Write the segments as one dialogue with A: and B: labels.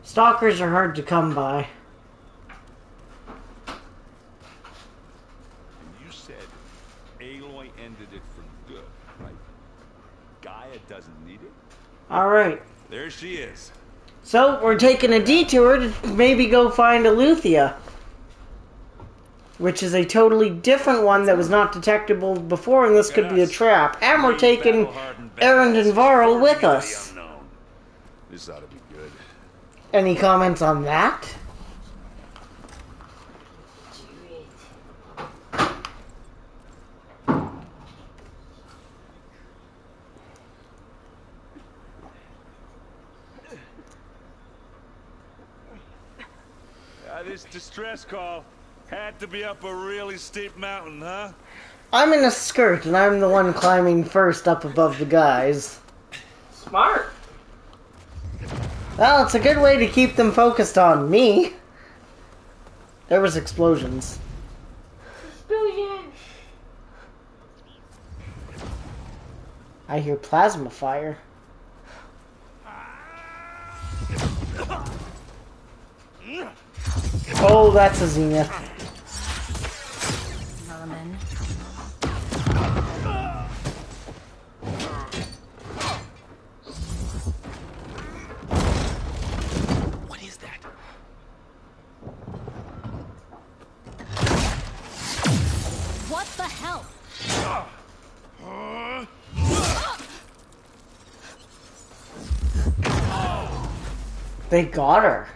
A: Stalkers are hard to come by.
B: And you said Aloy ended it for good, right? Gaia doesn't need it?
A: Alright.
B: There she is.
A: So, we're taking a detour to maybe go find Eleuthia. Which is a totally different one that was not detectable before, and this could be a trap. And we're taking Erend and Varl with us.
B: This ought to be good.
A: Any comments on that?
B: This distress call had to be up a really steep mountain, huh?
A: I'm in a skirt, and I'm the one climbing first up above the guys.
C: Smart.
A: Well, it's a good way to keep them focused on me. There was explosions.
C: Explosions.
A: I hear plasma fire. Oh, that's a Zenith.
D: Vermin.
E: What is that?
D: What the hell?
A: They got her.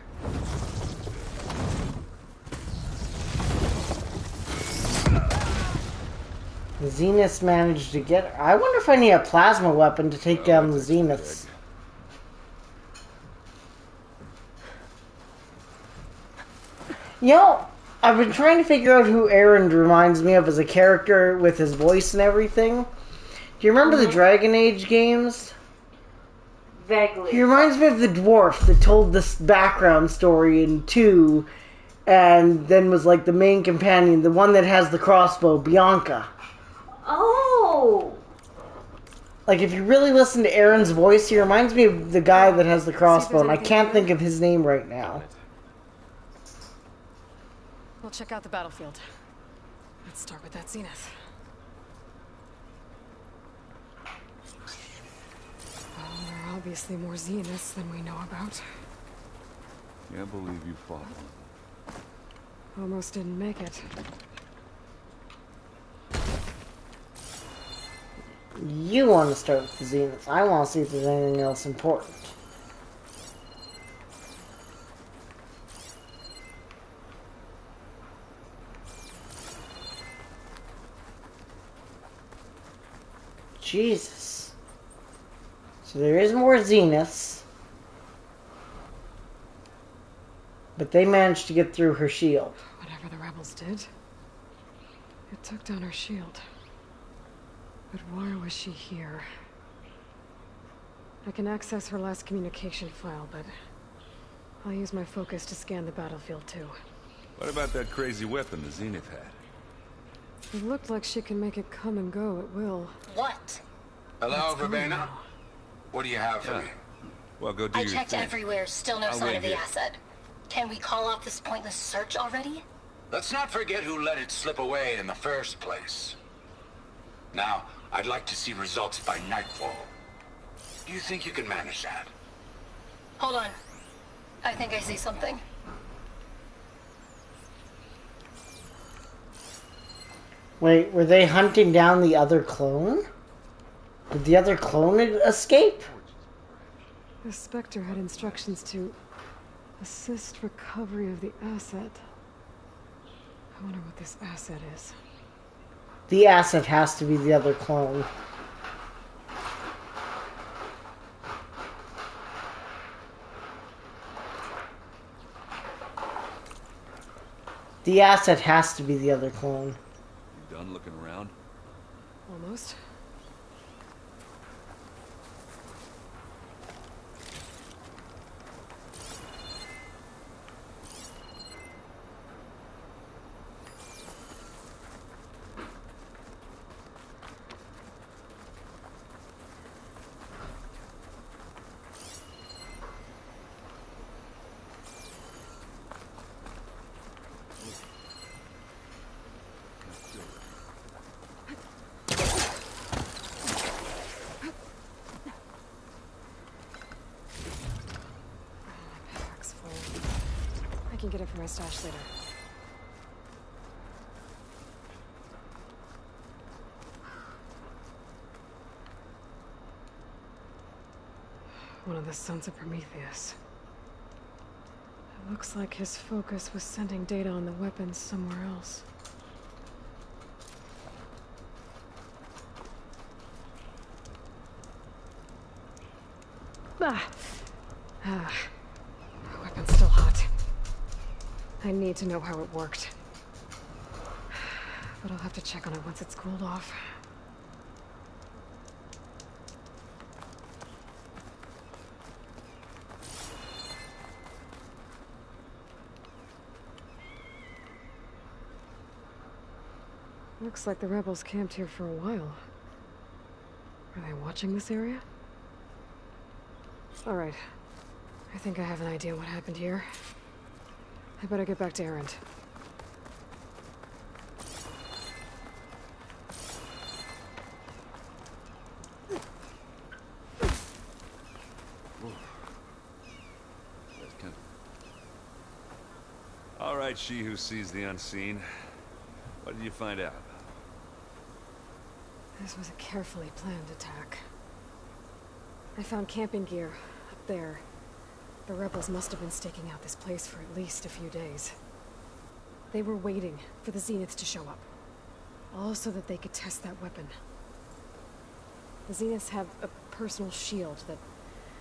A: The Zeniths managed to get her. I wonder if I need a plasma weapon to take down the Zeniths. You know, I've been trying to figure out who Erend reminds me of as a character with his voice and everything. Do you remember the Dragon Age games?
C: Vaguely.
A: He reminds me of the dwarf that told this background story in 2 and then was like the main companion, the one that has the crossbow, Bianca.
C: Oh!
A: Like, if you really listen to Aaron's voice, he reminds me of the guy that has the crossbow, and I can't think of his name right now.
D: We'll check out the battlefield. Let's start with that Zenith. Well, there are obviously more Zeniths than we know about.
B: Can't believe you fought one.
D: Almost didn't make it.
A: You want to start with the Zeniths. I want to see if there's anything else important. Jesus. So there is more Zeniths. But they managed to get through her shield.
D: Whatever the rebels did, it took down her shield. But why was she here? I can access her last communication file, but I'll use my focus to scan the battlefield too.
B: What about that crazy weapon the Zenith had?
D: It looked like she can make it come and go at will.
F: What?
G: Hello,
D: Let's go
G: Verbena?
D: now.
G: What do you have for me?
B: Well, go do
F: I
B: your
F: checked
B: thing.
F: everywhere, still no
G: I'll
F: sign
G: wait
F: of the
G: here.
F: asset. Can we call off this pointless search already?
G: Let's not forget who let it slip away in the first place. Now, I'd like to see results by nightfall. Do you think you can manage that?
F: Hold on. I think I see something.
A: Wait, were they hunting down the other clone? Did the other clone escape?
D: The Spectre had instructions to assist recovery of the asset. I wonder what this asset is.
A: The asset has to be the other clone. The asset has to be the other clone.
B: You done looking around?
D: Almost. can get it from my stash later. One of the sons of Prometheus. It looks like his focus was sending data on the weapons somewhere else. The weapon's still hot. I need to know how it worked. But I'll have to check on it once it's cooled off. Looks like the rebels camped here for a while. Are they watching this area? Alright. I think I have an idea what happened here. I better get back to Erend.
B: All right, she who sees the unseen. What did you find out?
D: This was a carefully planned attack. I found camping gear up there. The rebels must have been staking out this place for at least a few days. They were waiting for the Zeniths to show up. All so that they could test that weapon. The Zeniths have a personal shield that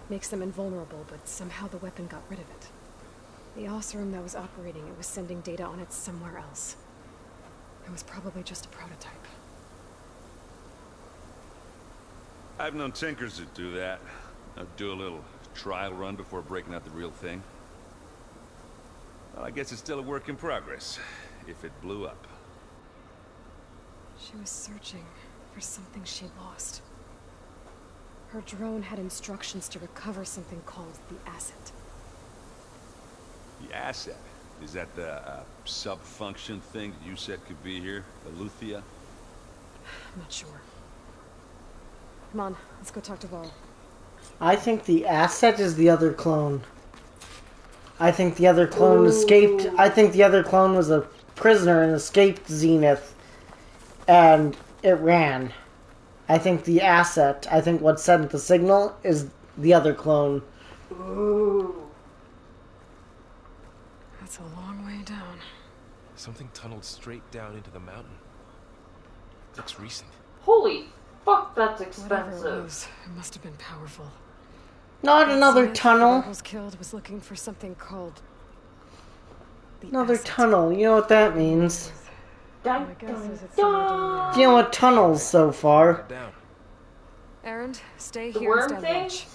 D: makes them invulnerable, but somehow the weapon got rid of it. The Oseram that was operating it was sending data on it somewhere else. It was probably just a prototype.
B: I've known tinkers that do that. I'd do a little trial run before breaking out the real thing. Well, I guess it's still a work in progress, if it blew up.
D: She was searching for something she lost. Her drone had instructions to recover something called the asset.
B: The asset? Is that the sub-function thing that you said could be here? The Luthia?
D: I'm not sure. Come on, let's go talk to Varl.
A: I think the asset is the other clone. I think the other clone escaped. I think the other clone was a prisoner and escaped Zenith. And it ran. I think the asset, I think what sent the signal is the other clone.
C: Ooh.
D: That's a long way down.
E: Something tunneled straight down into the mountain. Looks recent.
C: Holy fuck, that's
D: Whatever it
C: expensive.
D: was, it must have been powerful.
A: Not another
D: Zenith the
A: tunnel.
D: rebels killed was looking for something called the
A: Another
D: asset.
A: tunnel. You know what that means.
C: Dun,
D: My guess
C: dun,
D: is it's somewhere down
C: dun.
A: Do you know what tunnels so far?
E: Head down.
D: Erend, stay
C: The
D: here and
C: worm
D: stand
C: thing?
D: watch.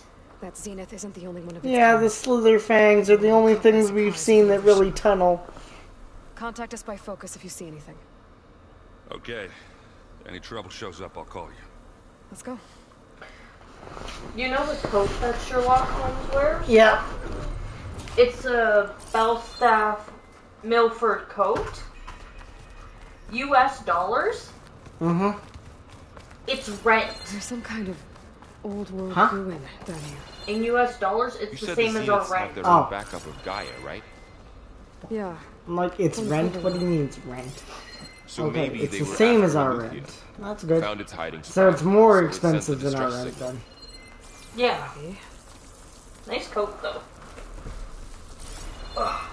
D: That Zenith isn't the only one of its
A: Yeah,
D: kind.
A: the slither fangs are the only things we've seen that really tunnel.
D: Contact us by focus if you see anything.
B: Okay. Any trouble shows up, I'll call you.
D: Let's go.
C: You know the coat that Sherlock Holmes wears?
A: Yeah.
C: It's a Belstaff Milford coat. US dollars.
A: Mm-hmm.
C: It's rent.
D: There's some kind of old world
A: Huh?
D: ruin down here.
C: In US dollars,
E: You
C: it's the
E: said
C: same
E: the
C: as our
E: Zeniths have
C: rent.
E: their
A: Oh.
E: own backup of Gaia, right?
D: Yeah.
A: I'm like, it's rent? What do you mean it's rent?
E: So
A: Okay,
E: maybe
A: it's
E: they
A: the
E: were
A: same
E: after
A: as our
E: Prometheus.
A: rent. That's good.
E: Found its hiding
A: So it's
E: spot,
A: more
E: so it sent the
A: expensive than our
E: distress
A: rent
E: signal.
A: then.
C: Yeah,
D: Maybe.
C: nice coat though.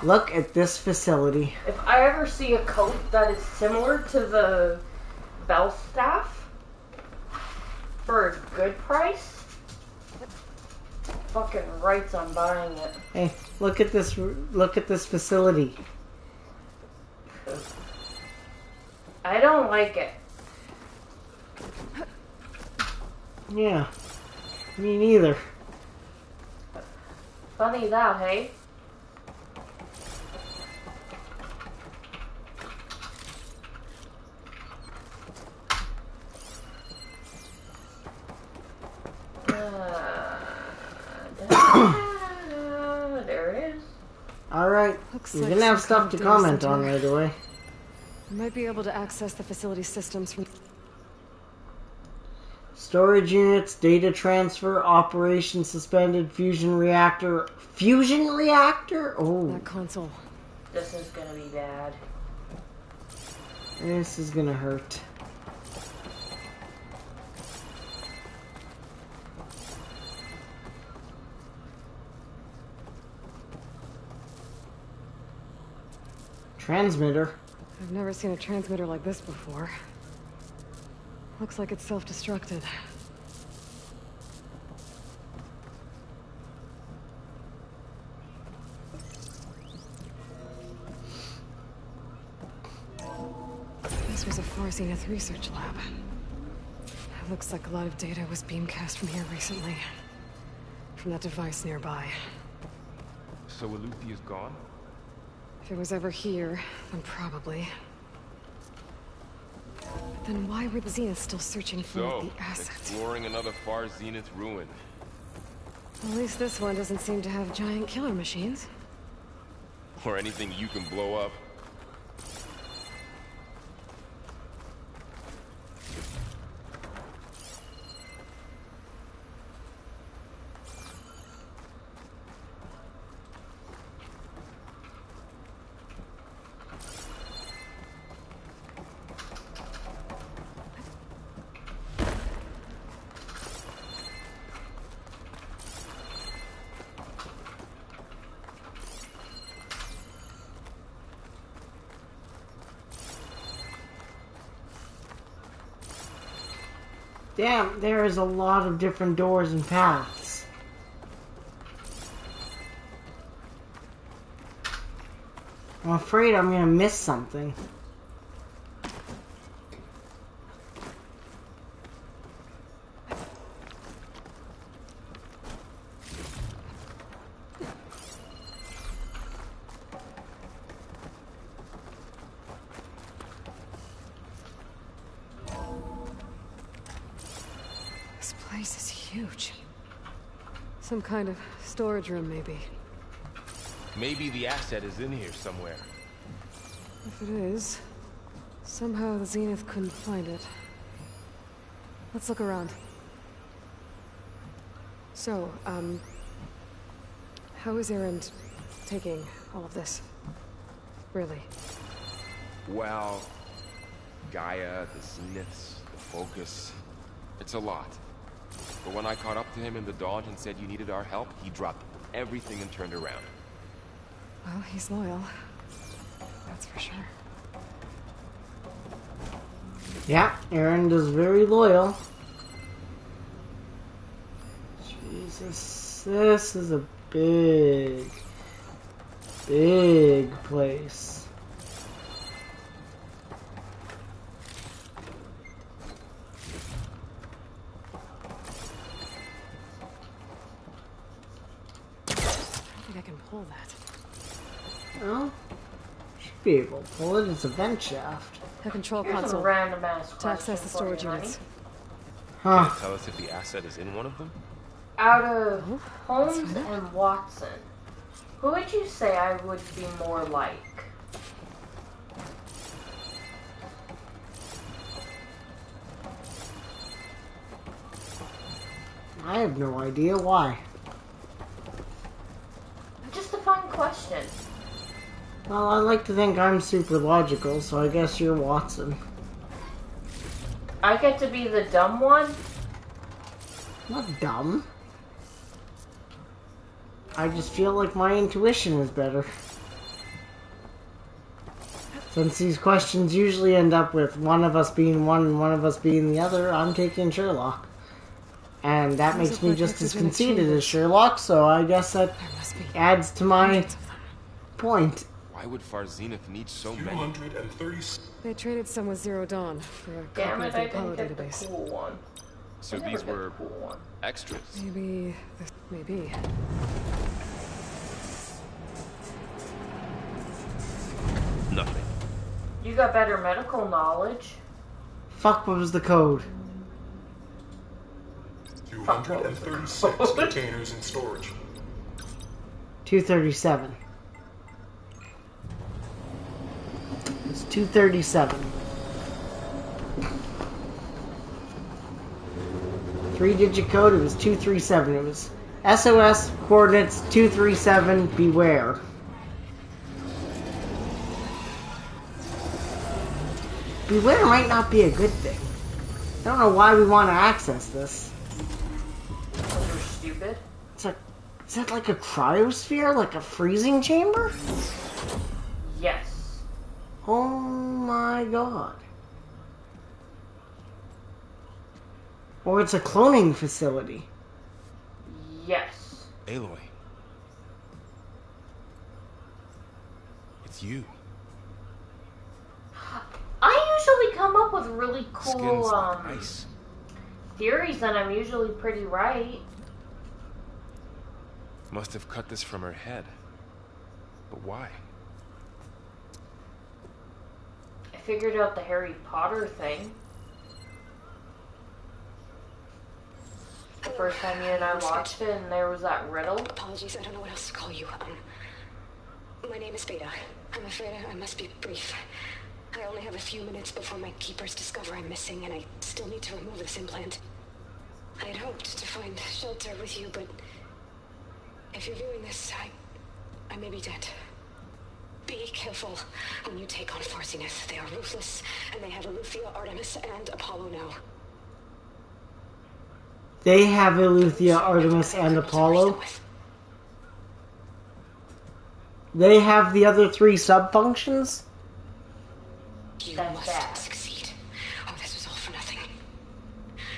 A: Look at this facility.
C: If I ever see a coat that is similar to the Belstaff for a good price, fucking rights on buying it.
A: Hey, look at this. Look at this facility.
C: I don't like it.
A: Yeah, me neither.
C: Funny that, hey? There it is.
A: All right,
D: Looks
A: you're
D: like
A: gonna have
D: some
A: stuff
D: kind
A: to
D: of data
A: comment
D: center.
A: on right away.
D: We might be able to access the facility systems from...
A: Storage units, data transfer, operation suspended, fusion reactor. Fusion reactor? Oh,
D: that console.
C: This is gonna be bad.
A: This is gonna hurt. Transmitter.
D: I've never seen a transmitter like this before. Looks like it's self-destructed. This was a Far Zenith research lab. It looks like a lot of data was beamcast from here recently. From that device nearby.
E: So Aleuthia's gone?
D: If it was ever here, then probably. But then why were the Zeniths still searching for
E: So,
D: the asset?
E: exploring another Far Zenith ruin.
D: At least this one doesn't seem to have giant killer machines.
E: Or anything you can blow up.
A: Damn, there is a lot of different doors and paths. I'm afraid I'm gonna miss something.
D: This place is huge. Some kind of storage room, maybe.
E: Maybe the asset is in here somewhere.
D: If it is, somehow the Zenith couldn't find it. Let's look around. So, how is Erend taking all of this? Really?
E: Well, Gaia, the Zeniths, the Focus. It's a lot. But when I caught up to him in the Dodge and said you needed our help, he dropped everything and turned around.
D: Well, he's loyal. That's for sure.
A: Yeah, Erend is very loyal. Jesus, this is a big place.
D: I don't think I can pull that.
A: Well, should be able to pull it. It's a vent shaft.
D: A control
C: Here's some
D: console
C: random ass
D: to access the
C: question
D: storage
C: for you,
D: units.
A: Huh.
E: Tell us if the asset is in one of them?
C: Out of
D: Oh,
C: Holmes
D: that's fine.
C: and Watson, who would you say I would be more like?
A: I have no idea why.
C: Just a fun question.
A: Well, I like to think I'm super logical, so I guess you're Watson.
C: I get to be the dumb one?
A: Not dumb. I just feel like my intuition is better. Since these questions usually end up with one of us being one and one of us being the other, I'm taking Sherlock. And that makes me just as conceited as Sherlock, so I guess that
D: There must be
A: adds to my
D: hundreds of them.
A: point.
E: Why would Far Zenith need so many?
H: 230.
D: They traded some with Zero Dawn for a
C: Damn
D: copy
C: it,
D: of the
C: I
D: Apollo
C: didn't get the
D: database.
C: cool one.
E: So
C: I never
E: these
C: get the
E: were
C: cool one.
E: extras.
D: Maybe maybe.
E: Nothing.
C: You got better medical knowledge.
A: Fuck, what was the code?
H: 236 containers in storage.
A: 237. It's 237. 3-digit code, it was 237. It was SOS coordinates 237, beware. Beware might not be a good thing. I don't know why we want to access this.
C: Because you're stupid.
A: Is that like a cryosphere? Like a freezing chamber?
C: Yes.
A: Oh my god. Or it's a cloning facility.
C: Yes.
E: Aloy. It's you.
C: I usually come up with really
E: Skin's
C: cool
E: nice.
C: theories, and I'm usually pretty right.
E: Must have cut this from her head. But why?
C: I figured out the Harry Potter thing. The first time you and I watched it, and there was that riddle.
D: Apologies, I don't know what else to call you. My name is Beta. I'm afraid I must be brief. I only have a few minutes before my keepers discover I'm missing, and I still need to remove this implant. I had hoped to find shelter with you, but if you're viewing this, I may be dead. Be careful when you take on Far Zenith. They are ruthless, and they have Eleuthia, Artemis, and Apollo now.
A: They have Eleuthia, Artemis, and Apollo. They have the other 3 sub-functions?
D: You
C: That's
D: must
C: bad.
D: succeed. Oh, this was all for nothing.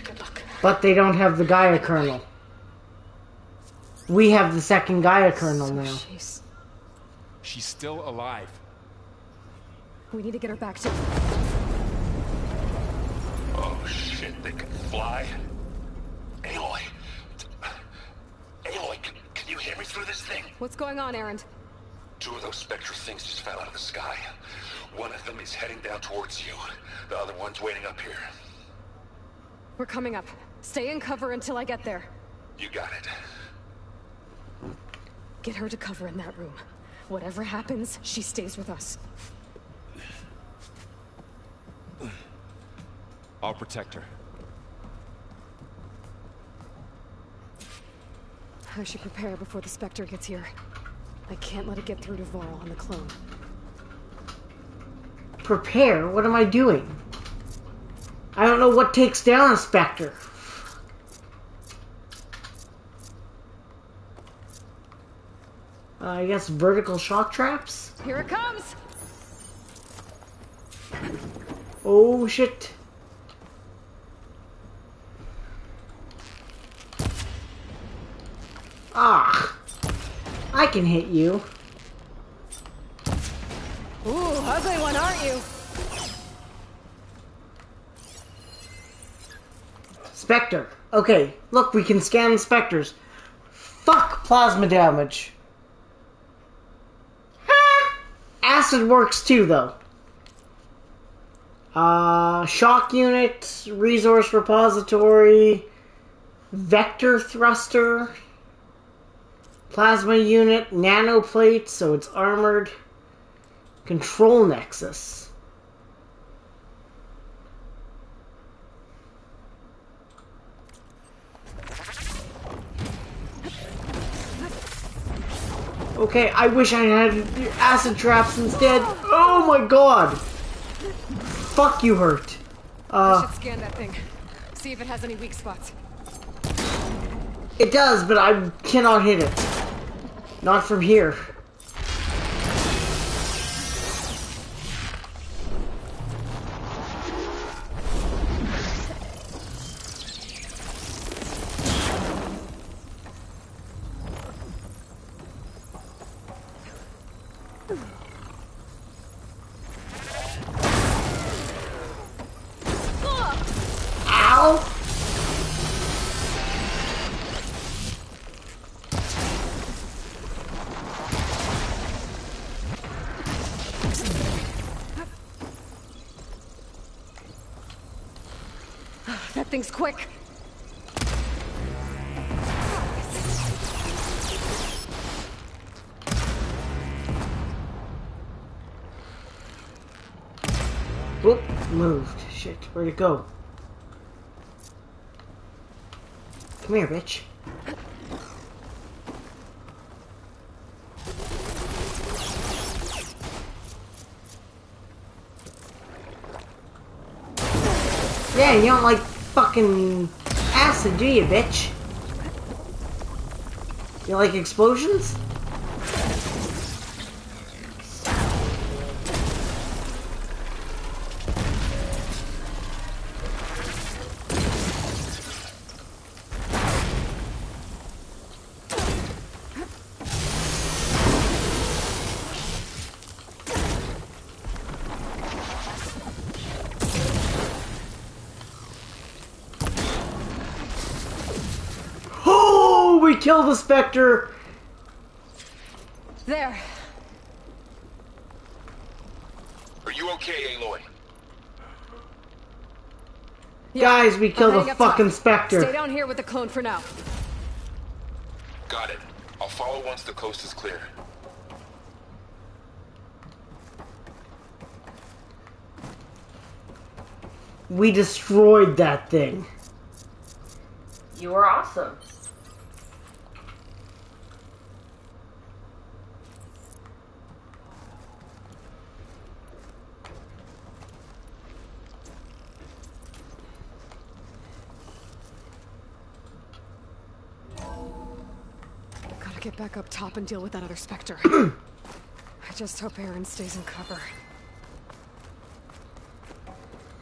D: Good luck.
A: But they don't have the Gaia kernel. We have the second Gaia kernel now.
D: Jeez.
E: She's still alive.
D: We need to get her back to...
G: Oh shit, they can fly? Aloy! Aloy, can you hear me through this thing?
D: What's going on, Erend?
G: 2 of those spectral things just fell out of the sky. One of them is heading down towards you. The other one's waiting up here.
D: We're coming up. Stay in cover until I get there.
G: You got it.
D: Get her to cover in that room. Whatever happens, she stays with us.
E: I'll protect her.
D: I should prepare before the Spectre gets here. I can't let it get through to Varl on the clone.
A: Prepare? What am I doing? I don't know what takes down a Spectre. I guess vertical shock traps?
D: Here it comes!
A: Oh shit. Ah! I can hit you.
D: Ooh, ugly one, aren't you?
A: Spectre. Okay, look, we can scan specters. Fuck plasma damage. Acid works too, though. Shock unit, resource repository, vector thruster, plasma unit, nanoplate, so it's armored, control nexus. Okay, I wish I had acid traps instead. Oh my god! Fuck, you hurt.
D: I should scan that thing. See if it has any weak spots.
A: It does, but I cannot hit it. Not from here. Ow!
D: That thing's quick.
A: Oop, moved. Shit, where'd it go? Come here, bitch. Yeah, you don't like fucking acid, do you, bitch? You like explosions? We killed the Spectre!
D: There.
E: Are you okay, Aloy?
D: Yeah,
A: Guys, we killed
D: I'm
A: the
D: heading up
A: fucking
D: top.
A: Spectre.
D: Stay down here with the clone for now.
E: Got it. I'll follow once the coast is clear.
A: We destroyed that thing.
C: You were awesome.
D: Gotta get back up top and deal with that other Spectre. I just hope Aaron stays in cover.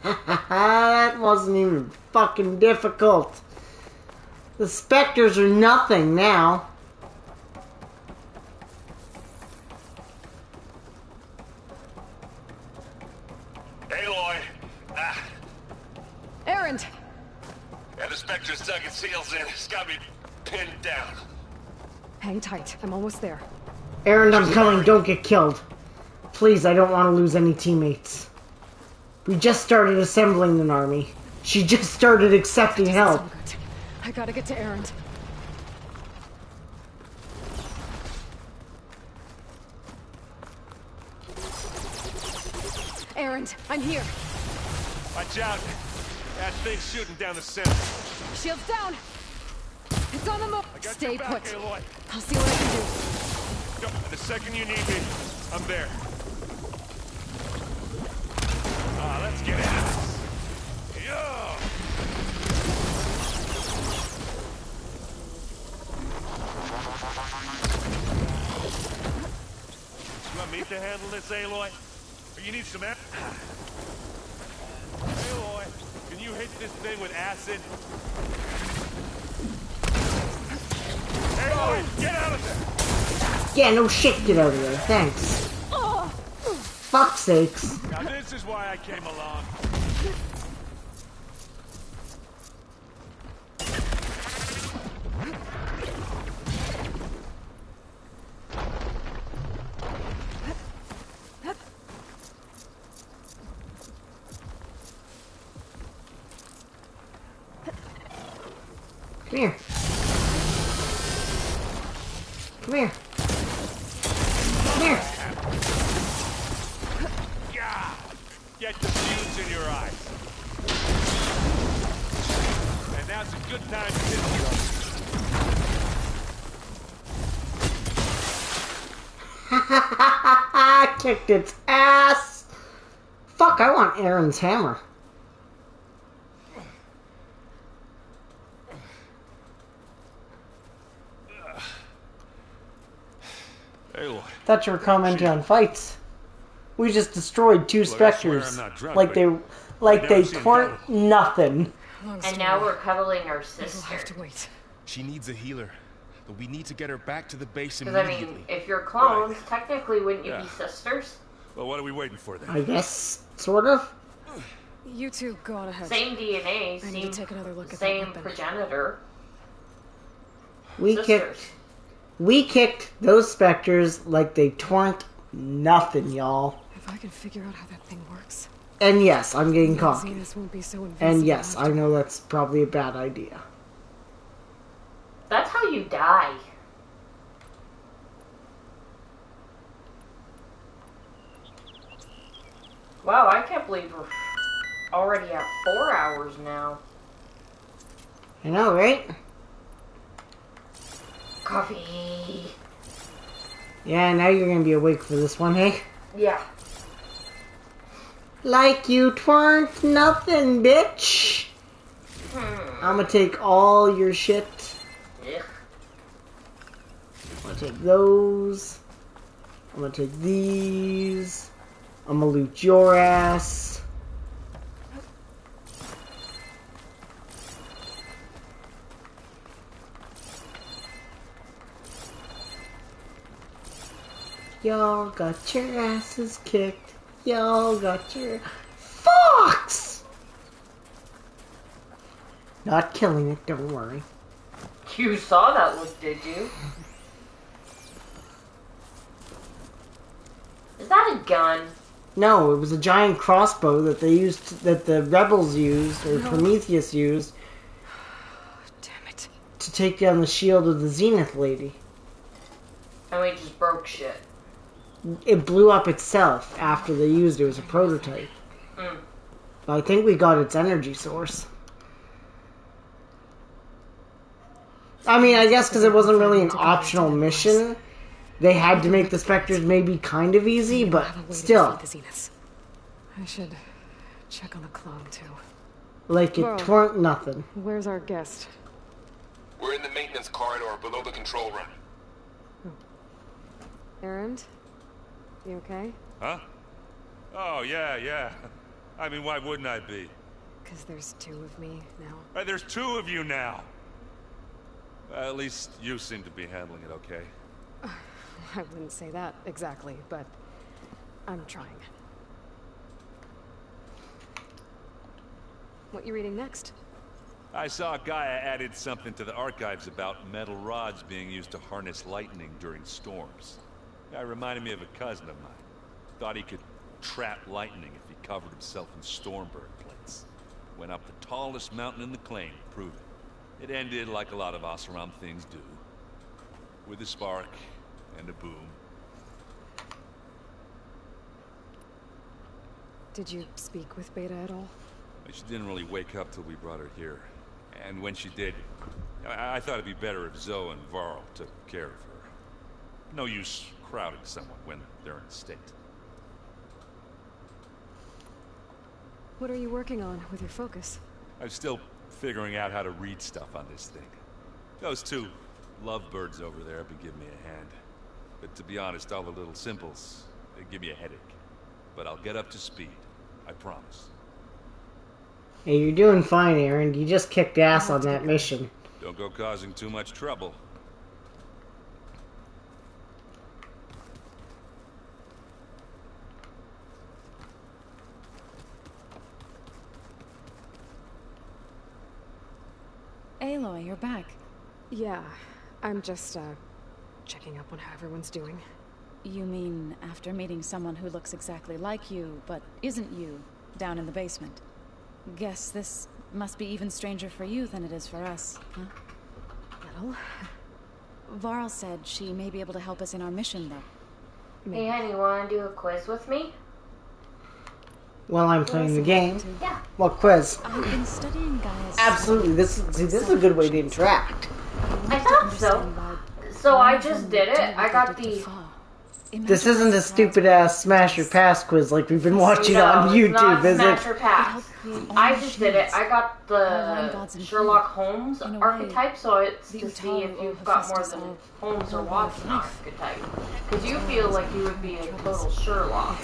A: That wasn't even fucking difficult. The Spectres are nothing now.
B: Aloy!
D: Aaron!
B: Yeah, the Spectre's dug its heels in. It's got me pinned down.
D: Hang tight. I'm almost there.
A: Aaron, I'm coming. Don't get killed. Please, I don't want to lose any teammates. We just started assembling an army. She just started accepting help.
D: Sound good. I gotta get to Aaron. Aaron, I'm here.
B: Watch out. That thing's shooting down the center.
D: Shields down. It's on the move.
B: I got
D: Stay
B: your back,
D: put.
B: Aloy.
D: I'll see what I can do.
B: Go. The second you need me, I'm there. Let's get at this. Yo! You want me to handle this, Aloy? Or you need some help? Aloy, can you hit this thing with acid? Aloy, get out of there!
A: Yeah, no shit, get out of there. Thanks. Fuck's sakes.
B: Now this is why I came along.
A: Come here. Come here. Come here.
B: Yeah. Get the fuse in your eyes. And now's a good time to hit
A: you. Kicked its ass. Fuck, I want Aaron's hammer.
B: Aloy.
A: Thought you were commenting on fights. We just destroyed two
B: Look, I swear
A: Spectres.
B: I'm not drunk,
A: Like
B: but
A: they
B: never seen
A: weren't nothing.
D: Long
C: And
D: story.
C: now we're cuddling our
D: We'll
C: sister.
D: have to wait.
E: She needs a healer, but we need to get her back to the base
C: Because, I
E: immediately.
C: mean, if you're clones, technically, wouldn't you
B: Yeah.
C: be sisters?
B: Well, what are we waiting for then?
A: I guess, sort of.
D: You two go on ahead.
C: Same DNA,
D: I need to
C: same,
D: take another look at that
C: same
D: weapon.
C: progenitor.
A: We
C: Sisters.
A: kicked those Spectres like they tweren't nothing, y'all.
D: If I can figure out how that thing works,
A: And yes, I'm getting cocky.
D: Zenith won't be so invincible.
A: And yes, I
D: after.
A: know that's probably a bad idea.
C: That's how you die. Wow, I can't believe we're already at 4 hours now.
A: I know, right?
C: Coffee.
A: Yeah, now you're gonna be awake for this one, hey?
C: Yeah.
A: Like you tweren't nothing, bitch. I'm gonna take all your shit.
C: Ugh.
A: I'm gonna take those. I'm gonna take these. I'm gonna loot your ass. Y'all got your asses kicked. Y'all got your... Fox! Not killing it, don't worry.
C: You saw that look, did you? Is that a gun?
A: No, it was a giant crossbow that they used, that the rebels used, or Prometheus used,
D: Damn it.
A: to take down the shield of the Zenith lady.
C: And we just broke shit.
A: It blew up itself after they used it. It was a prototype. But I think we got its energy source. I mean, I guess because it wasn't really an optional mission, they had to make the Spectres maybe kind of easy, but still.
D: I should check on the clone, too.
A: Like, it weren't nothing.
D: Where's our guest?
E: We're in the maintenance corridor below the control room.
D: Errand? You okay?
B: Huh? Oh, yeah. I mean, why wouldn't I be?
D: Because there's two of me now.
B: There's two of you now. At least you seem to be handling it okay.
D: I wouldn't say that exactly, but I'm trying. What you reading next?
B: I saw Gaia added something to the archives about metal rods being used to harness lightning during storms. Guy reminded me of a cousin of mine. Thought he could trap lightning if he covered himself in Stormbird plates. Went up the tallest mountain in the claim to prove it. It ended like a lot of Oseram things do. With a spark and a boom.
D: Did you speak with Beta at all?
B: She didn't really wake up till we brought her here. And when she did, I thought it'd be better if Zoe and Varl took care of her. No use crowding someone when they're in a state.
D: What are you working on with your focus?
B: I'm still figuring out how to read stuff on this thing. Those two lovebirds over there have been giving me a hand. But to be honest, all the little symbols, they give me a headache. But I'll get up to speed. I promise.
A: Hey, you're doing fine, Aaron. You just kicked ass on that mission.
B: Don't go causing too much trouble.
I: Aloy, you're back.
D: Yeah, I'm just, checking up on how everyone's doing.
I: You mean after meeting someone who looks exactly like you, but isn't you, down in the basement? Guess this must be even stranger for you than it is for us, huh?
D: Little.
I: Varl said she may be able to help us in our mission, though.
C: Hey, honey, wanna do a quiz with me?
A: While I'm playing the game.
C: Yeah.
A: What quiz?
I: I've been studying Gaia's...
A: Absolutely. This is a good way to interact.
C: I thought so. So I just did it. I got the...
A: This isn't a stupid ass smash or pass quiz like we've been watching on YouTube, is
C: smash
A: it?
C: or pass. I just did it. I got the Sherlock Holmes archetype, so it's to see if you've got more than Holmes or Watson archetype. Because you feel like you would be a total Sherlock.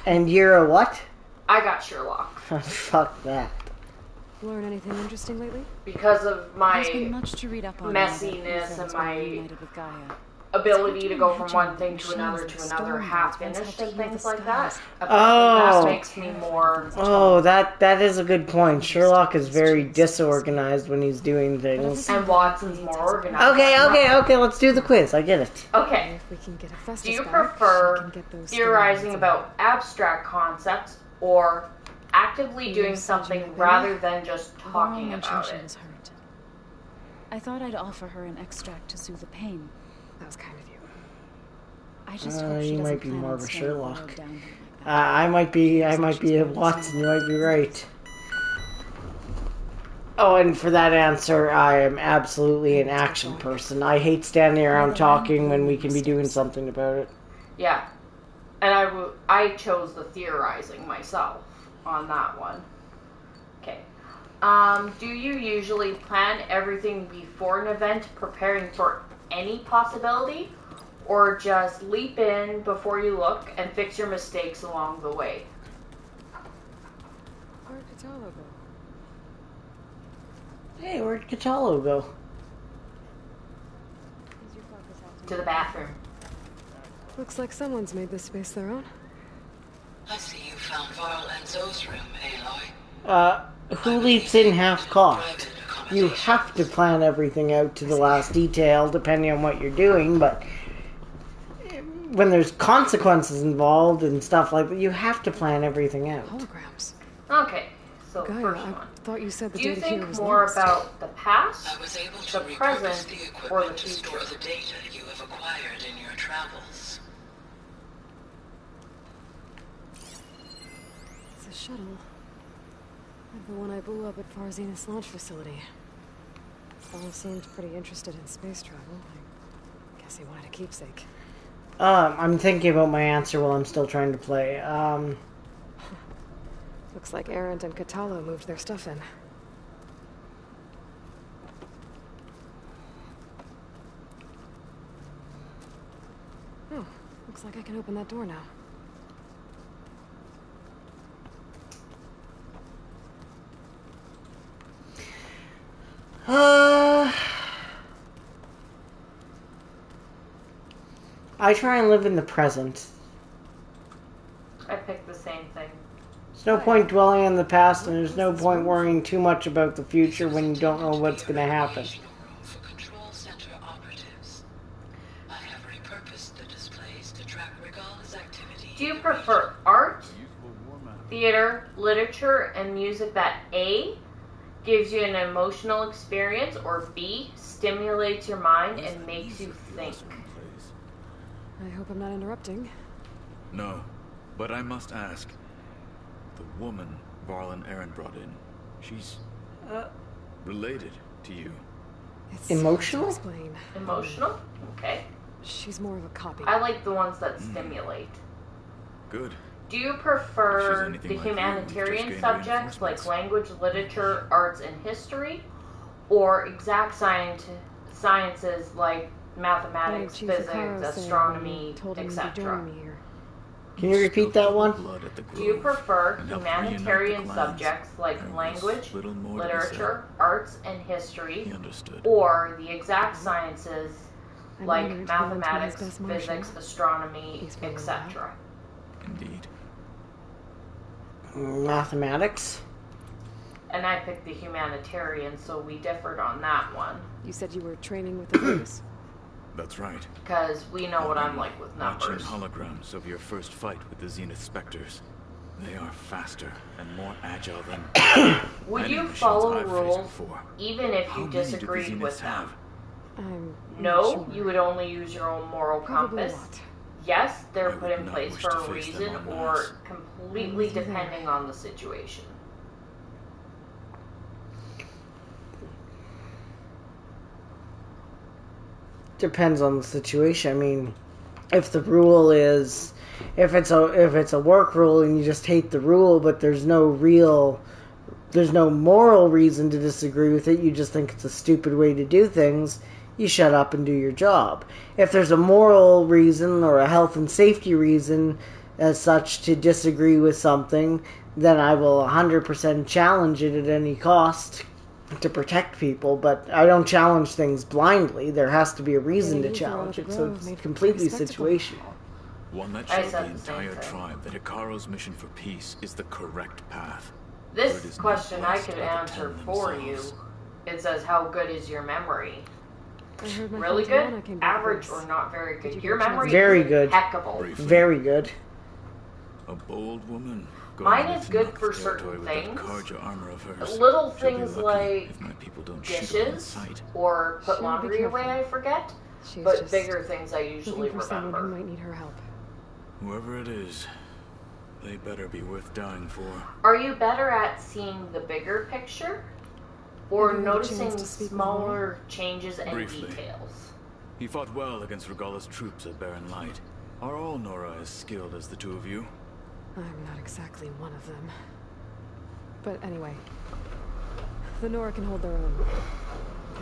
A: And you're a what?
C: I got Sherlock.
A: Fuck that.
D: Learn anything interesting lately?
C: Because of my
I: There's been much to read up on
C: messiness and my
I: reunited with Gaia.
C: ability to go from one thing to another half finished and things like that.
A: Oh.
C: That makes me more...
A: Oh, that is a good point. Sherlock is very disorganized when he's doing things.
C: And Watson's more organized.
A: Okay, let's do the quiz. I get it.
C: Okay.
D: If we can get a
C: Do you prefer theorizing about abstract concepts or actively doing something rather than just talking about
I: She
C: it?
I: was hurt. I thought I'd offer her an extract to soothe the pain.
D: That was kind of you.
I: I just hope she
A: You
I: doesn't
A: might be
I: plan
A: more
I: on
A: of a
I: staying
A: Sherlock.
I: burrowed down here like that.
A: I might be a Watson. You might be right. Oh, and for that answer, I am absolutely an action person. I hate standing around talking when we can be doing something about it.
C: Yeah. And I chose the theorizing myself on that one. Okay. Do you usually plan everything before an event, preparing for any possibility? Or just leap in before you look and fix your mistakes along the way?
D: Where'd Kotallo go?
A: Hey, where'd Kotallo go?
C: To the bathroom.
D: Looks like someone's made this space their own.
J: I see you found Varl and Zoe's room, Aloy.
A: Who leaps in half-cocked? You have to plan everything out to the last detail, depending on what you're doing, but when there's consequences involved and stuff like that, you have to plan everything out.
D: Holograms.
C: Okay, so
D: Gaia,
C: first
D: I
C: one.
D: thought you said the
C: Do you
D: data here
C: think
D: was
C: more
D: lost.
C: about the past,
J: I was able to
C: the
J: repurpose
C: present,
J: the
C: or the
J: equipment to store
C: future?
J: the data you have acquired in your travels.
D: It's a shuttle. Like the one I blew up at Far Zenith's launch facility. All seemed pretty interested in space travel. I guess he wanted a keepsake.
A: I'm thinking about my answer while I'm still trying to play.
D: Looks like Erend and Kotallo moved their stuff in. Oh, looks like I can open that door now.
A: I try and live in the present.
C: I picked the same thing.
A: There's no point dwelling on the past, and there's no point worrying too much about the future when you don't know what's going to happen.
J: For control center operatives. I have repurposed the displays to track Regal's activity.
C: Do you prefer art, theater, literature, and music that A, gives you an emotional experience, or B, stimulates your mind and makes you think?
D: I hope I'm not interrupting.
K: No, but I must ask. The woman Varl and Erend brought in, she's related to you.
D: It's
A: Emotional?
D: hard to explain.
C: Emotional? Okay.
D: She's more of a copy.
C: I like the ones that stimulate.
K: Good.
C: Do you
K: If
C: prefer
K: she's anything
C: the
K: like you, we've
C: humanitarian
K: just gained
C: subjects like
K: reinforcements.
C: language, literature, arts, and history, or exact sciences like mathematics,
D: Chief
C: physics,
D: Akaro said
C: astronomy,
D: told him you'd be
C: etc.?
D: joining me here.
A: Can you repeat that one?
K: Blood at the
C: Do you
K: grove
C: prefer
K: and helped reunite the
C: humanitarian
K: clans.
C: subjects like
K: There was
C: language,
K: little more to be
C: literature, arts, and history,
K: He understood.
C: or the exact sciences
D: I'm
C: like
D: honored to belong to
C: mathematics,
D: his best Martian.
C: physics, astronomy,
D: He's very
C: etc.?
K: Indeed.
A: Mathematics?
C: And I picked the humanitarian, so we differed on that one.
D: You said you were training with the Lotus?
K: That's right.
C: Because we know what I'm like with
K: Watching
C: numbers.
K: holograms of your first fight with the Zenith Spectres. They are faster and more agile than
C: Would
K: any
C: you
K: machines
C: follow
K: I've faced
C: rules
K: before.
C: even if
K: How
C: you
K: many do the
C: disagreed with
K: Zeniths
C: them?
K: have?
D: I'm
C: No,
D: not sure.
C: you would only use your own moral
D: Probably a
C: compass.
D: lot.
C: Yes, they're
K: I
C: put
K: would
C: in
K: not
C: place
K: wish
C: for
K: to
C: a
K: face them
C: reason
K: en
C: or
K: masse.
C: completely
D: I'm with you there.
C: depending on the situation.
A: Depends on the situation. I mean, if the rule is, if it's a work rule and you just hate the rule, but there's no moral reason to disagree with it, you just think it's a stupid way to do things, you shut up and do your job. If there's a moral reason or a health and safety reason as such to disagree with something, then I will 100% challenge it at any cost to protect people, but I don't challenge things blindly. There has to be a reason to
D: Getting you
A: challenge
D: throughout
A: it,
D: the
A: so
D: grove
A: it's
D: made for
A: completely
D: pretty spectacle.
A: situational.
K: One that
C: I
K: showed
C: said
K: the
C: the same
K: entire
C: thing.
K: tribe that Ikaro's mission for peace is the correct path.
C: This
K: But it is not
C: question I
K: blessed
C: could
K: by the
C: answer
K: Ten
C: for you.
K: themselves.
C: It says, how good is your memory?
D: I heard my
C: Really
D: friend
C: good?
D: Talana came back
C: Average
D: from
C: or not very
D: Did you
C: good?
D: get
C: Your
D: a chance
C: memory
D: to-
A: Very
C: is
A: good.
C: impeccable.
K: Briefly.
A: Very good.
K: A bold woman.
C: Mine
K: going
C: is
K: into
C: good
K: Noct
C: for
K: territory
C: certain
K: with that
C: things.
K: Karja armor of hers.
C: Little
K: She'll be
C: things
K: lucky
C: like
K: if my people don't shoot her on
C: dishes
K: sight.
C: or put
D: She'll be
C: laundry away,
D: careful.
C: I forget.
D: She's
C: But
D: just
C: bigger things I usually
D: looking for someone who
C: remember.
D: might need her help.
K: Whoever it is, they better be worth dying for.
C: Are you better at seeing the bigger picture? Or
D: Have you had a chance
C: noticing
D: to speak with
C: smaller changes and
K: Briefly.
C: details?
K: He fought well against Regalla's troops at Barren Light. Are all Nora as skilled as the two of you?
D: I'm not exactly one of them. But anyway, the Nora can hold their own.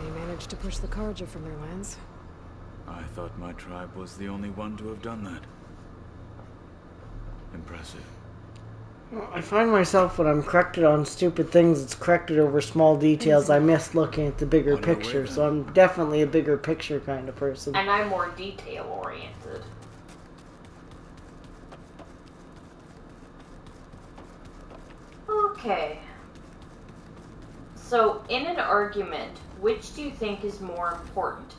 D: They managed to push the Carja from their lands.
K: I thought my tribe was the only one to have done that. Impressive.
A: I find myself, when I'm corrected on stupid things, it's corrected over small details. I miss looking at the bigger picture, so I'm definitely a bigger picture kind of person.
C: And I'm more detail-oriented. Okay. So, in an argument, which do you think is more important?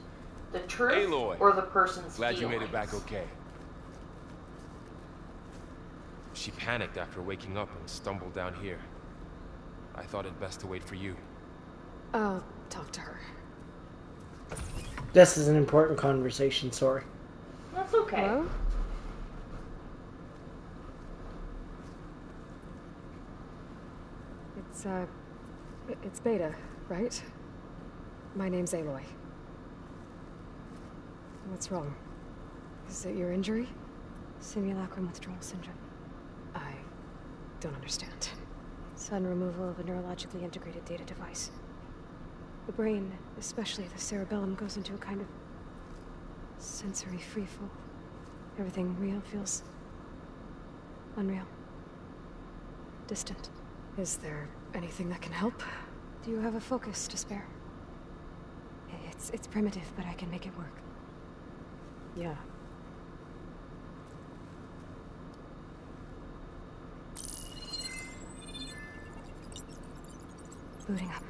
C: The truth
E: Aloy.
C: or the person's
E: Glad
C: feelings?
E: you made it back okay. She panicked after waking up and stumbled down here. I thought it best to wait for you.
D: I'll talk to her.
A: This is an important conversation, sorry.
C: That's okay.
D: Hello? It's Beta, right? My name's Aloy. What's wrong? Is it your injury?
L: Simulacrum withdrawal syndrome.
D: I don't understand.
L: Sudden removal of a neurologically integrated data device. The brain, especially the cerebellum, goes into a kind of sensory freefall. Everything real feels unreal. Distant.
D: Is there anything that can help?
L: Do you have a focus to spare? It's primitive, but I can make it work.
D: Yeah.
L: Booting up.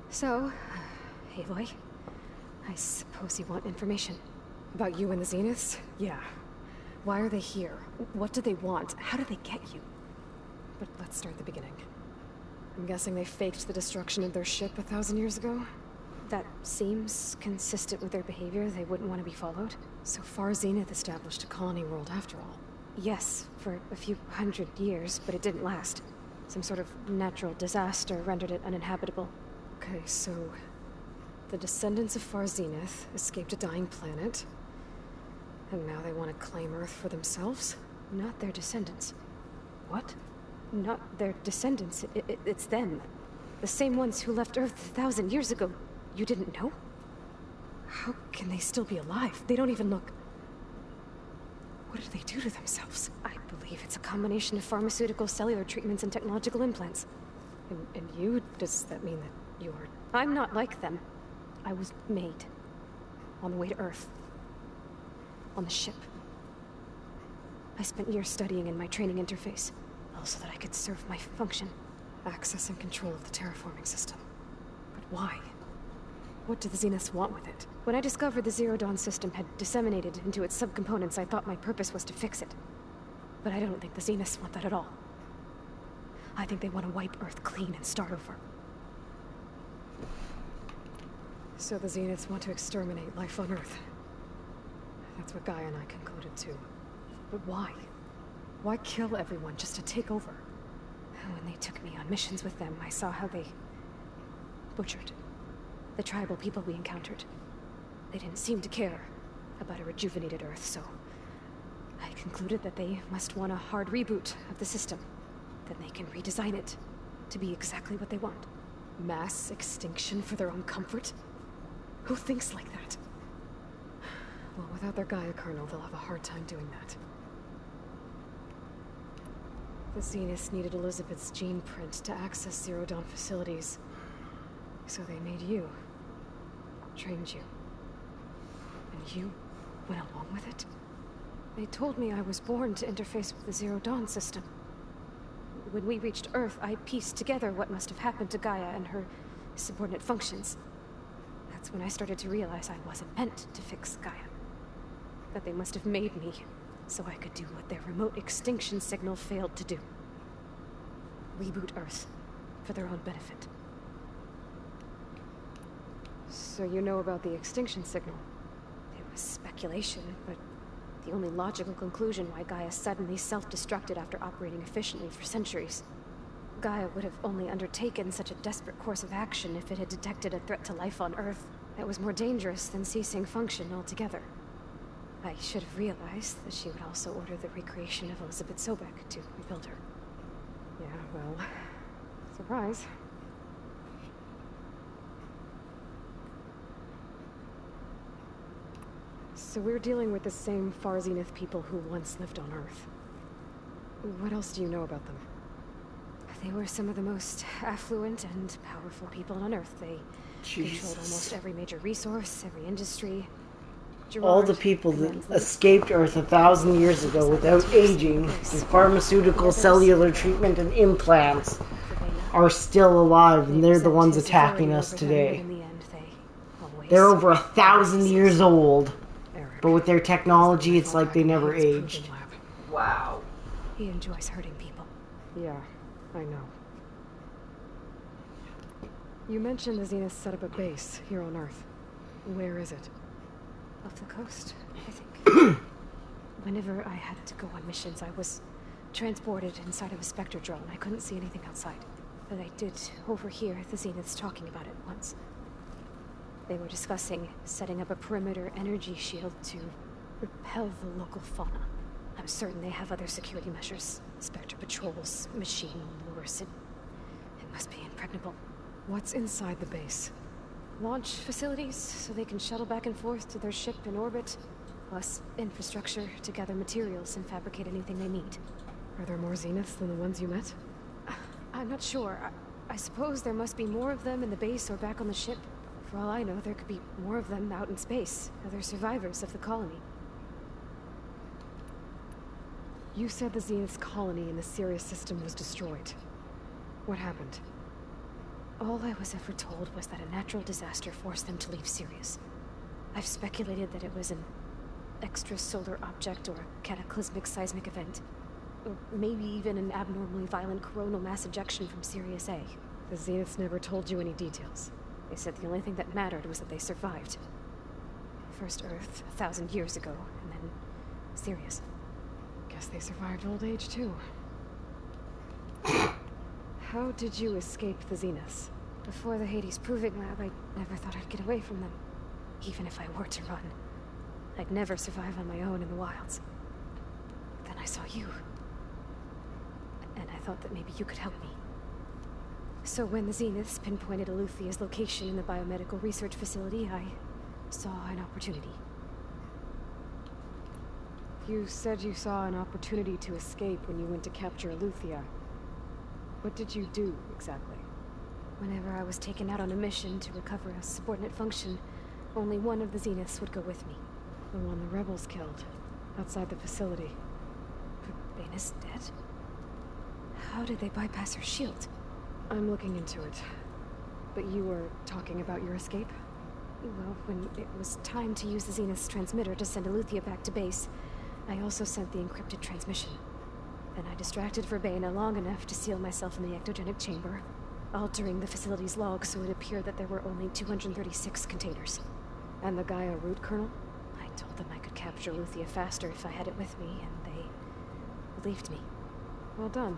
L: So, Aloy, I suppose you want information.
D: About you and the Zeniths? Yeah. Why are they here? What do they want? How did they get you? But let's start at the beginning. I'm guessing they faked the destruction of their ship 1,000 years ago?
L: That seems consistent with their behavior. They wouldn't want to be followed.
D: So far, Zenith established a colony world after all.
L: Yes, for a few hundred years, but it didn't last. Some sort of natural disaster rendered it uninhabitable.
D: Okay, so the descendants of Far Zenith escaped a dying planet, and now they want to claim Earth for themselves?
L: Not their descendants.
D: What?
L: Not their descendants. It's them. The same ones who left Earth 1,000 years ago. You didn't know?
D: How can they still be alive? They don't even look... What did they do to themselves?
L: I believe it's a combination of pharmaceutical, cellular treatments, and technological implants.
D: And you? Does that mean that you're...
L: I'm not like them. I was made. On the way to Earth. On the ship. I spent years studying in my training interface, so that I could serve my function.
D: Access and control of the terraforming system. But why? What do the Zeniths want with it?
L: When I discovered the Zero Dawn system had disseminated into its subcomponents, I thought my purpose was to fix it. But I don't think the Zeniths want that at all. I think they want to wipe Earth clean and start over.
D: So the Zeniths want to exterminate life on Earth. That's what Gaia and I concluded too. But why? Why kill everyone just to take over?
L: When they took me on missions with them, I saw how they butchered the tribal people we encountered. They didn't seem to care about a rejuvenated Earth, so I concluded that they must want a hard reboot of the system. Then they can redesign it to be exactly what they want.
D: Mass extinction for their own comfort? Who thinks like that? Well, without their Gaia kernel, they'll have a hard time doing that. The Zeniths needed Elizabeth's gene print to access Zero Dawn facilities. So they made you. Trained you. And you went along with it?
L: They told me I was born to interface with the Zero Dawn system. When we reached Earth, I pieced together what must have happened to Gaia and her subordinate functions. That's when I started to realize I wasn't meant to fix Gaia. That they must have made me so I could do what their remote extinction signal failed to do. Reboot Earth for their own benefit.
D: So you know about the extinction signal?
L: It was speculation, but the only logical conclusion why Gaia suddenly self-destructed after operating efficiently for centuries. Gaia would have only undertaken such a desperate course of action if it had detected a threat to life on Earth that was more dangerous than ceasing function altogether. I should have realized that she would also order the recreation of Elizabeth Sobek to rebuild her. Yeah, well, surprise. So we're dealing with the same Far Zenith people who once lived on Earth. What else do you know about them? They were some of the most affluent and powerful people on Earth. They controlled almost every major resource, every industry.
A: All the people that escaped Earth 1,000 years ago without aging, through pharmaceutical, cellular treatment, and implants, are still alive, and they're the ones attacking us today. They're over 1,000 years old, but with their technology, it's like they never aged.
C: Wow.
L: He enjoys hurting people.
D: Yeah, I know. You mentioned the Zenith set up a base here on Earth. Where is it?
L: Off the coast, I think. Whenever I had to go on missions, I was transported inside of a Spectre drone. I couldn't see anything outside. But I did overhear the Zeniths talking about it once. They were discussing setting up a perimeter energy shield to repel the local fauna. I'm certain they have other security measures. Spectre patrols, machine lures. It must be impregnable.
D: What's inside the base?
L: Launch facilities, so they can shuttle back and forth to their ship in orbit. Plus infrastructure to gather materials and fabricate anything they need.
D: Are there more Zeniths than the ones you met?
L: I'm not sure. I suppose there must be more of them in the base or back on the ship. For all I know, there could be more of them out in space. Other survivors of the colony.
D: You said the Zenith's colony in the Sirius system was destroyed. What happened?
L: All I was ever told was that a natural disaster forced them to leave Sirius. I've speculated that it was an extrasolar object or a cataclysmic seismic event. Or maybe even an abnormally violent coronal mass ejection from Sirius A.
D: The Zeniths never told you any details.
L: They said the only thing that mattered was that they survived. First Earth, 1,000 years ago, and then Sirius.
D: Guess they survived old age, too. How did you escape the Zeniths?
L: Before the Hades Proving Lab, I never thought I'd get away from them. Even if I were to run. I'd never survive on my own in the wilds. Then I saw you. And I thought that maybe you could help me. So when the Zeniths pinpointed Aletheia's location in the biomedical research facility, I saw an opportunity.
D: You said you saw an opportunity to escape when you went to capture Aletheia. What did you do, exactly?
L: Whenever I was taken out on a mission to recover a subordinate function, only one of the Zeniths would go with me.
D: The one the rebels killed, outside the facility.
L: Baina's dead? How did they bypass her shield?
D: I'm looking into it. But you were talking about your escape?
L: Well, when it was time to use the Zenith's transmitter to send Aletheia back to base, I also sent the encrypted transmission. Then I distracted Verbaina long enough to seal myself in the ectogenic chamber, altering the facility's log so it appeared that there were only 236 containers.
D: And the Gaia root kernel?
L: I told them I could capture Aletheia faster if I had it with me, and they believed me.
D: Well done.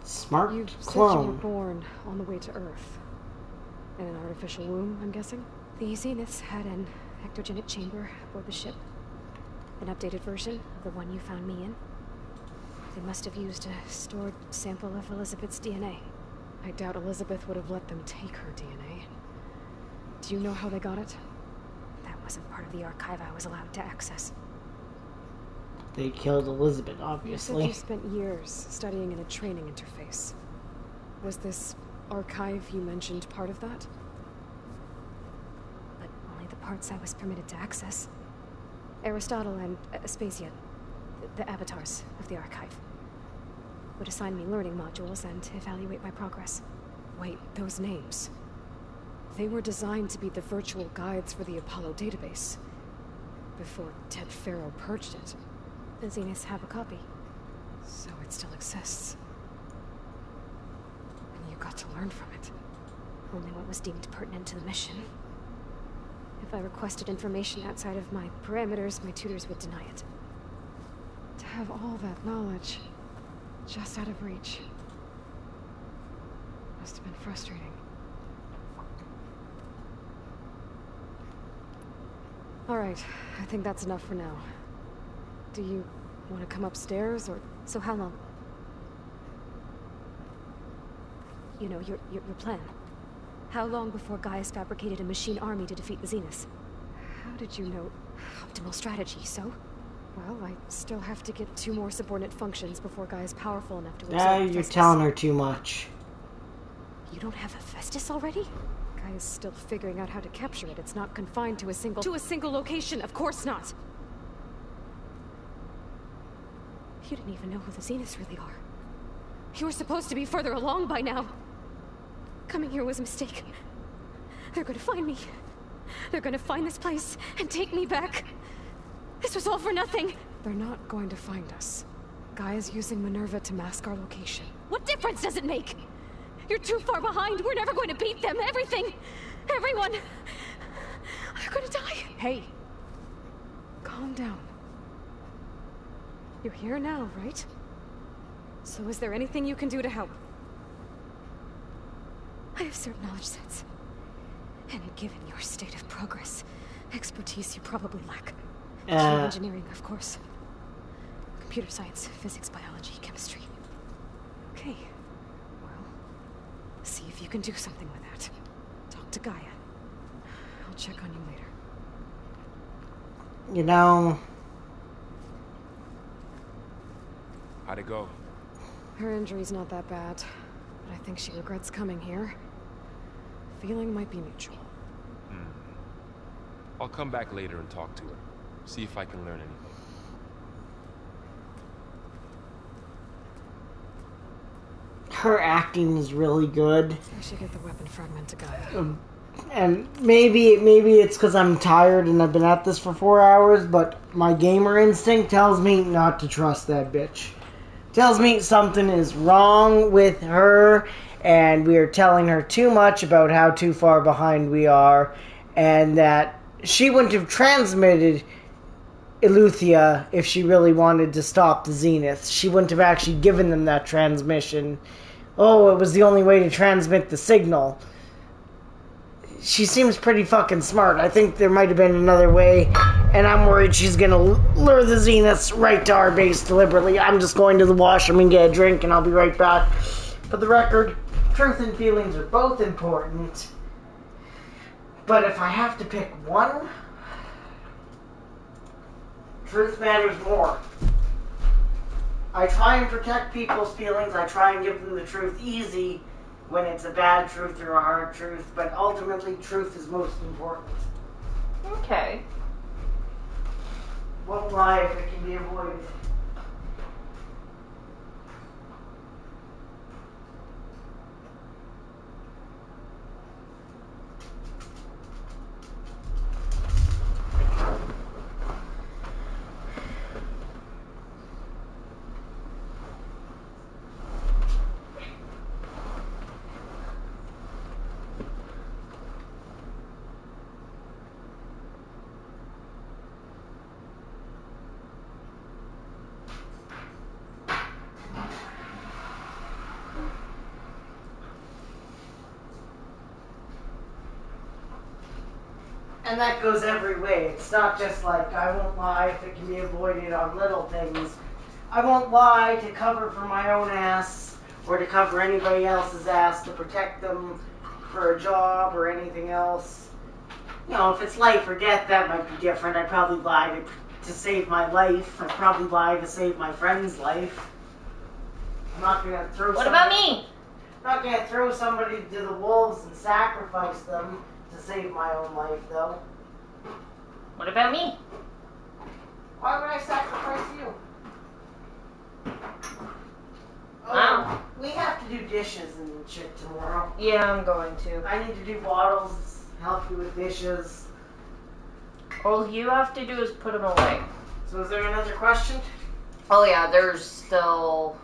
A: Smart
D: you
A: clone.
D: Said you were born on the way to Earth. In an artificial womb, I'm guessing?
L: The Zeniths had an ectogenic chamber aboard the ship. An updated version of the one you found me in. They must have used a stored sample of Elizabeth's DNA.
D: I doubt Elizabeth would have let them take her DNA. Do you know how they got it?
L: That wasn't part of the archive I was allowed to access.
A: They killed Elizabeth, obviously.
D: You said you spent years studying in a training interface. Was this archive you mentioned part of that?
L: But only the parts I was permitted to access. Aristotle and Aspasia, the avatars of the archive, would assign me learning modules and evaluate my progress.
D: Wait, those names. They were designed to be the virtual guides for the Apollo database. Before Ted Faro purged it.
L: The Zeniths have a copy.
D: So it still exists. And you got to learn from it.
L: Only what was deemed pertinent to the mission. If I requested information outside of my parameters, my tutors would deny it.
D: have all that knowledge just out of reach. Must have been frustrating. Alright, I think that's enough for now. Do you want to come upstairs, or... So how long? You know, your plan. How long before Gaius fabricated a machine army to defeat the Zeniths? How did you know? Optimal strategy, so? Well, I still have to get 2 more subordinate functions before Gaia's powerful enough to absorb
A: You're telling her too much.
D: You don't have Hephaestus already? Gaia's still figuring out how to capture it. It's not confined to a single location. Of course not. You didn't even know who the Zeniths really are. You were supposed to be further along by now. Coming here was a mistake. They're gonna find me. They're gonna find this place and take me back. This was all for nothing. They're not going to find us. Gaia's using Minerva to mask our location. What difference does it make? You're too far behind. We're never going to beat them. Everything. Everyone. They're gonna die. Hey. Calm down. You're here now, right? So is there anything you can do to help? I have certain knowledge sets. And given your state of progress, expertise you probably lack. Engineering, of course. Computer science, physics, biology, chemistry. Okay. Well, see if you can do something with that. Talk to Gaia. I'll check on you later.
A: You know...
E: How'd it go?
D: Her injury's not that bad, but I think she regrets coming here. Feeling might be mutual.
E: I'll come back later and talk to her. See if I can learn anything.
A: Her acting is really good.
D: I should get the weapon fragment to Gaia.
A: And maybe it's because I'm tired and I've been at this for 4 hours, but my gamer instinct tells me not to trust that bitch. Tells me something is wrong with her, and we are telling her too much about how too far behind we are, and that she wouldn't have transmitted Eleuthia if she really wanted to stop the Zeniths. She wouldn't have actually given them that transmission. Oh, it was the only way to transmit the signal. She seems pretty fucking smart. I think there might have been another way, and I'm worried she's gonna lure the Zeniths right to our base deliberately. I'm just going to the washroom and get a drink, and I'll be right back. For the record, truth and feelings are both important, but if I have to pick one, truth matters more. I try and protect people's feelings. I try and give them the truth easy when it's a bad truth or a hard truth, but ultimately truth is most important.
C: Okay.
A: Won't lie if it can be avoided. And that goes every way. It's not just like, I won't lie if it can be avoided on little things. I won't lie to cover for my own ass, or to cover anybody else's ass, to protect them for a job or anything else. You know, if it's life or death, that might be different. I'd probably lie to save my life. I'd probably lie to save my friend's life. I'm not going to throw
C: What about me?
A: I'm not going to throw somebody to the wolves and sacrifice them to save my own life, though.
C: What about me?
A: Why would I sacrifice you? Oh,
C: Wow.
A: We have to do dishes and shit tomorrow.
C: Yeah, I'm going to.
A: I need to do bottles, help you with dishes.
C: All you have to do is put them away.
A: So is there another question?
C: Oh yeah, there's still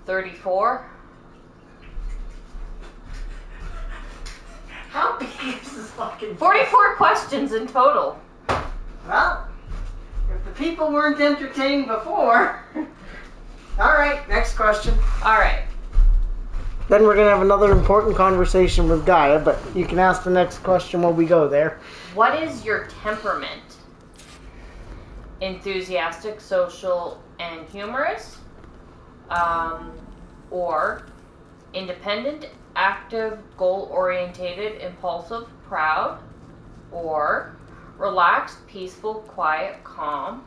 C: 34.
A: How big is this fucking...
C: 44 questions in total.
A: Well, if the The people weren't entertained before. Alright, next question.
C: Alright.
A: Then we're going to have another important conversation with Gaia, but you can ask the next question while we go there.
C: What is your temperament? Enthusiastic, social, and humorous? Or independent, active, goal-orientated, impulsive, proud? Or relaxed, peaceful, quiet, calm?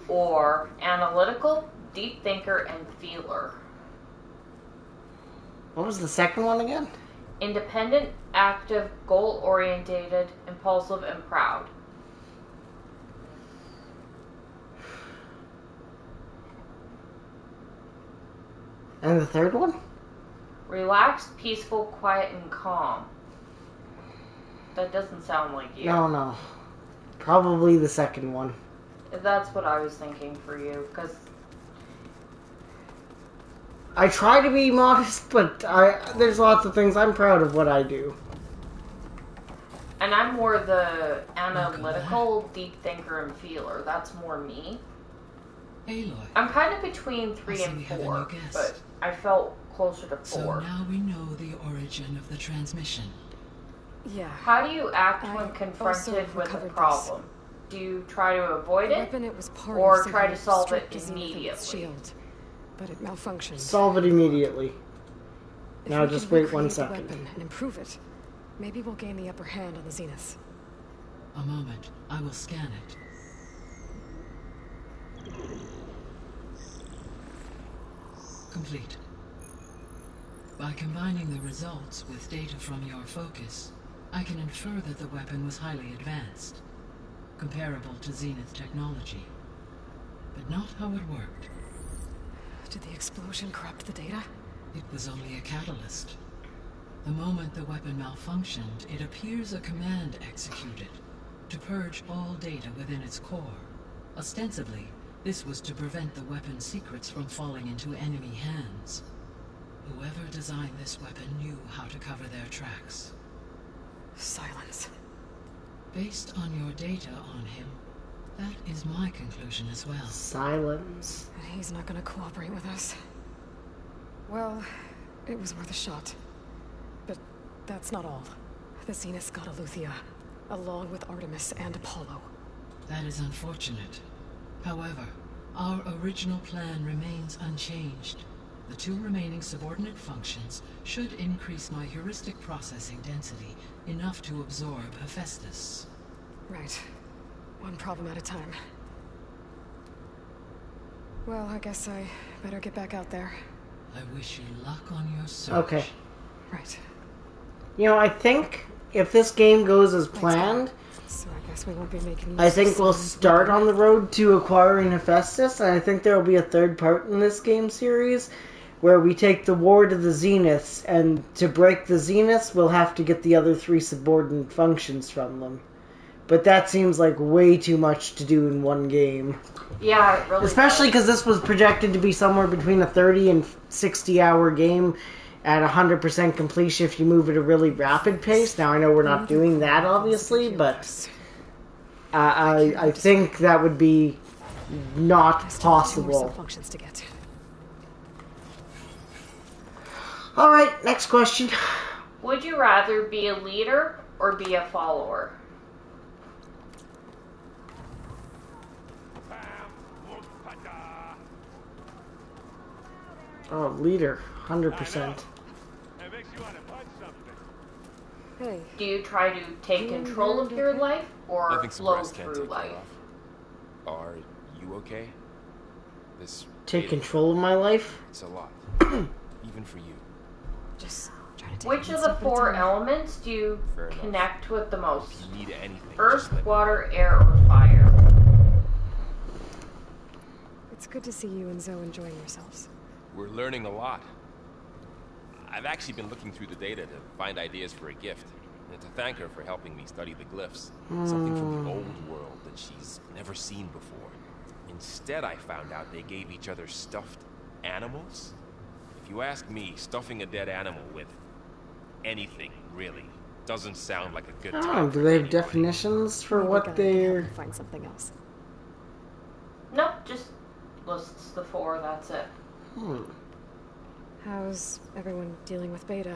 C: Or analytical, deep thinker, and feeler?
A: What was the second one again?
C: Independent, active, goal-orientated, impulsive, and proud.
A: And the third one?
C: Relaxed, peaceful, quiet, and calm. That doesn't sound like you.
A: No. Probably the second one.
C: That's what I was thinking for you, because
A: I try to be modest, but there's lots of things I'm proud of what I do.
C: And I'm more the analytical, deep thinker, and feeler. That's more me.
J: Aloy.
C: I'm kind of between 3 and 4, but I felt closer to 4.
J: So now we know the origin of the transmission.
D: Yeah.
C: How do you act when confronted with a problem? Do you try to avoid it, or try to solve it immediately?
D: Shield, but it malfunctioned.
A: Solve it immediately. Now just wait 1 second.
D: And improve it. Maybe we'll gain the upper hand on the Zenith.
J: A moment. I will scan it. Complete. By combining the results with data from your focus, I can infer that the weapon was highly advanced, comparable to Zenith technology, but not how it worked.
D: Did the explosion corrupt the data?
J: It was only a catalyst. The moment the weapon malfunctioned, it appears a command executed to purge all data within its core. Ostensibly, this was to prevent the weapon's secrets from falling into enemy hands. Whoever designed this weapon knew how to cover their tracks.
D: Silence.
J: Based on your data on him, that is my conclusion as well.
A: Silence.
D: He's not gonna cooperate with us. Well, it was worth a shot. But that's not all. The Zenith's got Eleuthia, along with Artemis and Apollo.
J: That is unfortunate. However, our original plan remains unchanged. The 2 remaining subordinate functions should increase my heuristic processing density enough to absorb Hephaestus.
D: Right. One problem at a time. Well, I guess I better get back out there.
J: I wish you luck on your search.
A: Okay.
D: Right.
A: You know, I think if this game goes as planned,
D: so I guess we won't be making
A: I think we'll start on the road to acquiring Hephaestus, and I think there will be a third part in this game series where we take the war to the Zeniths, and to break the Zeniths, we'll have to get the other 3 subordinate functions from them. But that seems like way too much to do in one game.
C: Yeah, it really
A: especially because this was projected to be somewhere between a 30 and 60 hour game at 100% completion if you move at a really rapid pace. Now, I know we're not doing that, obviously, but I think that would be not possible.
D: Functions to get.
A: Alright, next question.
C: Would you rather be a leader or be a follower?
A: Oh, leader, 100%.
D: Hey.
C: Do you try to take control of your life or flow through life?
E: Are you okay? This
A: Take control of my life?
E: It's a lot. Even for you.
D: Just trying to take
C: Which of the 4 elements do you connect with the most?
E: If you need anything,
C: Earth, water, air, or fire?
D: It's good to see you and Zoe enjoying yourselves.
E: We're learning a lot. I've actually been looking through the data to find ideas for a gift, and to thank her for helping me study the glyphs. Something from the old world that she's never seen before. Instead, I found out they gave each other stuffed animals. If you ask me, stuffing a dead animal with anything, really, doesn't sound like a good time.
A: Do they have definitions for what they're...
D: Find something else.
C: lists the 4, that's it.
L: How's everyone dealing with Beta?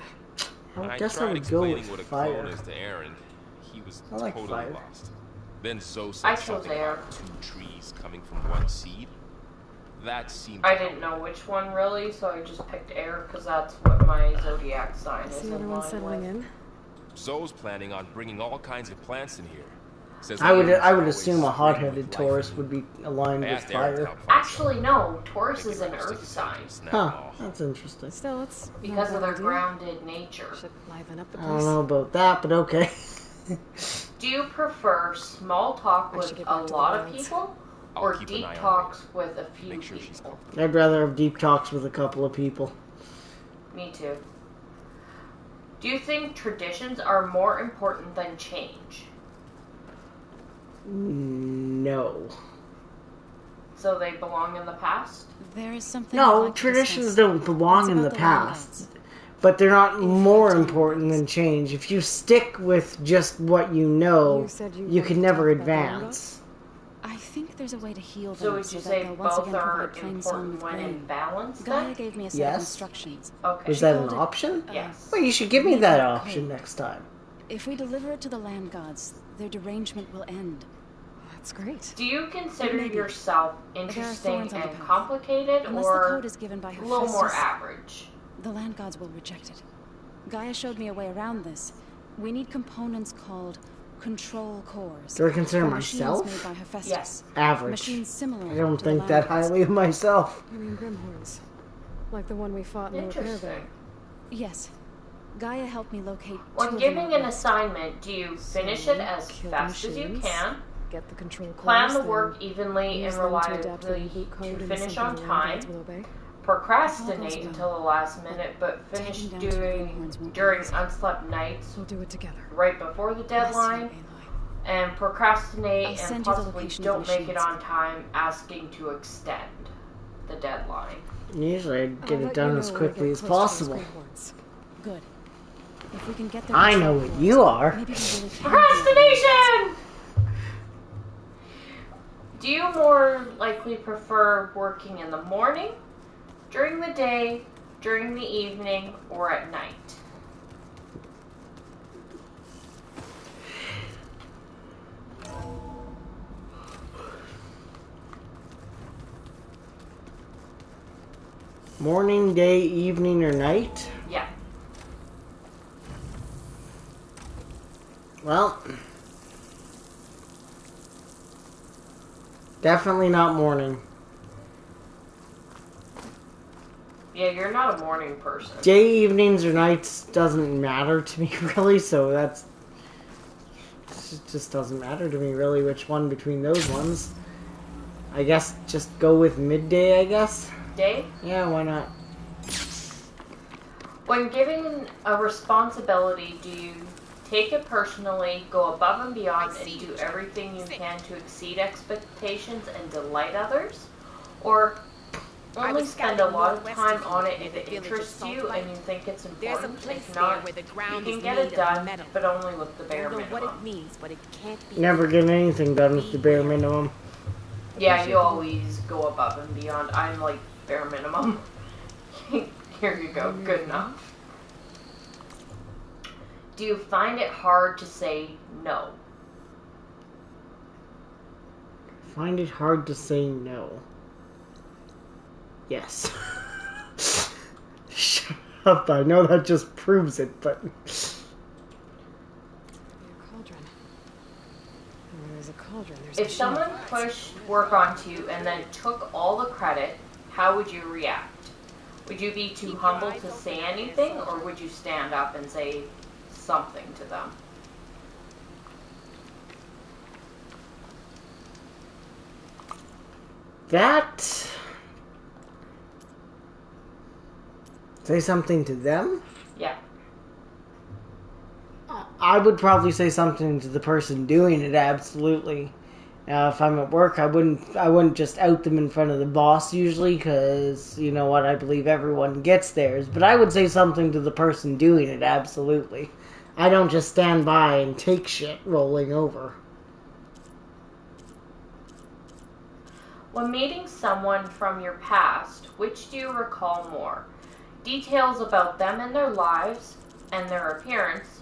E: I
A: guess I
E: tried
A: would go
E: explaining
A: with
E: what a
A: fire.
E: clone is to Aaron. He was
A: I like
E: totally
A: fire.
E: lost. Then So
C: I
E: said
C: chose
E: something
C: air.
E: about 2 trees coming from one seed. That seemed
C: I
E: to
C: didn't know which one really, so I just picked air because that's what my zodiac sign is
L: See
C: in
L: everyone
C: line
L: settling
C: with.
L: in?
E: Zo's planning on bringing all kinds of plants in here. Says
A: I would
E: always
A: assume a
E: strewn
A: hot-headed
E: with life
A: Taurus
E: and
A: would be aligned
E: I
A: with
E: asked Aaron to
A: fire.
E: help find
C: Actually, no. Taurus is an earth sign
A: Huh, that's interesting.
L: Still, it's
C: because of their
L: idea.
C: grounded nature.
L: Should liven up the
A: I
L: place.
A: don't know about that, but okay.
C: Do you prefer small talk
L: I
C: with
L: should get
C: a
L: back to the
C: lot of
L: wilds.
C: people,
E: I'll
C: or
E: keep an
C: deep
E: eye on
C: talks with a few
E: Make sure she's
C: people?
E: comfortable.
A: I'd rather have deep talks with a couple of people.
C: Me too. Do you think traditions are more important than change?
A: No.
C: So they belong in the past?
I: There is something I'd
A: No,
I: like to
A: traditions
I: discuss.
A: don't belong
I: It's
A: in the
I: about land
A: past.
I: gods.
A: But they're not more important than change. If you stick with just what you know,
L: You said you
A: you
L: wanted
A: can
L: to
A: never
L: talk about the land
A: advance.
I: I think there's a way to heal them
C: So would you
I: that
C: say
I: they'll once
C: both
I: again
C: are
I: provide plain song
C: important
I: with
C: when in
I: grain.
C: balance
I: Gaia
C: then?
I: gave me a set
A: Yes.
I: of instructions.
C: Okay.
A: Was
I: She
A: that an
I: called it,
A: option?
C: Yes.
A: Well, you should give me
I: Make
A: that
I: it
A: option
I: cold.
A: next time.
I: If we deliver it to the land gods, their derangement will end.
L: That's great.
C: Do you consider
I: Maybe.
C: yourself
I: There are
C: interesting
I: thorns on the
C: and
I: path.
C: complicated,
I: Unless the
C: or
I: code is given by
C: a little more
I: Hephaestus,
C: average?
I: the land gods will reject it. Gaia showed me a way around this. We need components called control cores.
A: Do I consider
I: for machines
A: myself
I: made by Hephaestus.
C: Yes.
A: average?
I: Machines similar
A: I don't
I: to the
A: think
I: land
A: that
I: gods.
A: highly of myself.
L: You mean Grimhorns? Like the one we fought in the repair bay.
C: Interesting.
I: Yes. Gaia helped me locate two
C: When
I: of them
C: giving
I: at
C: an
I: once.
C: assignment, do you finish it as
L: kill
C: fast as you
L: machines,
C: can?
L: Get the control
C: Plan
L: cores,
C: the
L: then
C: work evenly
L: use
C: and
L: them to adapt the
C: reliably
L: reboot code
C: to
L: into
C: finish
L: something
C: on
L: the land
C: time?
L: gods will obey?
C: Procrastinate
I: well.
C: until the last minute, but finish
I: Taking down two
C: doing
I: Greenhorns won't be
C: during
I: easy.
C: unslept nights
L: We'll do it together.
C: right before the
I: Bless you,
C: deadline,
I: Aloy.
C: and procrastinate
I: I'll
C: and
I: send you the
C: possibly
I: location of
C: don't
I: the
C: make it
I: machines.
C: on time, asking to extend the deadline.
A: Usually I'd get
L: I'll
A: it
L: let
A: done
L: you
A: as
L: know when we
A: quickly
L: get
A: as
L: close to those
A: possible.
L: Greenhorns.
I: Good. If we can get their
A: I
I: control
A: know what
I: cores,
A: you are.
I: maybe we really can
C: Procrastination! Do you more likely prefer working in the morning, during the day, during the evening, or at night?
A: Morning, day, evening, or night?
C: Yeah.
A: Well, definitely not morning.
C: Yeah, you're not a morning person.
A: Day, evenings, or nights doesn't matter to me really, so that's... It just doesn't matter to me really which one between those ones. I guess just go with midday, I guess?
C: Day?
A: Yeah, why not?
C: When given a responsibility, do you take it personally, go above and beyond, and do everything you can to exceed expectations and delight others? Or only spend a lot of time on it if it interests you and you think it's important? If not, you can get it done, but only with the bare minimum.
A: Never get anything done with the bare minimum.
C: Yeah, you always go above and beyond. I'm like bare minimum. Here you go, good enough. Do you find it hard to say no?
A: Find it hard to say no. Yes. Shut up, I know that just proves it, but...
L: Your cauldron. Where there's a cauldron, there's a
C: If someone pushed work onto you and then took all the credit, how would you react? Would you be too humble to say anything, or would you stand up and say something to them?
A: That... Say something to them?
C: Yeah.
A: I would probably say something to the person doing it, absolutely. Now, if I'm at work, I wouldn't just out them in front of the boss usually, because, you know what, I believe everyone gets theirs. But I would say something to the person doing it, absolutely. I don't just stand by and take shit rolling over.
C: When meeting someone from your past, which do you recall more? Details about them and their lives and their appearance,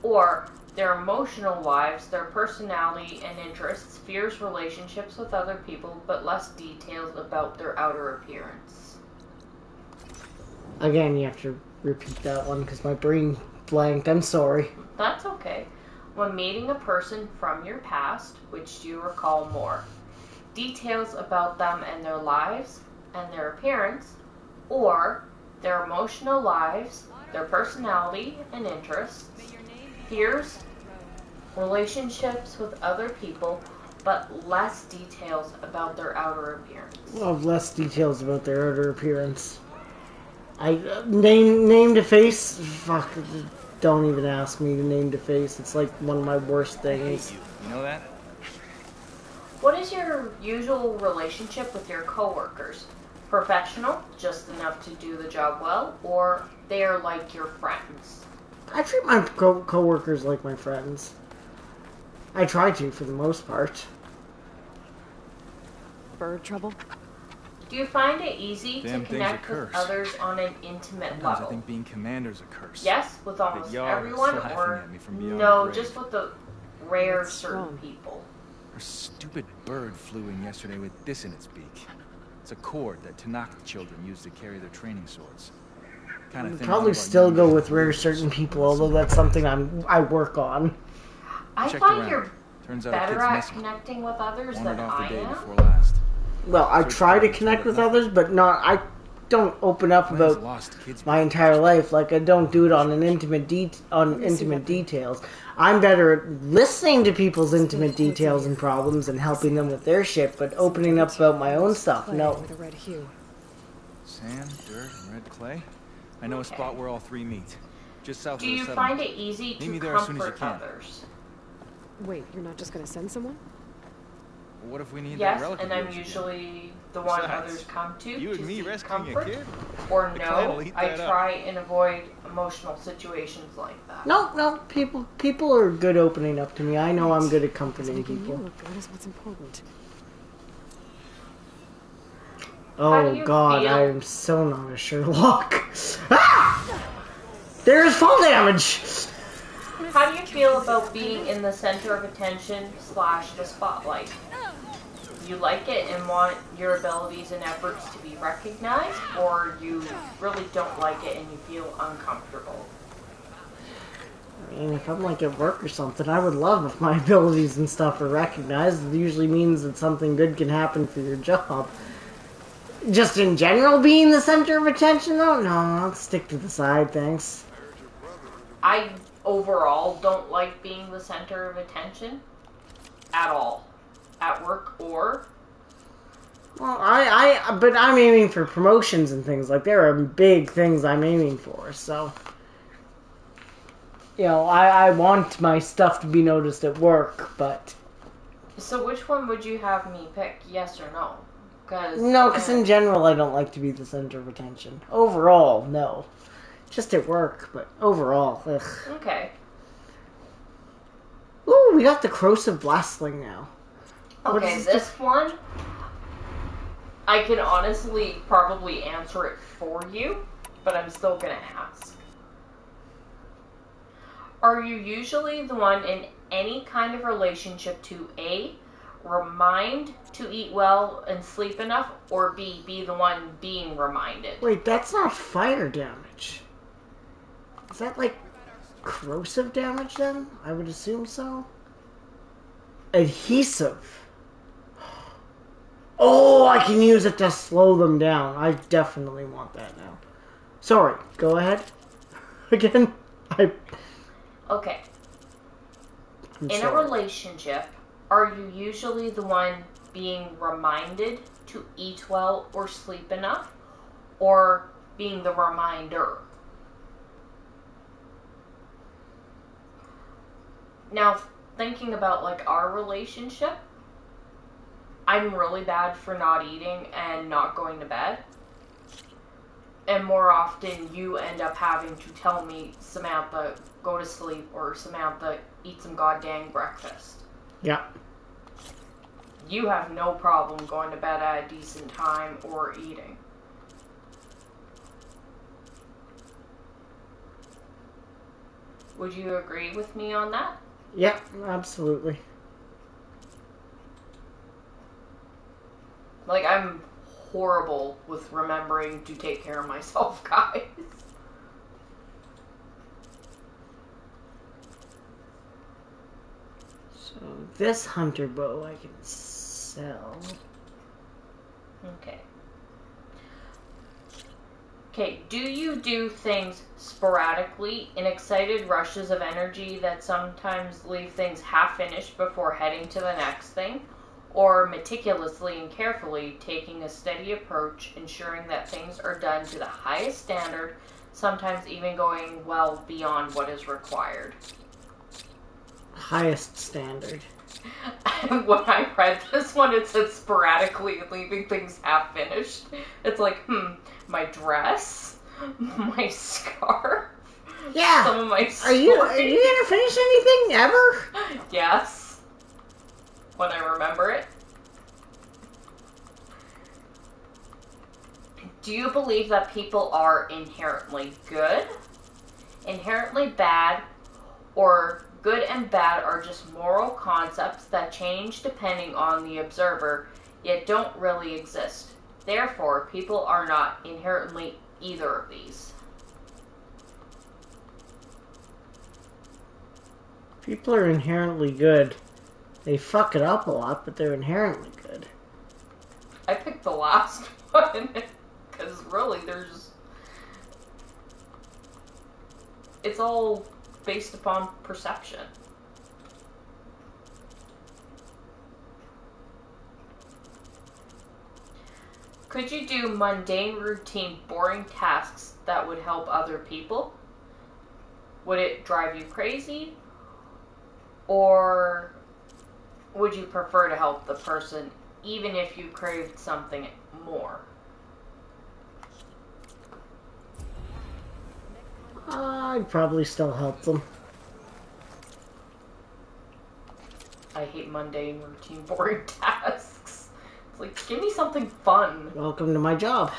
C: or their emotional lives, their personality and interests, fears, relationships with other people, but less details about their outer appearance?
A: Again, you have to repeat that one because my brain blanked. I'm sorry.
C: That's okay. When meeting a person from your past, which do you recall more? Details about them and their lives and their appearance, or their emotional lives, their personality and interests, fears, relationships with other people, but less details about their outer appearance.
A: Well, less details about their outer appearance. I name to face. Fuck, don't even ask me to name to face. It's like one of my worst things.
K: You know that?
C: What is your usual relationship with your coworkers? Professional, just enough to do the job well, or they are like your friends?
A: I treat my coworkers like my friends. I try to, for the most part.
D: Bird trouble?
C: Do you find it easy
K: Damn
C: to connect with others on an intimate
K: Sometimes
C: level?
K: I think being commander's a curse.
C: Yes, with almost
K: Yar is
C: everyone,
K: laughing
C: or
K: at me from beyond
C: no,
K: the grave.
C: just with the rare
D: What's
C: certain
D: wrong?
C: people?
K: A stupid bird flew in yesterday with this in its beak. It's a cord that Tanakh children use to carry their training swords. Kind of thing.
A: Probably still go with rare certain people, although that's something I work on.
C: I
K: Checked
C: find
K: around.
C: you're
K: Turns out a
C: better
K: kid's
C: at
K: missing.
C: connecting with others
K: Wandered
C: than
K: off the
C: I
K: day
C: am.
K: before last.
A: Well, I
K: Search
A: try to
K: for
A: connect
K: each
A: with
K: other.
A: others, but not. I don't open up
K: Plans
A: about
K: lost kids
A: my entire life. Like I don't do it on an intimate details. I'm better at listening to people's intimate details and problems and helping them with their shit, but opening up about my own stuff,
D: Clay
A: no.
D: With a red hue.
K: Sand, dirt, and red clay. I know a spot where all three meet. Just south
C: Do
K: of the
C: you
K: settlement.
C: find it easy
K: Meet
C: to
K: me there as soon as you
C: comfort
K: can.
C: others?
D: Wait, you're not just gonna send someone?
K: Well, what if we need
C: Yes,
K: that relic
C: and
K: of
C: I'm
K: yours again?
C: usually the one
K: Besides,
C: others come to
K: you and me
C: seek
K: rescuing a
C: comfort.
K: kid?
C: Or
K: The clan
C: no,
K: will eat
C: I
K: that up.
C: try and avoid emotional situations like that.
A: No, people are good opening up to me. I know I'm good at comforting
D: Making you
A: people.
D: look good is what's important.
C: How do
A: Oh
C: you
A: god,
C: feel?
A: I am so not a Sherlock. Ah! There's fall damage!
C: How do you feel about being in the center of attention / the spotlight? You like it and want your abilities and efforts to be recognized, or you really don't like it and you feel uncomfortable?
A: I mean, if I'm like at work or something, I would love if my abilities and stuff are recognized. It usually means that something good can happen for your job. Just in general, being the center of attention, though? No, I'll stick to the side, thanks.
C: I overall don't like being the center of attention at all, at work or.
A: Well, but I'm aiming for promotions and things. Like, there are big things I'm aiming for, so. You know, I want my stuff to be noticed at work, but.
C: So which one would you have me pick, yes or no?
A: No, because in general, I don't like to be the center of attention. Overall, no. Just at work, but overall, ugh.
C: Okay.
A: Ooh, we got the corrosive blastling now.
C: Okay, this one, I can honestly probably answer it for you, but I'm still gonna ask. Are you usually the one in any kind of relationship to A, remind to eat well and sleep enough, or B, be the one being reminded?
A: Wait, that's not fire damage. Is that like corrosive damage then? I would assume so. Adhesive. Oh, I can use it to slow them down. I definitely want that now. Sorry, go ahead. Again.
C: Okay.
A: I'm
C: In
A: sorry.
C: a relationship, are you usually the one being reminded to eat well or sleep enough, or being the reminder? Now, thinking about like our relationship, I'm really bad for not eating and not going to bed. And more often you end up having to tell me, Samantha, go to sleep, or Samantha, eat some goddamn breakfast.
A: Yeah.
C: you have no problem going to bed at a decent time or eating. Would you agree with me on that?
A: Yep, absolutely.
C: Like, I'm horrible with remembering to take care of myself, guys.
A: So this hunter bow I can sell.
C: Okay. Okay, do you do things sporadically in excited rushes of energy that sometimes leave things half finished before heading to the next thing? Or meticulously and carefully taking a steady approach, ensuring that things are done to the highest standard, sometimes even going well beyond what is required?
A: Highest standard.
C: When I read this one, it said sporadically leaving things half finished. It's like, my dress, my scarf,
A: yeah.
C: Some of my
A: Are you gonna finish anything ever?
C: Yes. When I remember it. Do you believe that people are inherently good, inherently bad, or good and bad are just moral concepts that change depending on the observer, yet don't really exist? Therefore, people are not inherently either of these.
A: People are inherently good. They fuck it up a lot, but they're inherently good.
C: I picked the last one, because really it's all based upon perception. Could you do mundane, routine, boring tasks that would help other people? Would it drive you crazy? Or would you prefer to help the person even if you craved something more?
A: I'd probably still help them.
C: I hate mundane, routine, boring tasks. It's like, give me something fun.
A: Welcome to my job.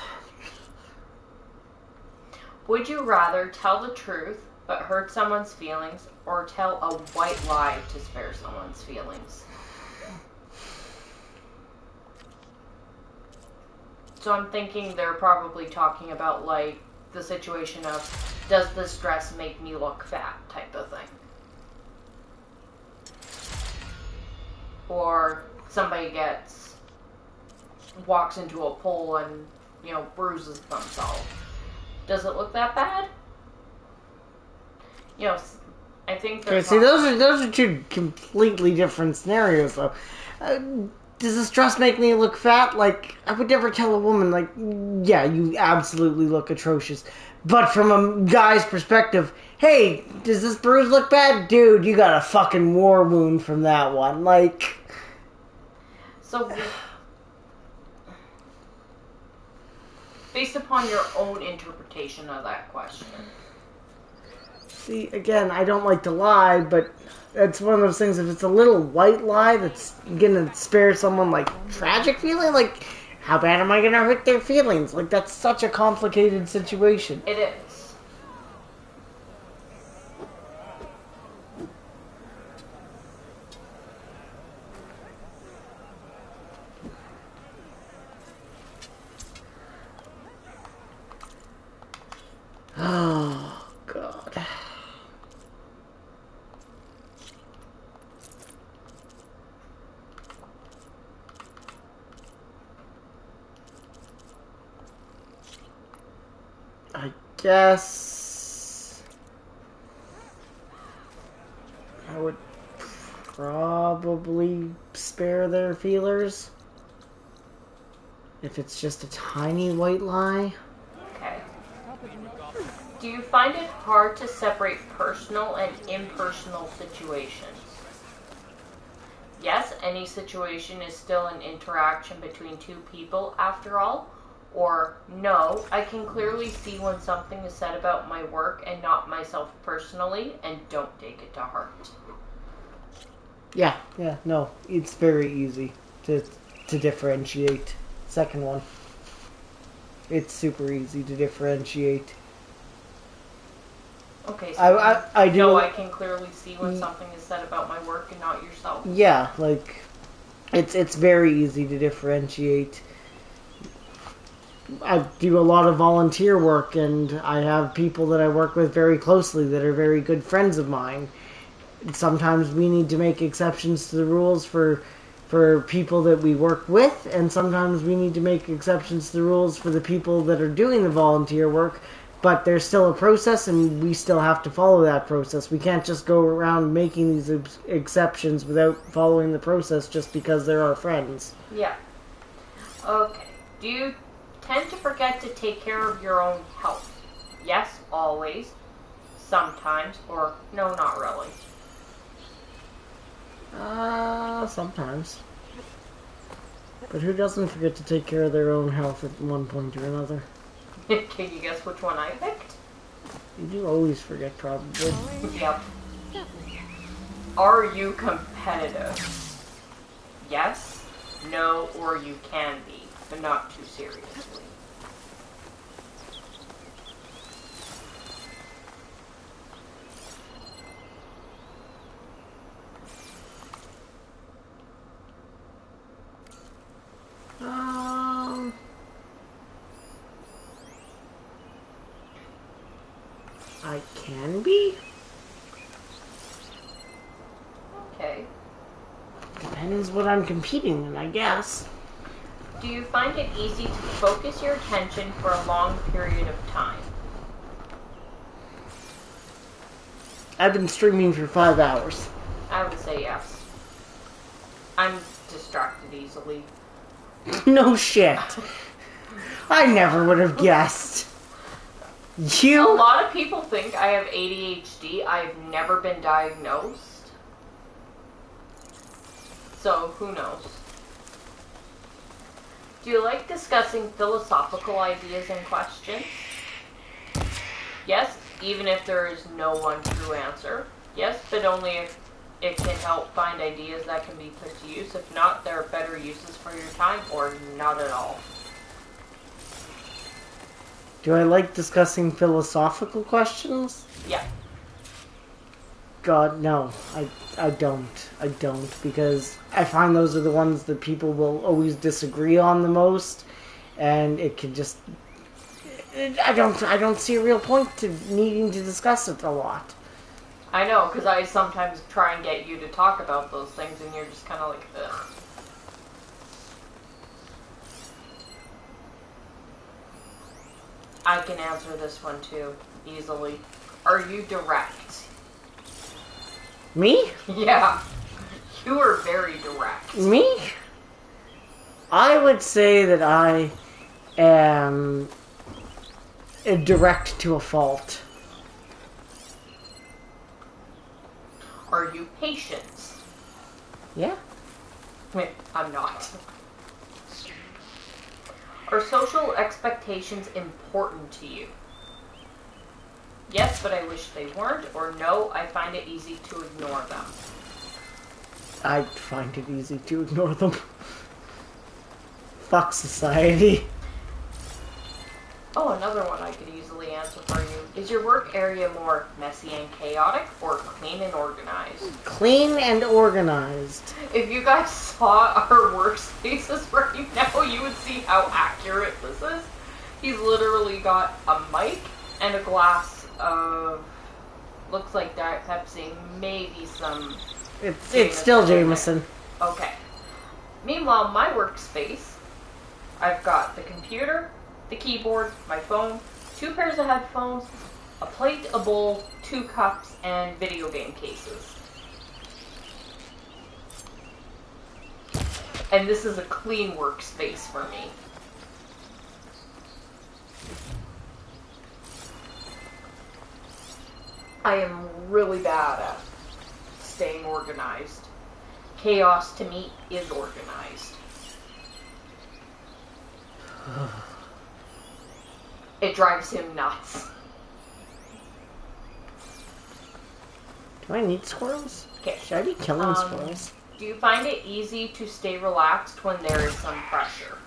C: Would you rather tell the truth but hurt someone's feelings, or tell a white lie to spare someone's feelings? So I'm thinking they're probably talking about, like, the situation of, does this dress make me look fat type of thing. Or somebody walks into a pole and, bruises themselves. Does it look that bad? I think
A: okay, see, those are two completely different scenarios, though. Does this dress make me look fat? Like, I would never tell a woman, like, yeah, you absolutely look atrocious. But from a guy's perspective, hey, does this bruise look bad? Dude, you got a fucking war wound from that one. Like...
C: So, based upon your own interpretation of that question.
A: See, again, I don't like to lie, but it's one of those things, if it's a little white lie that's gonna spare someone, like, tragic feeling, like, how bad am I gonna hurt their feelings? Like, that's such a complicated situation.
C: It is.
A: Oh, God. I guess I would probably spare their feelers if it's just a tiny white lie.
C: Okay. Do you find it hard to separate personal and impersonal situations? Yes, any situation is still an interaction between two people after all. Or, no, I can clearly see when something is said about my work and not myself personally, and don't take it to heart.
A: Yeah, no, it's very easy. to differentiate. Second one. It's super easy to differentiate.
C: Okay, so
A: I do know
C: I can clearly see when something is said about my work and not yourself.
A: Yeah, like it's very easy to differentiate. I do a lot of volunteer work, and I have people that I work with very closely that are very good friends of mine. Sometimes we need to make exceptions to the rules for people that we work with, and sometimes we need to make exceptions to the rules for the people that are doing the volunteer work, but there's still a process, and we still have to follow that process. We can't just go around making these exceptions without following the process just because they're our friends.
C: Yeah. Okay. Do you tend to forget to take care of your own health? Yes, always. Sometimes, or no, not really.
A: Sometimes. But who doesn't forget to take care of their own health at one point or another?
C: Can you guess which one I picked?
A: You do always forget, probably.
C: Yep. Are you competitive? Yes, no, or you can be, but not too seriously.
A: I can be?
C: Okay.
A: Depends what I'm competing in, I guess.
C: Do you find it easy to focus your attention for a long period of time?
A: I've been streaming for 5 hours.
C: I would say yes. I'm distracted easily.
A: No shit. I never would have guessed.
C: A lot of people think I have ADHD. I've never been diagnosed. So, who knows? Do you like discussing philosophical ideas and questions? Yes, even if there is no one true answer. Yes, but only if it can help find ideas that can be put to use. If not, there are better uses for your time, or not at all.
A: Do I like discussing philosophical questions?
C: Yeah.
A: God, no. I don't. I don't, because I find those are the ones that people will always disagree on the most, and it can just... I don't see a real point to needing to discuss it a lot.
C: I know, because I sometimes try and get you to talk about those things, and you're just kind of like, ugh. I can answer this one too, easily. Are you direct?
A: Me?
C: Yeah. You are very direct.
A: Me? I would say that I am direct to a fault.
C: Are you patient?
A: Yeah.
C: I'm not. Are social expectations important to you? Yes, but I wish they weren't, or no, I find it easy to ignore them.
A: I find it easy to ignore them. Fuck society.
C: Oh, another one I could easily answer for you. Is your work area more messy and chaotic, or clean and organized?
A: Clean and organized.
C: If you guys saw our workspaces right now, you would see how accurate this is. He's literally got a mic and a glass of, looks like Diet Pepsi, maybe some...
A: It's still Jameson.
C: Okay. Meanwhile, my workspace, I've got the computer, the keyboard, my phone, 2 pairs of headphones, a plate, a bowl, 2 cups, and video game cases. And this is a clean workspace for me. I am really bad at staying organized. Chaos to me is organized. It drives him nuts.
A: Do I need squirrels?
C: Okay.
A: Should I be killing squirrels?
C: Do you find it easy to stay relaxed when there is some pressure?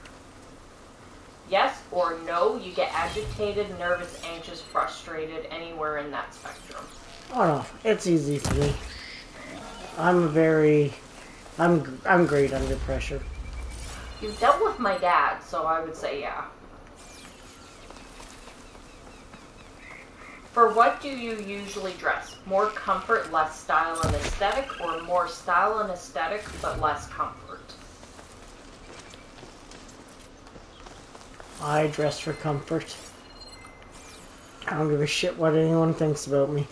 C: Yes or no, you get agitated, nervous, anxious, frustrated, anywhere in that spectrum.
A: Oh no, it's easy for me. I'm great under pressure.
C: You've dealt with my dad, so I would say yeah. For what do you usually dress? More comfort, less style and aesthetic, or more style and aesthetic, but less comfort?
A: I dress for comfort. I don't give a shit what anyone thinks about me.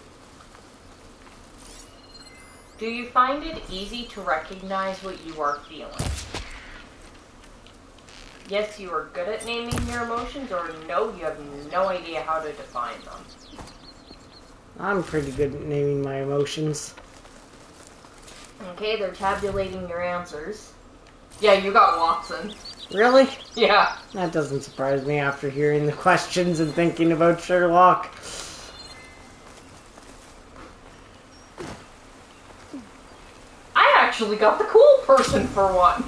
C: Do you find it easy to recognize what you are feeling? Yes, you are good at naming your emotions, or no, you have no idea how to define them.
A: I'm pretty good at naming my emotions.
C: Okay, they're tabulating your answers. Yeah, you got Watson.
A: Really?
C: Yeah.
A: That doesn't surprise me after hearing the questions and thinking about Sherlock.
C: I actually got the cool person for once.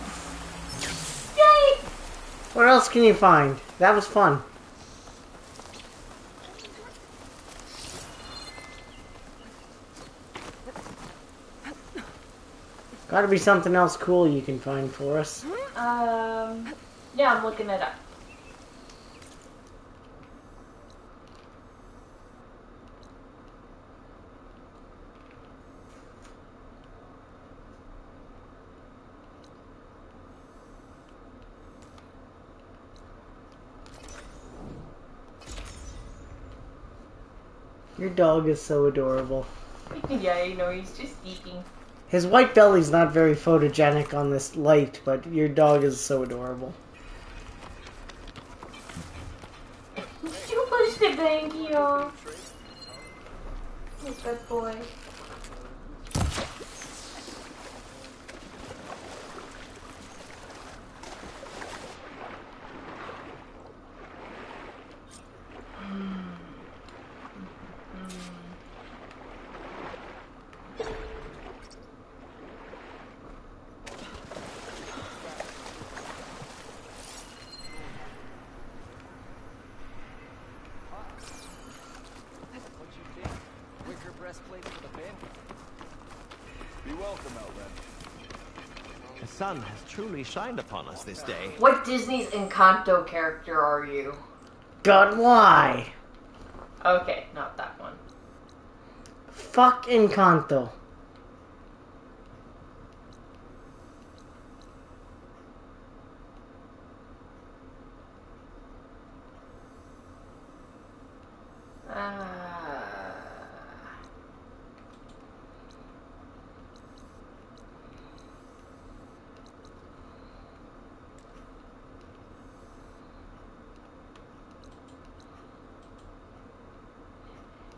C: Yay!
A: What else can you find? That was fun. Gotta be something else cool you can find for us.
C: Yeah, I'm looking it up.
A: Your dog is so adorable.
C: Yeah, you know, he's just eating.
A: His white belly's not very photogenic on this light, but your dog is so adorable.
C: You pushed the banky off. Good boy.
M: The sun has truly shined upon us this day.
C: What Disney's Encanto character are you?
A: God, why?
C: Okay, not that one.
A: Fuck Encanto.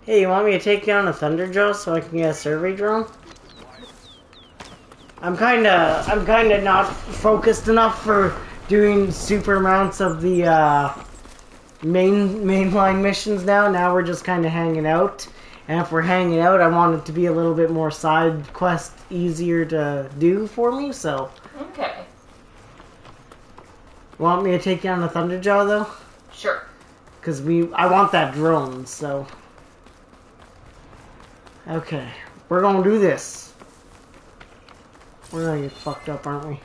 A: Hey, you want me to take you on a Thunderjaw so I can get a survey drone? I'm kinda not focused enough for doing super amounts of the mainline missions now. Now we're just kinda hanging out. And if we're hanging out, I want it to be a little bit more side quest, easier to do for me, so.
C: Okay.
A: Want me to take you on a Thunderjaw though?
C: Sure.
A: Cause I want that drone, so. Okay, we're gonna do this. We're gonna get fucked up, aren't we?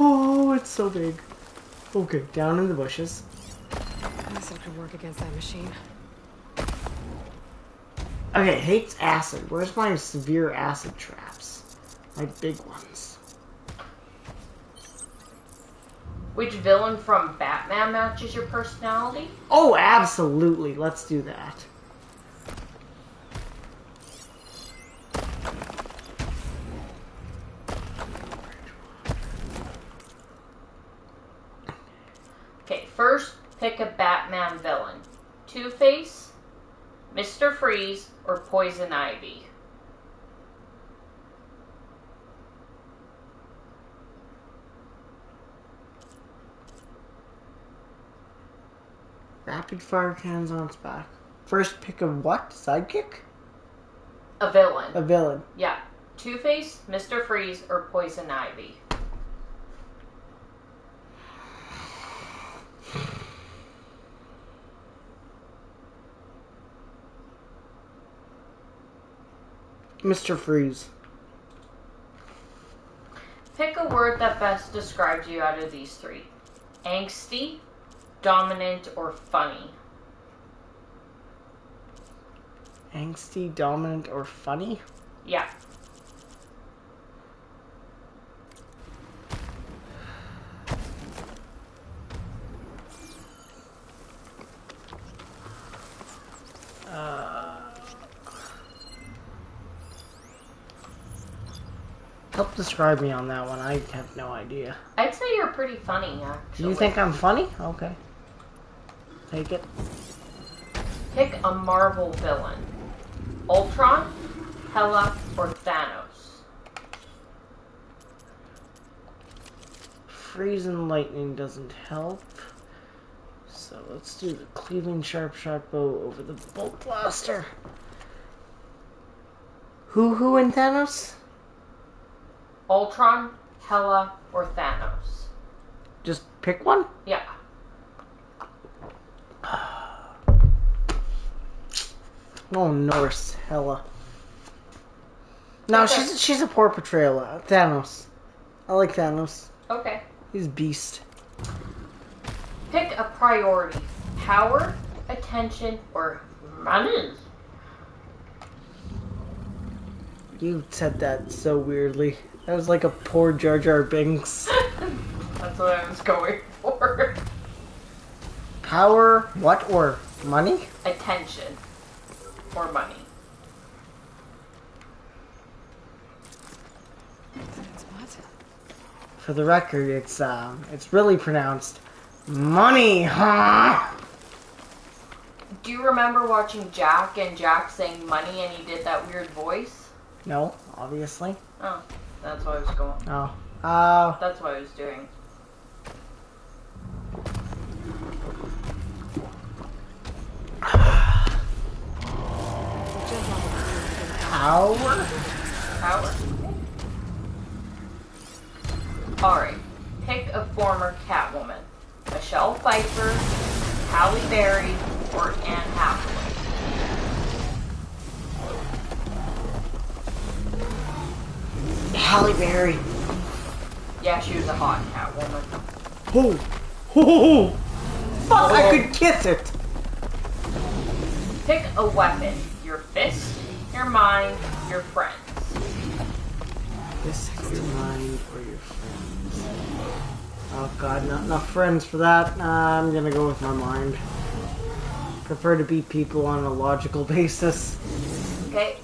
A: Oh, it's so big. Okay, down in the bushes.
D: Guess I could work against that machine.
A: Okay, hates acid. Where's my severe acid traps? My big ones.
C: Which villain from Batman matches your personality?
A: Oh, absolutely. Let's do that.
C: Okay, first pick a Batman villain. Two-Face, Mr. Freeze, or Poison Ivy.
A: Rapid fire cannons on its back. First pick of what? Sidekick?
C: A villain.
A: A villain.
C: Yeah. Two-Face, Mr. Freeze, or Poison Ivy.
A: Mr. Freeze.
C: Pick a word that best describes you out of these three. Angsty, dominant, or funny.
A: Angsty, dominant, or funny?
C: Yeah.
A: Help describe me on that one. I have no idea.
C: I'd say you're pretty funny, actually.
A: You think I'm funny? Okay. Take it.
C: Pick a Marvel villain. Ultron, Hela, or Thanos.
A: Freeze and lightning doesn't help. So let's do the cleaving sharp bow over the bolt blaster. Who and Thanos?
C: Ultron, Hela, or Thanos.
A: Just pick one?
C: Yeah.
A: Oh, Norse, Hela. No,
C: Okay.
A: she's a poor portrayal. Thanos. I like Thanos.
C: Okay.
A: He's beast.
C: Pick a priority. Power, attention, or money.
A: You said that so weirdly. That was like a poor Jar Jar Binks.
C: That's what I was going for.
A: Power, what, or money?
C: Attention. Or money.
A: For the record, it's really pronounced money, huh?
C: Do you remember watching Jack and Jack saying money and he did that weird voice?
A: No, obviously.
C: Oh, that's what I was going.
A: Oh.
C: That's what I was doing.
A: Power?
C: Power. Alright. Pick a former Catwoman. Michelle Pfeiffer, Halle Berry, or Anne Hathaway.
A: Halle Berry.
C: Yeah, she was a hot Catwoman.
A: Oh. Fuck, I could kiss it.
C: Pick a weapon. Your fist, your mind, your friends.
A: This is your mind or your friends. Oh god, not enough friends for that. I'm gonna go with my mind. Prefer to beat people on a logical basis.
C: Okay.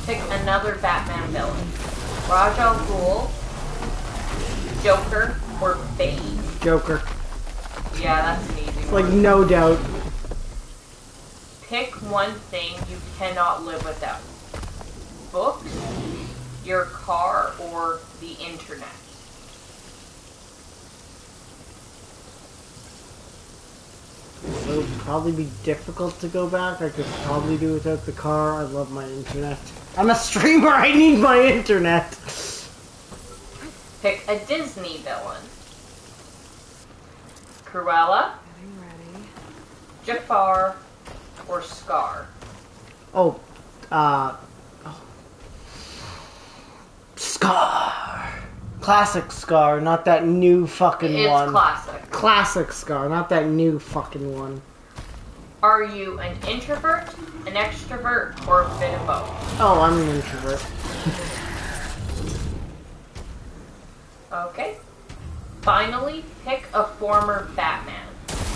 C: Pick another Batman villain. Ra's al Ghul, Joker, or Bane.
A: Joker.
C: Yeah, that's an easy
A: It's
C: one.
A: like no doubt.
C: Pick one thing you cannot live without. Books, your car, or the internet.
A: It would probably be difficult to go back. I could probably do without the car. I love my internet. I'm a streamer, I need my internet.
C: Pick a Disney villain. Cruella, Jafar, or Scar.
A: Scar. Classic Scar, not that new fucking one.
C: It's classic.
A: Classic Scar, not that new fucking one.
C: Are you an introvert, an extrovert, or a bit of both?
A: Oh, I'm an introvert.
C: Okay. Finally, pick a former Batman.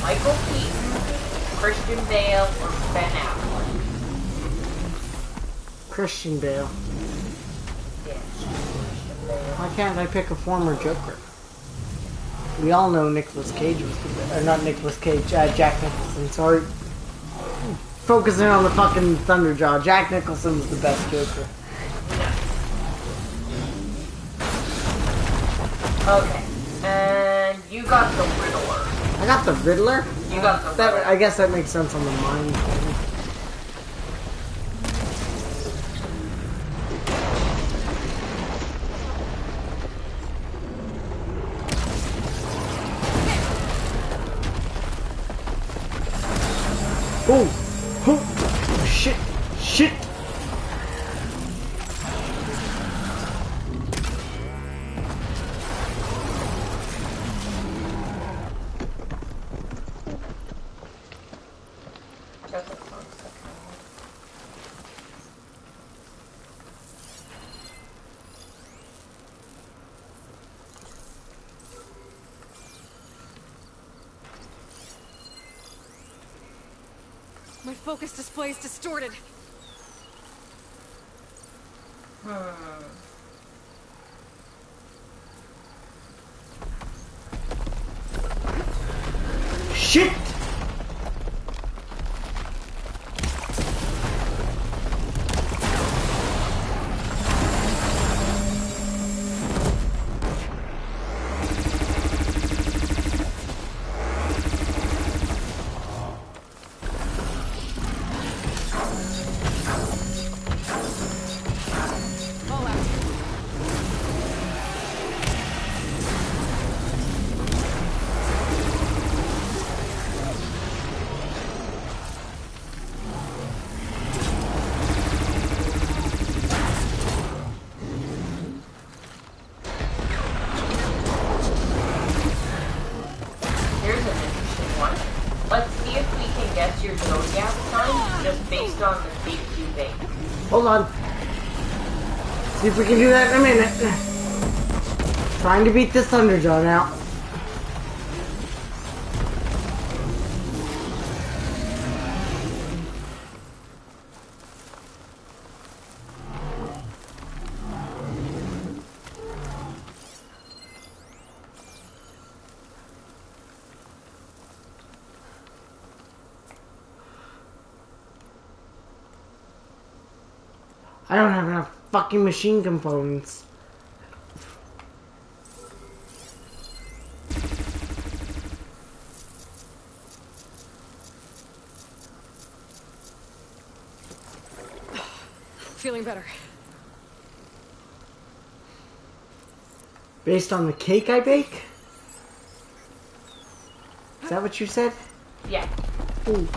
C: Michael Keaton, Christian Bale, or Ben Affleck.
A: Christian Bale.
C: Yeah, Christian Bale.
A: Why can't I pick a former Joker? We all know Nicolas Cage was the not Nicolas Cage, Jack Nicholson, sorry. Focusing on the fucking Thunderjaw. Jack Nicholson was the best Joker.
C: Okay, and you got the Riddler.
A: I got the Riddler?
C: You got the
A: that.
C: Riddler.
A: I guess that makes sense on the mind thing. Oh! Oh! Shit! Shit!
L: My focus display is distorted.
A: Shit! Hold on. See if we can do that in a minute. Trying to beat this Thunderjaw now. I don't have enough fucking machine components.
L: Feeling better.
A: Based on the cake I bake? Is that what you said?
C: Yeah.
A: Ooh.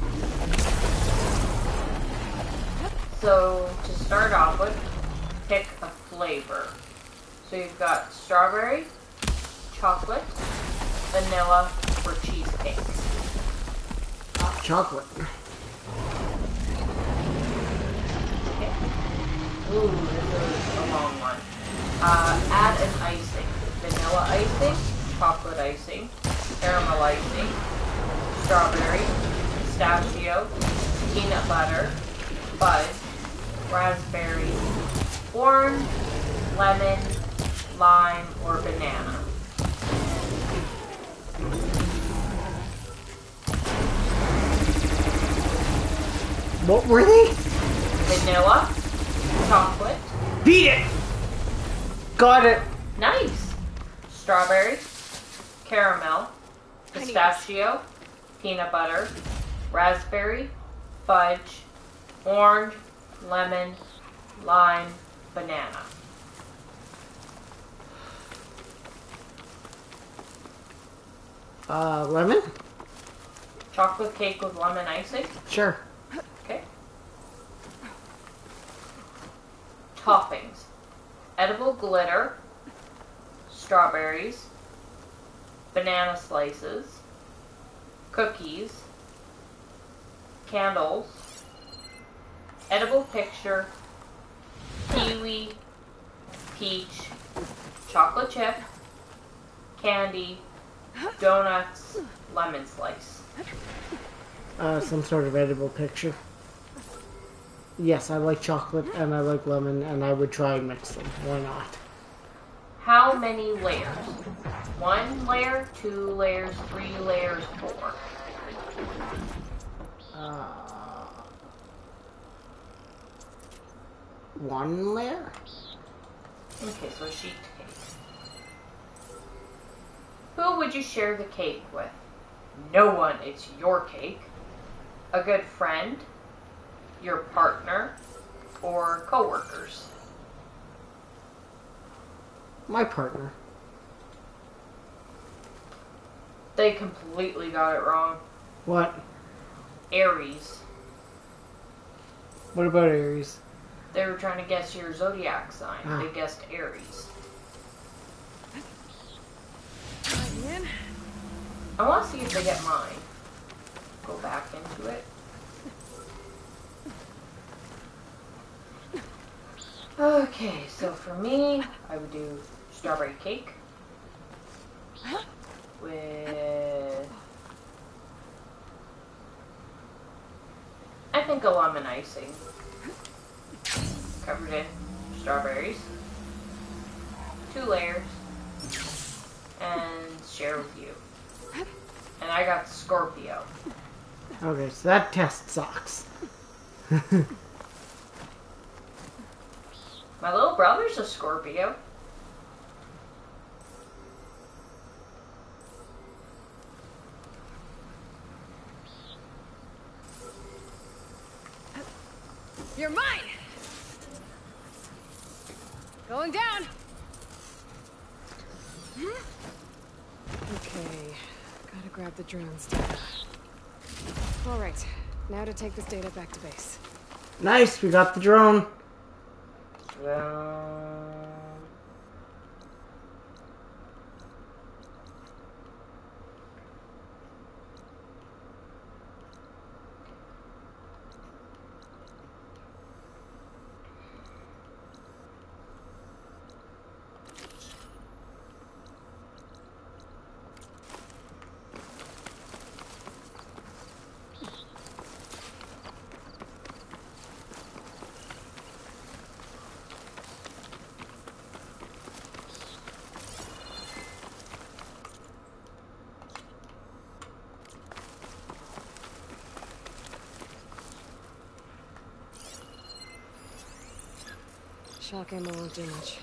C: So, to start off with, pick a flavor. So you've got strawberry, chocolate, vanilla, or cheesecake.
A: Chocolate.
C: Okay. Ooh, this is a long one. Add an icing. Vanilla icing, chocolate icing, caramel icing, strawberry, pistachio, peanut butter, fudge, raspberry, orange, lemon, lime, or banana.
A: What were they?
C: Vanilla, chocolate.
A: Beat it! Got it.
C: Nice. Strawberry, caramel, pistachio, peanut butter, raspberry, fudge, orange, lemon, lime, banana.
A: Lemon?
C: Chocolate cake with lemon icing?
A: Sure.
C: Okay. Toppings. Edible glitter, strawberries, banana slices, cookies, candles, edible picture, kiwi, peach, chocolate chip, candy, donuts, lemon slice.
A: Some sort of edible picture. Yes, I like chocolate and I like lemon and I would try and mix them. Why not?
C: How many layers? 1 layer, 2 layers, 3 layers, 4.
A: 1 layer?
C: Okay, so sheet cake. Who would you share the cake with? No one, it's your cake. A good friend, your partner, or coworkers?
A: My partner.
C: They completely got it wrong.
A: What?
C: Aries.
A: What about Aries?
C: They were trying to guess your zodiac sign.
A: Ah.
C: They guessed Aries. I want to see if they get mine. Go back into it. Okay, so for me, I would do strawberry cake with, I think, a lemon icing covered in strawberries, 2 layers, and share with you. And I got Scorpio.
A: Okay, so that test sucks.
C: My little brother's a Scorpio.
D: You're mine! Going down! Okay, gotta grab the drone's data. Alright, now to take this data back to base.
A: Nice, we got the drone.
D: Shock ammo won't do much.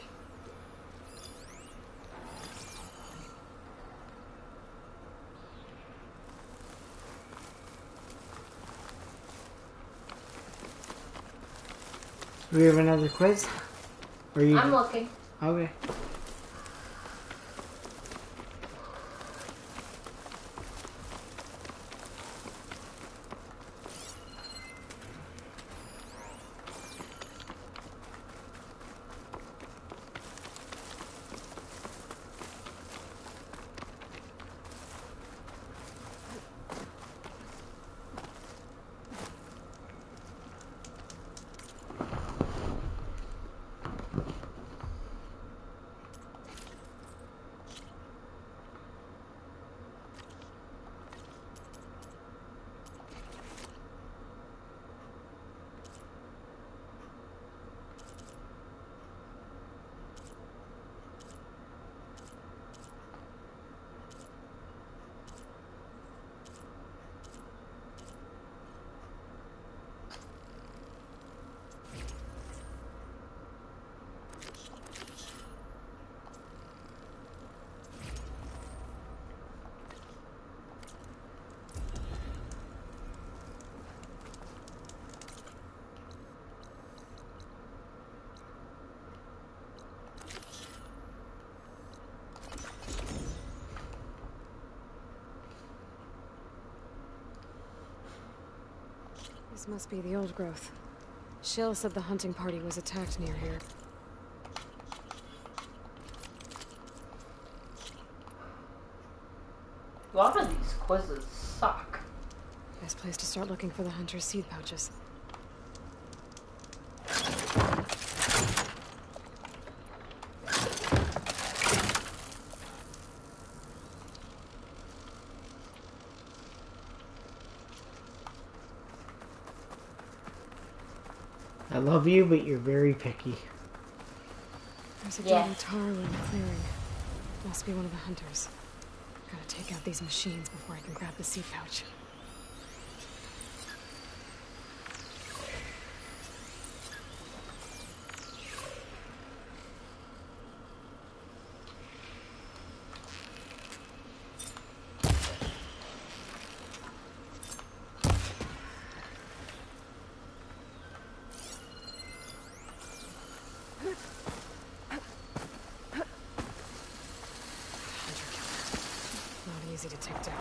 A: Do we have another quiz? Or you?
C: I'm looking.
A: Okay.
D: This must be the old growth. Shell said the hunting party was attacked near here.
C: A lot of these quizzes suck.
D: Best place to start looking for the hunter's seed pouches.
A: I love you, but you're very picky.
D: There's a dirty tar in the clearing. Must be one of the hunters. Gotta take out these machines before I can grab the seed pouch. Easy to take down.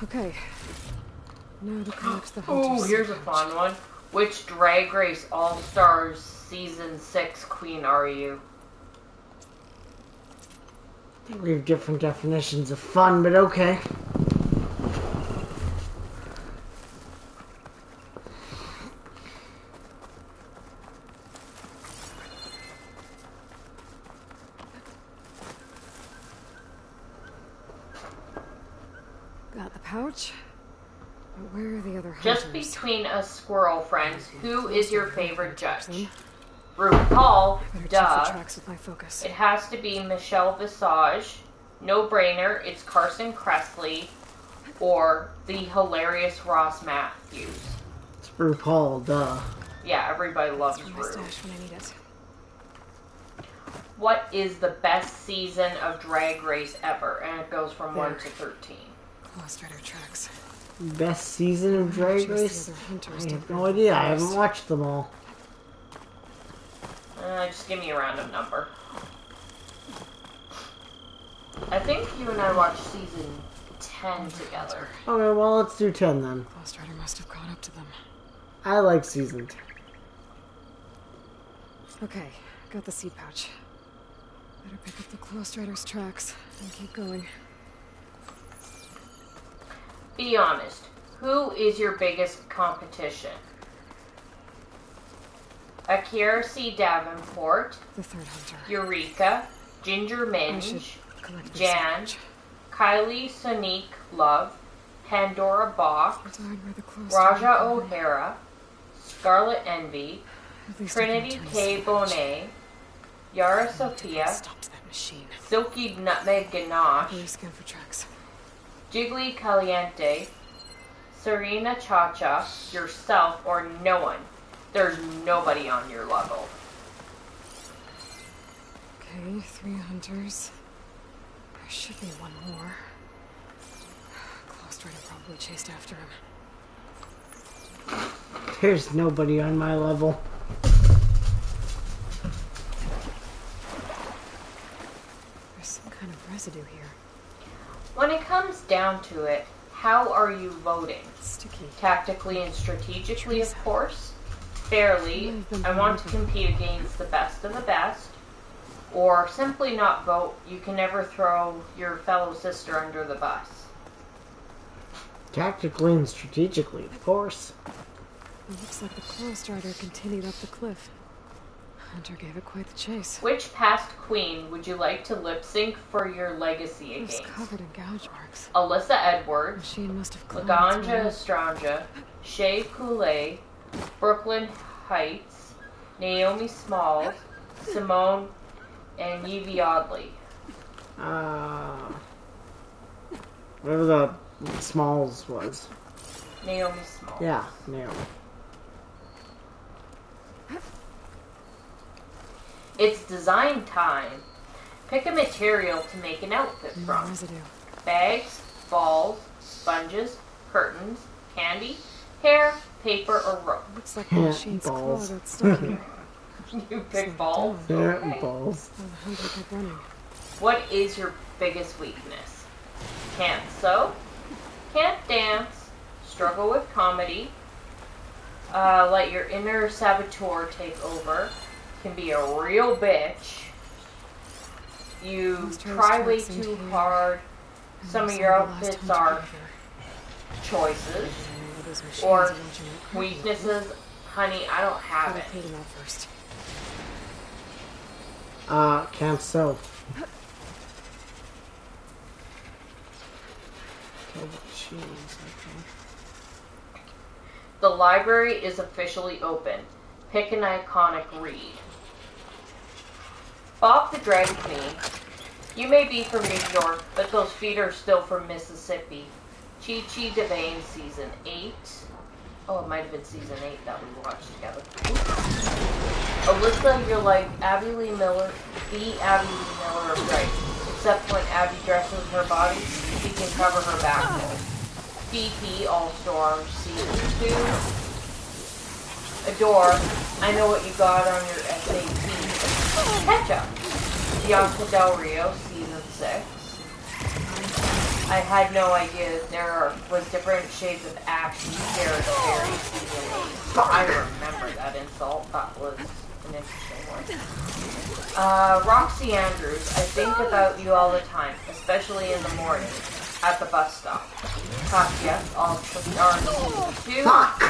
D: Okay. Now to connect the
C: Ooh,
D: hunters.
C: here's a fun one. Which Drag Race All-Stars Season 6 queen are you?
A: I think we have different definitions of fun, but okay.
D: Got the pouch. But where are the other hunters?
C: Just between us squirrel friends, who is your favorite judge? RuPaul, duh.
D: Tracks with my focus.
C: It has to be Michelle Visage. No brainer, it's Carson Kressley or the hilarious Ross Matthews.
A: It's RuPaul, duh.
C: Yeah, everybody loves
D: Ru.
C: Ru.
D: When I need it.
C: What is the best season of Drag Race ever? And it goes from 1 to 13.
D: Lost Rider tracks.
A: Best season of Drag Race? I have no idea. I haven't watched them all.
C: Just give me a random number. I think you and I watched season 10 together.
A: Okay, well, let's do 10 then.
D: Lost Rider must have caught up to them.
A: I like season 10.
D: Okay, got the seed pouch. Better pick up the Lost Rider's tracks and keep going.
C: Be honest. Who is your biggest competition? Akira C. Davenport,
D: the third hunter,
C: Eureka, Ginger Minge, Jan, Kylie Sonique Love, Pandora Box, Raja O'Hara, Scarlet Envy, Trinity K. Bonet, Yara Sophia, Silky Nutmeg Ganache, Jiggly Caliente, Serena Cha-Cha, yourself, or no one. There's nobody on your level.
D: Okay, 3 hunters. There should be one more. Lost Rider probably chased after him.
A: There's nobody on my level.
D: There's some kind of residue here.
C: When it comes down to it, how are you voting?
D: Sticky.
C: Tactically and strategically, of course. Fairly, I want to compete against the best of the best. Or simply not vote. You can never throw your fellow sister under the bus.
A: Tactically and strategically, of course.
D: It looks like the Lost Rider continued up the cliff. Hunter gave it quite the chase.
C: Which past queen would you like to lip sync for your legacy against?
D: It was covered in gouge marks.
C: Alyssa Edwards,
D: Must have
C: Laganja Estranja, Shea Coulee, Brooklyn Heights, Naomi Smalls, Simone, and Yvie Oddly.
A: Whatever the Smalls was.
C: Naomi Smalls.
A: Yeah, Naomi.
C: It's design time. Pick a material to make an outfit from.
D: Residue.
C: Bags, balls, sponges, curtains, candy, hair, paper, or rope.
D: Looks like the machine's claw got stuck here.
C: You pick balls?
A: Yeah,
C: Okay.
A: balls.
D: Oh, the hunter kept running.
C: What is your biggest weakness? Can't sew, can't dance, struggle with comedy, let your inner saboteur take over, can be a real bitch, you try way too hard, some of your outfits are choices, or weaknesses, honey, I don't have it.
A: Can't sew.
C: The library is officially open. Pick an iconic read. Bob the Drag Queen. You may be from New York, but those feet are still from Mississippi. Chi Chi DeVane, Season 8. Oh, it might have been Season 8 that we watched together. Alyssa, you're like Abby Lee Miller, the Abby Lee Miller of Drag. Except when Abby dresses her body, she can cover her back hole. PP All-Star Season 2. Adore, I know what you got on your SAT. Ketchup. Bianca Del Rio Season 6. I had no idea there was different shades of ash and carrot berry season 8. I remember that insult. That was an interesting one. Roxy Andrews, I think about you all the time, especially in the morning, at the bus stop. Katya, all stars too.
A: Fuck!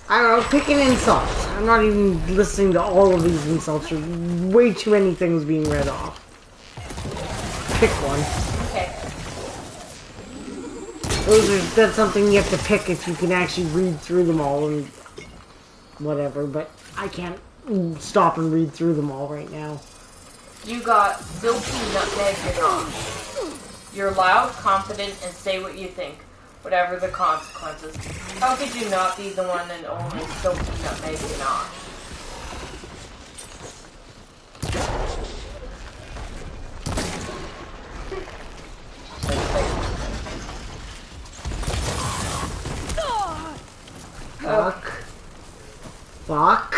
A: I don't know, pick an insult. I'm not even listening to all of these insults. There's way too many things being read off. Pick one.
C: Okay.
A: That's something you have to pick if you can actually read through them all and whatever, but I can't stop and read through them all right now.
C: You got silky nutmeg ganache. You're loud, confident, and say what you think, whatever the consequences. How could you not be the one and only silky nutmeg ganache?
A: Fuck. Fuck.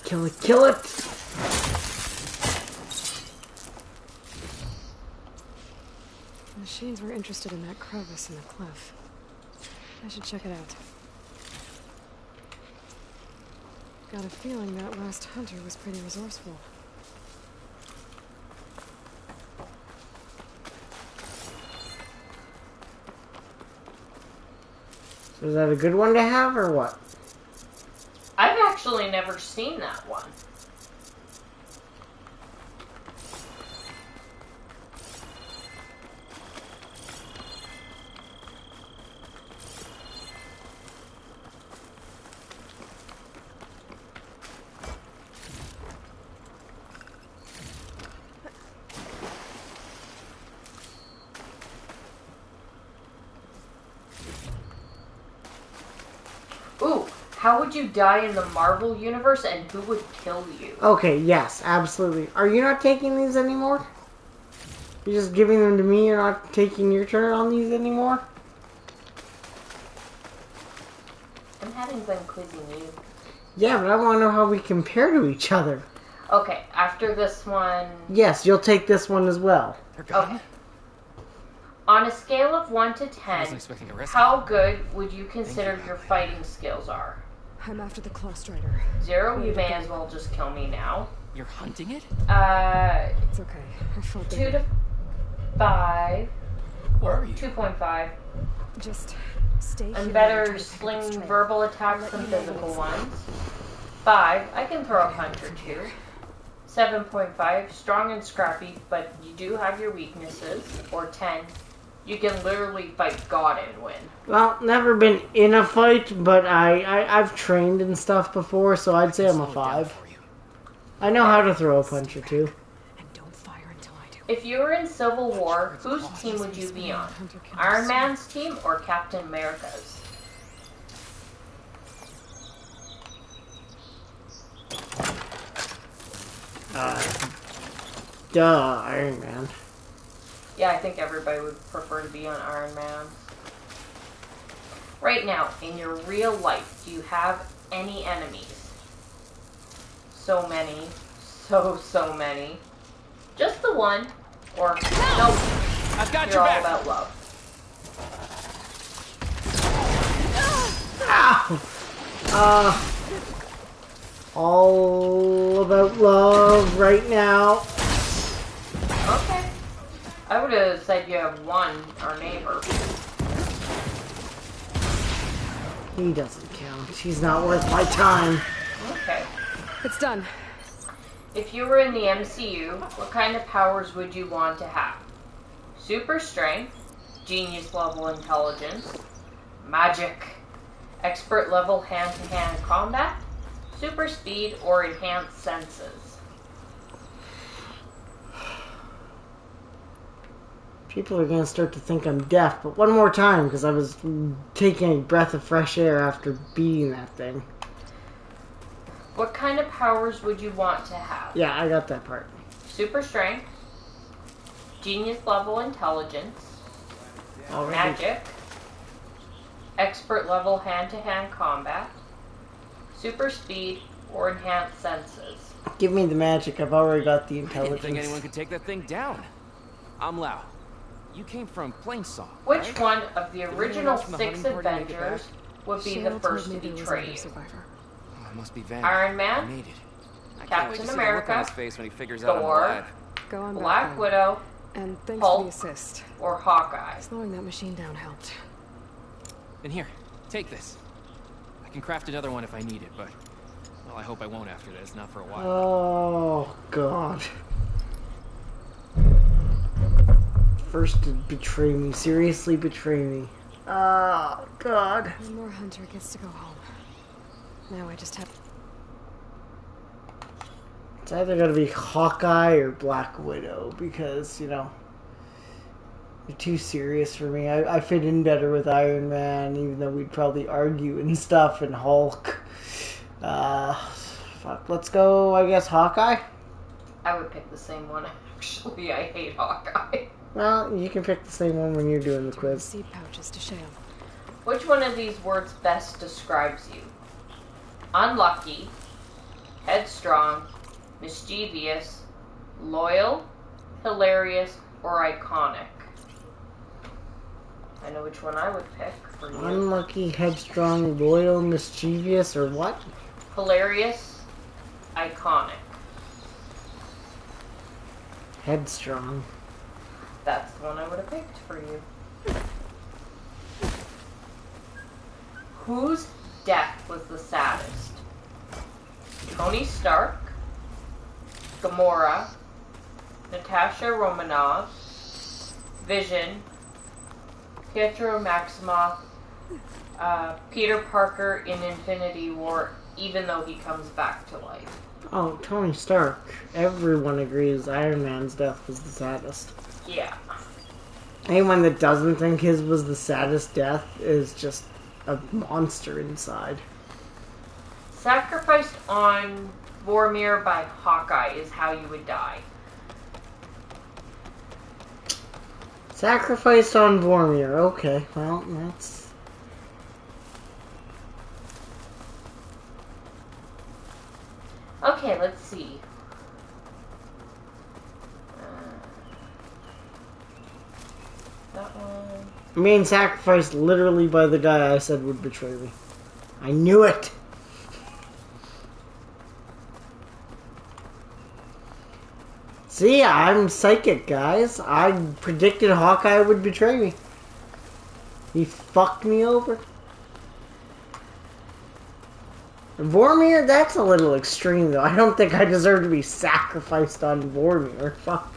A: Kill it, kill it!
L: The machines were interested in that crevice in the cliff. I should check it out. Got a feeling that last hunter was pretty resourceful.
A: So is that a good one to have, or what?
C: I've actually never seen that one. Ooh, how would you die in the Marvel universe and who would kill you?
A: Okay, yes, absolutely. Are you not taking these anymore? You're just giving them to me, you're not taking your turn on these anymore?
C: I'm having fun quizzing you.
A: Yeah, but I want to know how we compare to each other.
C: Okay, after this one...
A: Yes, you'll take this one as well.
C: Okay. On a scale of 1 to 10, how good would you consider your fighting skills are?
L: I'm after the Claw Strider.
C: 0, you may as well just kill me now.
N: You're hunting it?
L: It's okay. I felt
C: 2 to 5.
N: Where are you?
C: 2.5.
L: Just stay here.
C: I'm better sling verbal attacks than physical ones. 5, I can throw a punch or two. 7.5, strong and scrappy, but you do have your weaknesses. Or 10, you can literally fight God and win.
A: Well, never been in a fight, but I've trained and stuff before, so I'd say I'm a 5. I know how to throw a punch or two.
C: If you were in Civil War, whose team would you be on? Iron Man's team or Captain America's?
A: Iron Man.
C: Yeah, I think everybody would prefer to be on Iron Man. Right now, in your real life, do you have any enemies? So many. So many. Just the one. Or, nope.
N: I've got
C: You're
N: your
C: all
N: back.
C: about love.
A: Ow! All about love right now.
C: Okay. I would have said you have one, our neighbor.
A: He doesn't count. He's not worth my time.
C: Okay.
L: It's done.
C: If you were in the MCU, what kind of powers would you want to have? Super strength, genius level intelligence, magic, expert level hand-to-hand combat, super speed, or enhanced senses?
A: People are going to start to think I'm deaf, but one more time, because I was taking a breath of fresh air after beating that thing.
C: What kind of powers would you want to have?
A: Yeah, I got that part.
C: Super strength, genius level intelligence,
A: Already.
C: magic, expert level hand-to-hand combat, super speed, or enhanced senses.
A: Give me the magic. I've already got the
N: I didn't
A: intelligence.
N: think anyone could take that thing down. I'm Lau. You came from Plainsaw,
C: Which
N: right?
C: one of the
N: Did
C: original
N: anyone else from the
C: 6
N: hunting party make it
C: Avengers
N: back?
C: would be
L: Cheryl
C: the
L: told
C: first
L: me
C: to
L: there was
C: betray
L: another
C: you?
L: survivor.
N: Oh, it must be Van.
C: Iron
N: I
C: Man,
N: made it. I can't wait
C: Captain
N: to see the
C: America,
N: look on his face when he figures out I'm
C: Thor,
N: alive.
L: Go on back
C: Black
L: then.
C: Widow,
L: And thanks
C: Hulk,
L: for the assist.
C: or Hawkeye.
L: Slowing that machine down helped.
N: And here, take this. I can craft another one if I need it, but well, I hope I won't after this. Not for a while.
A: Oh, God. First to betray me. Seriously betray me. Oh, God.
L: One more hunter gets to go home. Now I just have...
A: It's either gonna be Hawkeye or Black Widow because, you know, they're too serious for me. I fit in better with Iron Man, even though we'd probably argue and stuff, and Hulk. Fuck, let's go, I guess, Hawkeye?
C: I would pick the same one. Actually, I hate Hawkeye.
A: Well, you can pick the same one when you're doing the quiz.
L: Seed pouches to shale.
C: Which one of these words best describes you? Unlucky, headstrong, mischievous, loyal, hilarious, or iconic? I know which one I would pick for you.
A: Unlucky, headstrong, loyal, mischievous, or what?
C: Hilarious, iconic.
A: Headstrong.
C: That's the one I would have picked for you. Whose death was the saddest? Tony Stark, Gamora, Natasha Romanoff, Vision, Pietro Maximoff, Peter Parker in Infinity War, even though he comes back to life.
A: Oh, Tony Stark. Everyone agrees Iron Man's death was the saddest.
C: Yeah.
A: Anyone that doesn't think his was the saddest death is just a monster inside.
C: Sacrificed on Vormir by Hawkeye is how you would die.
A: Sacrificed on Vormir. Okay, well, that's...
C: Okay, let's see. That one.
A: I'm being sacrificed literally by the guy I said would betray me. I knew it! See, I'm psychic, guys. I predicted Hawkeye would betray me. He fucked me over. Vormir, that's a little extreme, though. I don't think I deserve to be sacrificed on Vormir. Fuck.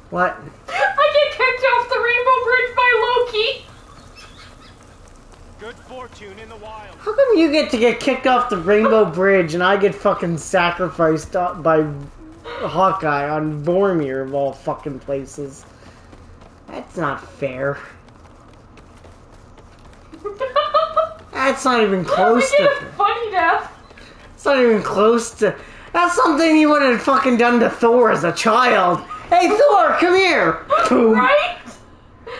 A: What?
C: I get kicked off the Rainbow Bridge by Loki!
O: Good fortune in the wild.
A: How come you get to get kicked off the Rainbow Bridge and I get fucking sacrificed by Hawkeye on Vormir of all fucking places? That's not fair. That's not even close
C: I get
A: to...
C: a funny death.
A: It's not even close to... That's something you would have fucking done to Thor as a child. Hey, Thor, come here! Boom.
C: Right?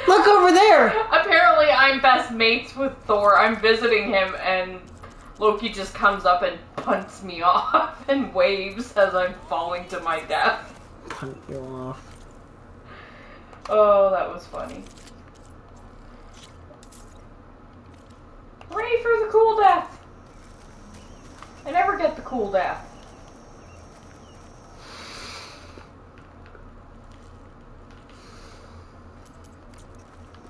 A: Look over there!
C: Apparently I'm best mates with Thor. I'm visiting him and Loki just comes up and punts me off and waves as I'm falling to my death.
A: Punt you off.
C: Oh, that was funny. Hooray for the cool death! I never get the cool death.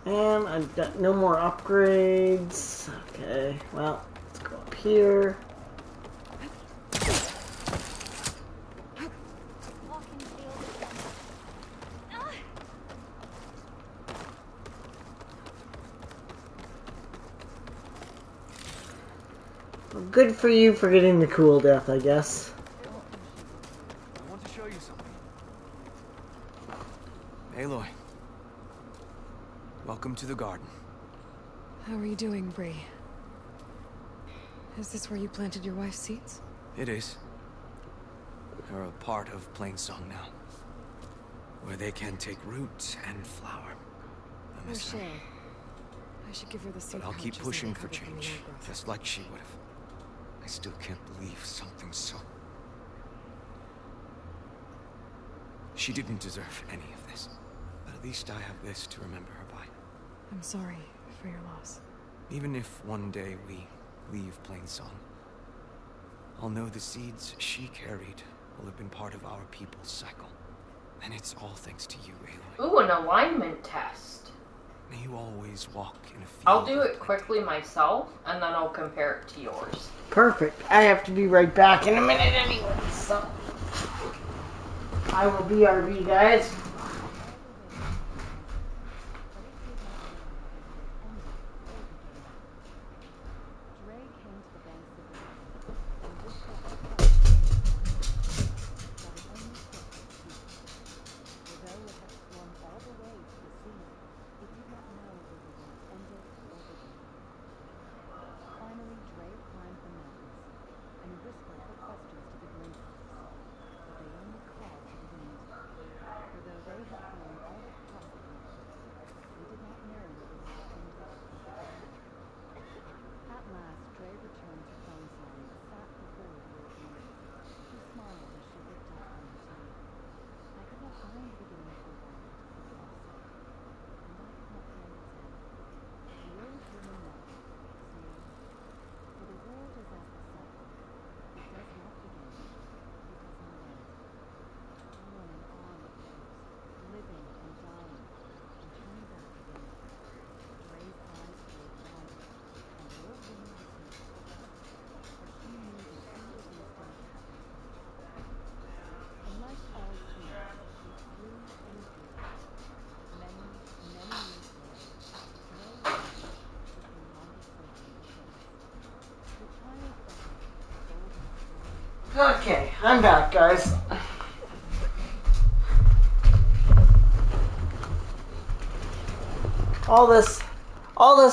A: And I've got no more upgrades. Okay, well, let's go up here. Well, good for you for getting the cool death, I guess.
N: I want to show you something. Aloy. Welcome to the garden.
L: How are you doing, Bree? Is this where you planted your wife's seeds?
N: It is.
O: are a part of Plainsong now, where they can take root and flower. I miss her.
D: I should give her the seed.
O: But I'll keep pushing for change, just like she would have. I still can't believe something so... She didn't deserve any of this, but at least I have this to remember her by.
D: I'm sorry for your loss.
O: Even if one day we leave Plainsong, I'll know the seeds she carried will have been part of our people's cycle. And it's all thanks to you, Aloy.
C: Ooh, an alignment test.
O: May you always walk in a field.
C: I'll do it quickly myself, and then I'll compare it to yours.
A: Perfect. I have to be right back in a minute anyway, so... I will BRB, guys. Okay, I'm back, guys. All this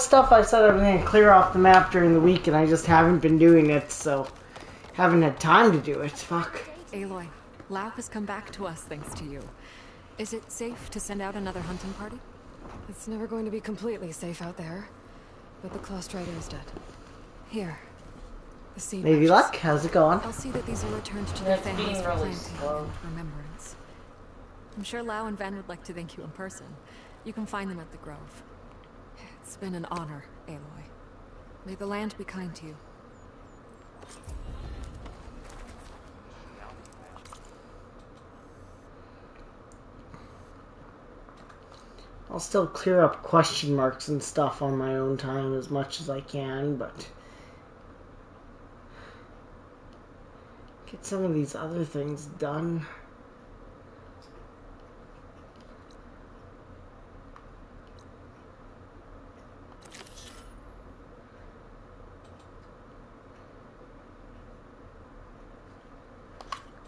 A: stuff I said I was going to clear off the map during the week, and I just haven't been doing it, so haven't had time to do it. Fuck.
D: Aloy, Lau has come back to us thanks to you. Is it safe to send out another hunting party? It's never going to be completely safe out there, but the Clawstrider is dead. Here. The seed
A: Maybe
D: matches.
A: luck. How's it going?
D: I'll see that these are returned to their families for planting and remembrance. I'm sure Lau and Van would like to thank you in person. You can find them at the Grove. It's been an honor, Aloy. May the land be kind to you.
A: I'll still clear up question marks and stuff on my own time as much as I can, but get some of these other things done.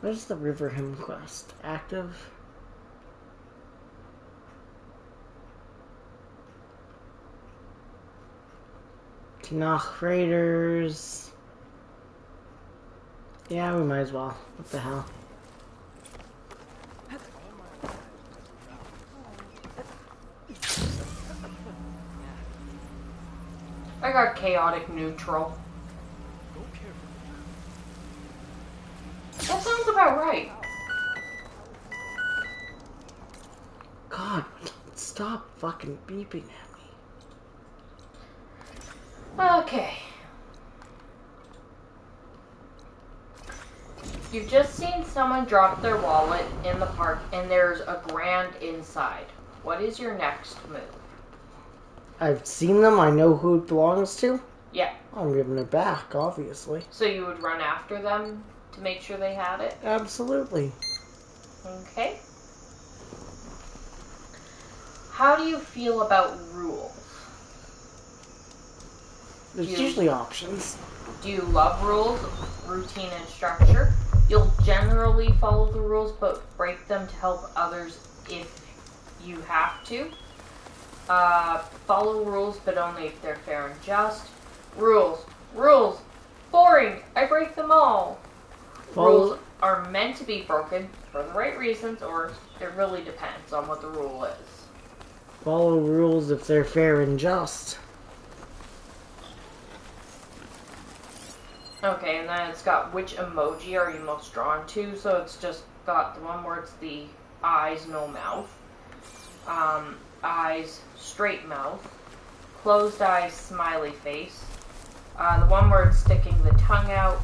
A: Where's the River Hymn quest? Active? Knock Raiders. Yeah, we might as well. What the hell?
C: I got chaotic neutral. That sounds about right.
A: God, stop fucking beeping at me.
C: Okay. You've just seen someone drop their wallet in the park and there's a grand inside. What is your next move?
A: I've seen them. I know who it belongs to.
C: Yeah.
A: I'm giving it back, obviously.
C: So you would run after them to make sure they had it?
A: Absolutely.
C: Okay. How do you feel about rules?
A: There's usually options.
C: Do you love rules, routine, and structure? You'll generally follow the rules, but break them to help others if you have to. Follow rules, but only if they're fair and just. Rules. Boring. I break them all. Rules are meant to be broken for the right reasons, or it really depends on what the rule is.
A: Follow rules if they're fair and just.
C: Okay, and then it's got which emoji are you most drawn to, so it's just got the one where it's the eyes, no mouth. Eyes, straight mouth. Closed eyes, smiley face. The one where it's sticking the tongue out.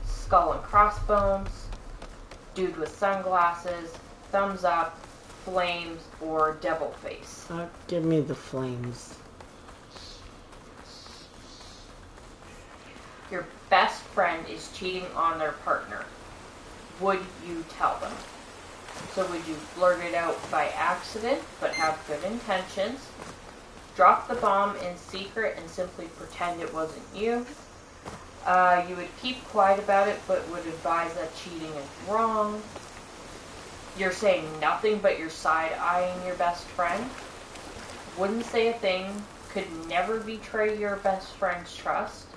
C: Skull and crossbones. Dude with sunglasses. Thumbs up. Flames, or devil face.
A: Give me the flames.
C: Your best friend is cheating on their partner. Would you tell them? So would you blurt it out by accident, but have good intentions? Drop the bomb in secret and simply pretend it wasn't you? You would keep quiet about it, but would advise that cheating is wrong? You're saying nothing, but you're side-eyeing your best friend? Wouldn't say a thing, could never betray your best friend's trust?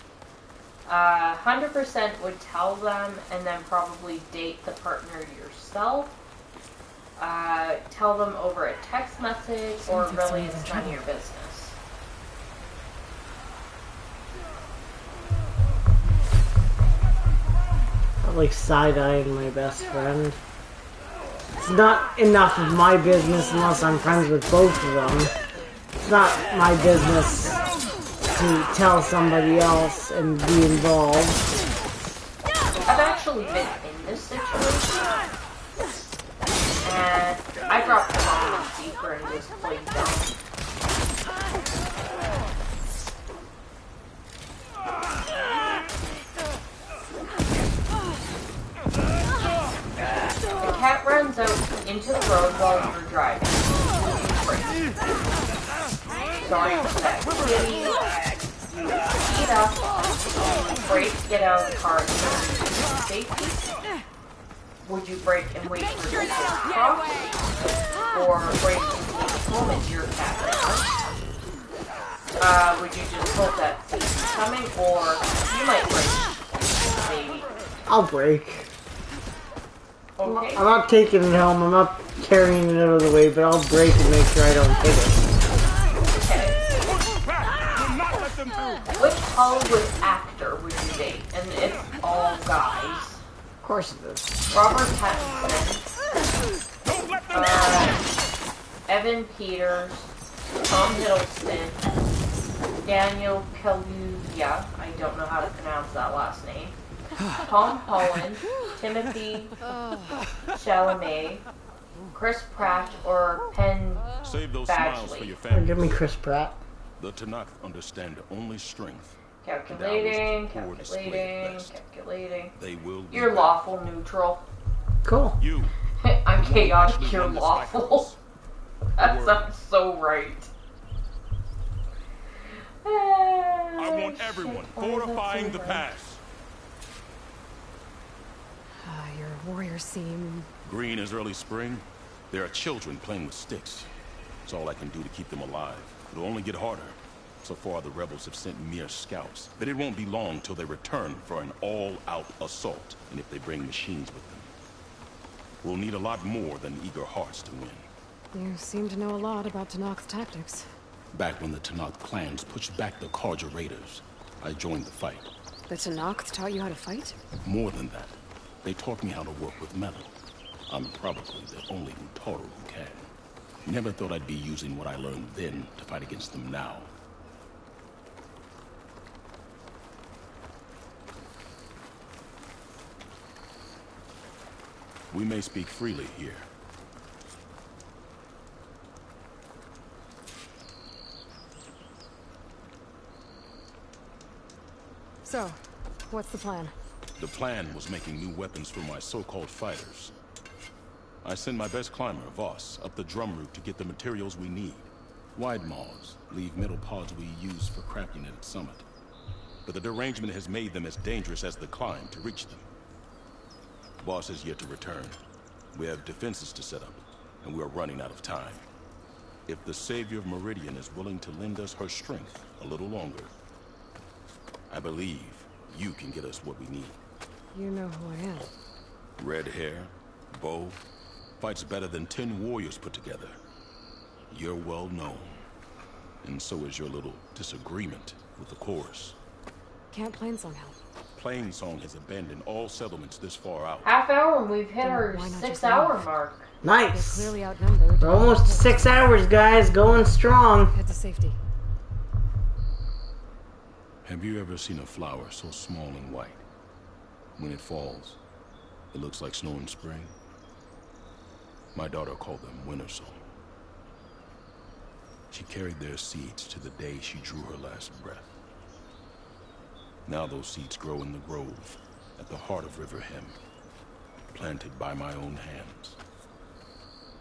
C: 100% would tell them and then probably date the partner yourself. Tell them over a text message, or really it's none of your business.
A: I like side-eyeing my best friend. It's not enough of my business unless I'm friends with both of them. It's not my business to tell somebody else and be involved.
C: I've actually been in this situation, and I dropped the bomb in deeper and just played down. The cat runs out into the road while you're driving. Sorry for that. Kitty. Speed up. Brake, get out of the car, and safety. Would you brake and wait for your cat to cross? Or brake and wait the moment your cat runs? Would you just hope that it's coming, or you might brake? Maybe.
A: I'll brake.
C: Okay.
A: I'm not taking it home, I'm not carrying it out of the way, but I'll brake and make sure I don't hit it.
C: Which Hollywood actor would you date? And it's all guys.
A: Of course it is.
C: Robert Pattinson. Evan Peters. Tom Hiddleston. Daniel Kaluuya. I don't know how to pronounce that last name. Tom Holland. Timothy Chalamet. Chris Pratt, or Penn
B: Save those
C: Badgley.
B: smiles for your family.
A: Give me Chris Pratt.
B: The Tanakh understand only strength.
C: Calculating.
B: They will be
C: You're lawful neutral.
A: Cool.
B: You.
C: I'm chaotic, you're lawful. That sounds so right.
B: I want everyone fortifying the pass.
D: Your warriors seem...
B: Green is early spring. There are children playing with sticks. It's all I can do to keep them alive. It'll only get harder. So far, the rebels have sent mere scouts. But it won't be long till they return for an all-out assault. And if they bring machines with them, we'll need a lot more than eager hearts to win.
D: You seem to know a lot about Tanakh's tactics.
B: Back when the Tanakh clans pushed back the Carja raiders, I joined the fight.
D: The Tanakhs taught you how to fight?
B: More than that, they taught me how to work with metal. I'm probably the only Utaru who can. Never thought I'd be using what I learned then to fight against them now. We may speak freely here.
D: So, what's the plan?
B: The plan was making new weapons for my so-called fighters. I send my best climber, Voss, up the drum route to get the materials we need. Wide maws leave metal pods we use for crafting at its summit. But the derangement has made them as dangerous as the climb to reach them. Voss is yet to return. We have defenses to set up, and we are running out of time. If the Savior of Meridian is willing to lend us her strength a little longer, I believe you can get us what we need.
D: You know who I am.
P: Red hair, bow, fights better than 10 warriors put together. You're well known. And so is your little disagreement with the chorus.
D: Can't Plainsong help?
P: Plainsong has abandoned all settlements this far out.
C: Half hour and we've hit our 6 hour mark.
A: Nice.
D: They're clearly outnumbered.
A: We're almost 6 hours, guys. Going strong.
D: Head to safety.
P: Have you ever seen a flower so small and white? When it falls, it looks like snow in spring. My daughter called them winter song. She carried their seeds to the day she drew her last breath. Now those seeds grow in the grove at the heart of River Hem, planted by my own hands.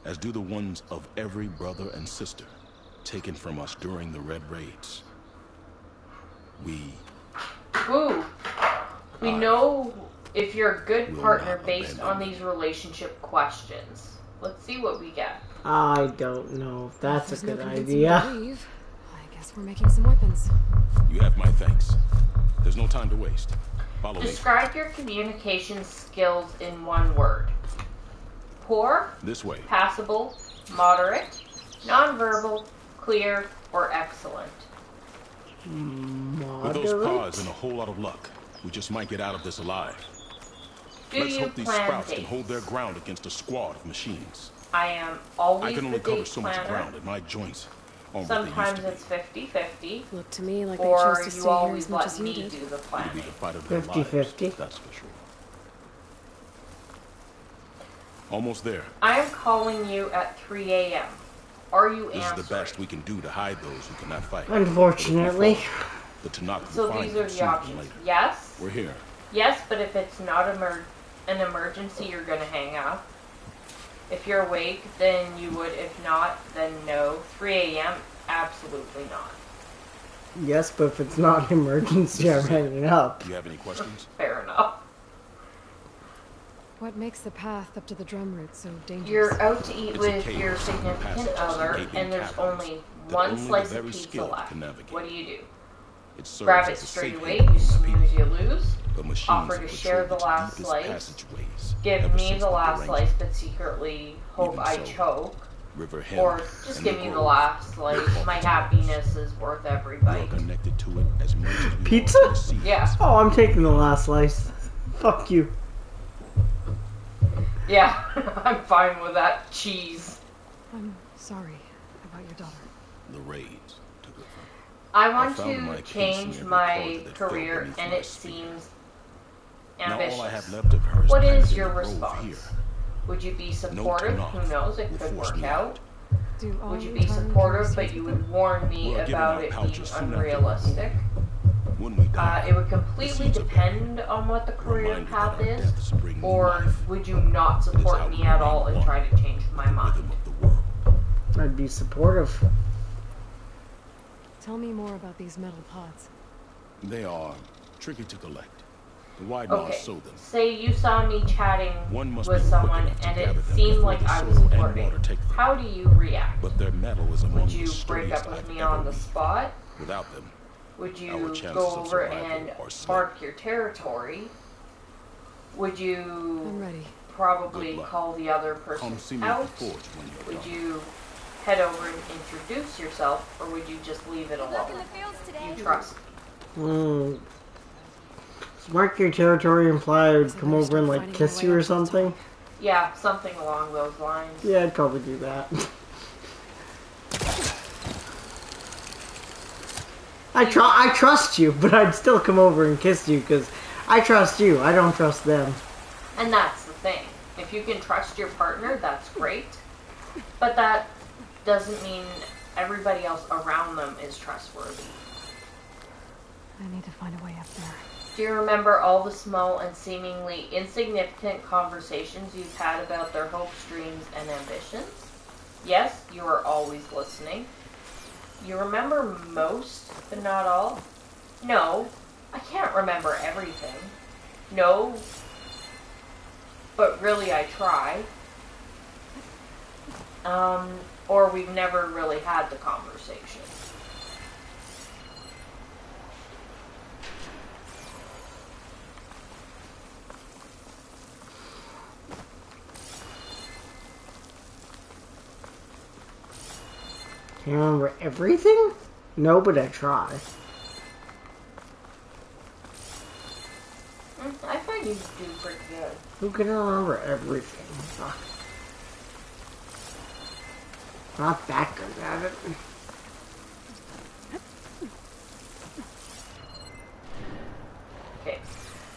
P: As do the ones of every brother and sister taken from us during the Red Raids. We
C: know if you're a good partner based on these relationship questions. Let's see what we get.
A: I don't know if that's a good idea.
D: I guess we're making some weapons.
P: You have my thanks. There's no time to waste. Follow me.
C: Describe your communication skills in one word. Poor,
P: this way.
C: Passable, moderate, nonverbal, clear, or excellent.
P: With those paws and a whole lot of luck, we just might get out of this alive. Let's hope these sprouts can hold their ground against a squad of machines.
C: I am always
P: I can only
C: the
P: cover
C: date
P: so
C: planner.
P: much ground, and my joints aren't
C: Sometimes
P: what they used to
C: it's 50-50.
D: Looked to me like
C: or
D: they chose to
C: you
D: stay here
C: always
D: as much
C: let
D: as you
C: me
D: did.
C: do the planning.
P: be. The fight of their
A: 50-50.
P: lives, that's for sure. Almost there.
C: I am calling you at 3 a.m. Are you
P: This
C: answering?
P: is the best we can do to hide those who cannot fight.
A: Unfortunately.
P: But to knock
C: So
P: will find
C: these
P: them
C: are the
P: sooner than
C: options.
P: later.
C: Yes.
P: We're here.
C: Yes, but if it's not an emergency, you're going to hang up. If you're awake, then you would. If not, then no. 3 a.m., absolutely not.
A: Yes, but if it's not an emergency, I'm hanging up.
P: Do you have any questions?
C: Fair enough.
D: What makes the path up to the drum root so dangerous?
C: You're out to eat
P: It's a
C: with
P: cave
C: your
P: with some
C: significant
P: passages
C: other,
P: and gaping
C: and there's
P: caverns
C: only
P: that
C: one
P: only the
C: slice
P: very
C: of pizza
P: skilled
C: left.
P: can navigate.
C: What do?
P: It serves
C: Grab it
P: as a
C: straight
P: safe
C: away,
P: haven
C: you
P: for people.
C: snooze, you lose.
P: But machines
C: Offer to
P: have
C: share the
P: patrolled
C: last
P: deepest
C: slice.
P: passageways
C: Give
P: ever
C: me
P: since
C: the last slice,
P: derangement.
C: but secretly hope
P: Even
C: I
P: so,
C: choke.
P: River Hem
C: Or just
P: and
C: give
P: the
C: me the
P: grove
C: last slice. My happiness is worth every
P: We are
C: bite.
P: connected to it as much as we
A: Pizza?
P: are to the seas.
C: Yeah.
A: Oh, I'm taking the last slice. Fuck you.
C: Yeah, I'm fine with that. Cheese.
D: I'm sorry about your daughter.
P: The raids took it from me.
C: I want
P: found my
C: to
P: case
C: change
P: in every
C: my
P: corridor that fell
C: career,
P: beneath
C: and
P: my
C: it
P: spear.
C: seems
P: Now
C: ambitious.
P: all I have left of her is
C: What
P: planted
C: is
P: in
C: your
P: the grove
C: response?
P: here.
C: Would you be supportive?
P: turn off
C: Who knows? It
P: will
C: could
P: force
C: work
P: me
C: out.
D: Do all
C: Would you be
D: return
C: supportive,
D: tourists
C: but
D: with
C: you
D: them?
C: would warn me
P: We're giving
C: about
P: our
C: it
P: pouches
C: being
P: soon after
C: unrealistic?
P: When we die,
C: It would completely
P: seeds of
C: depend on what the career
P: reminder
C: path
P: that our
C: is,
P: deaths bring new
C: or
P: life.
C: would you not
P: how
C: support
P: we
C: me at all
P: remain
C: and
P: one.
C: try to change my mind?
P: Rhythm of the world.
A: I'd be supportive.
D: Tell me more about these metal pods.
P: They are tricky to collect. The Wide Maw
C: Okay,
P: sow them.
C: say you saw me chatting
P: One must
C: with
P: be quick
C: someone
P: enough to
C: and
P: gather
C: it
P: them
C: seemed
P: before
C: like
P: the
C: I was
P: soil and
C: flirting.
P: water take them.
C: How do you react?
P: But their metal is among
C: Would
P: the
C: you break
P: sturdiest
C: up with
P: I've
C: me
P: ever
C: on the
P: weaved.
C: spot?
P: Without them,
C: Would
P: our
C: you
P: chances
C: go
P: of
C: over
P: survival
C: and
P: are slim.
C: mark your territory? Would
D: I'm
C: you
D: ready.
C: probably
P: Good luck.
C: call the other
P: Come
C: person
P: see me at
C: out?
P: the forge when you're
C: Would
P: done.
C: you head over and introduce yourself, or would you just leave it alone? You trust me.
A: Mark your territory imply I would come over and like kiss you or something?
C: Yeah, something along those lines.
A: Yeah, I'd probably do that. I trust you, but I'd still come over and kiss you because I trust you. I don't trust them.
C: And that's the thing. If you can trust your partner, that's great. But that doesn't mean everybody else around them is trustworthy.
D: I need to find a way up there.
C: Do you remember all the small and seemingly insignificant conversations you've had about their hopes, dreams, and ambitions? Yes, you are always listening. You remember most, but not all? No, I can't remember everything. No, but really I try. Or we've never really had the conversation.
A: Can you remember everything? No, but I try.
C: I find you do pretty good.
A: Who can remember everything? Ugh. Not that good at it.
C: Okay,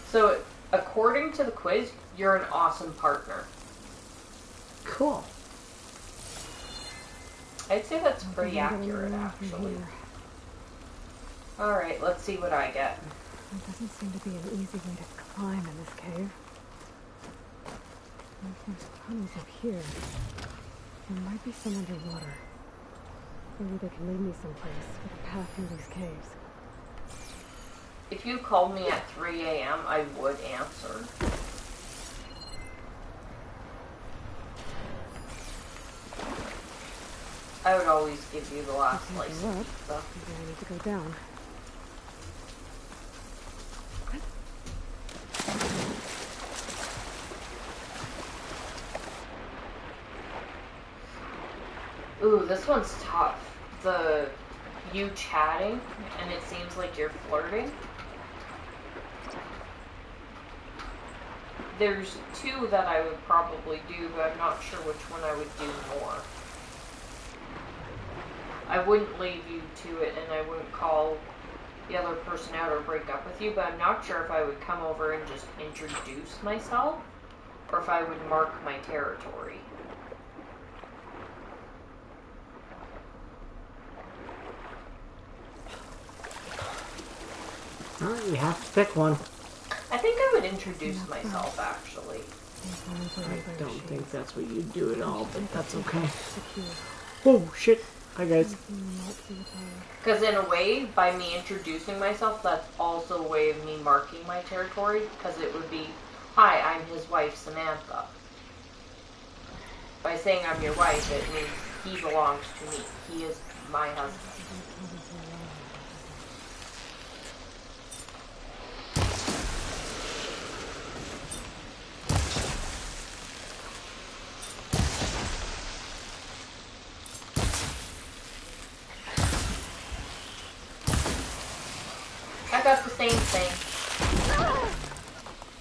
C: so according to the quiz, you're an awesome partner.
A: Cool.
C: I'd say that's pretty accurate, actually. Alright, let's see what I get.
L: There doesn't seem to be an easy way to climb in this cave. If there's tunnels up here, there might be some underwater. Maybe they can lead me someplace with a path through these caves.
C: If you called me at 3 a.m., I would answer. I would always give you the last slice of pizza.
L: I need to go down.
C: Ooh, this one's tough. You chatting, and it seems like you're flirting. There's two that I would probably do, but I'm not sure which one I would do more. I wouldn't leave you to it, and I wouldn't call the other person out or break up with you, but I'm not sure if I would come over and just introduce myself, or if I would mark my territory.
A: Well, you have to pick one.
C: I think I would introduce myself, actually.
A: I don't think that's what you do at all, but that's okay. Oh, shit. Hi, guys.
C: Because in a way, by me introducing myself, that's also a way of me marking my territory, because it would be, hi, I'm his wife, Samantha. By saying I'm your wife, it means he belongs to me. He is my husband. I got the same thing.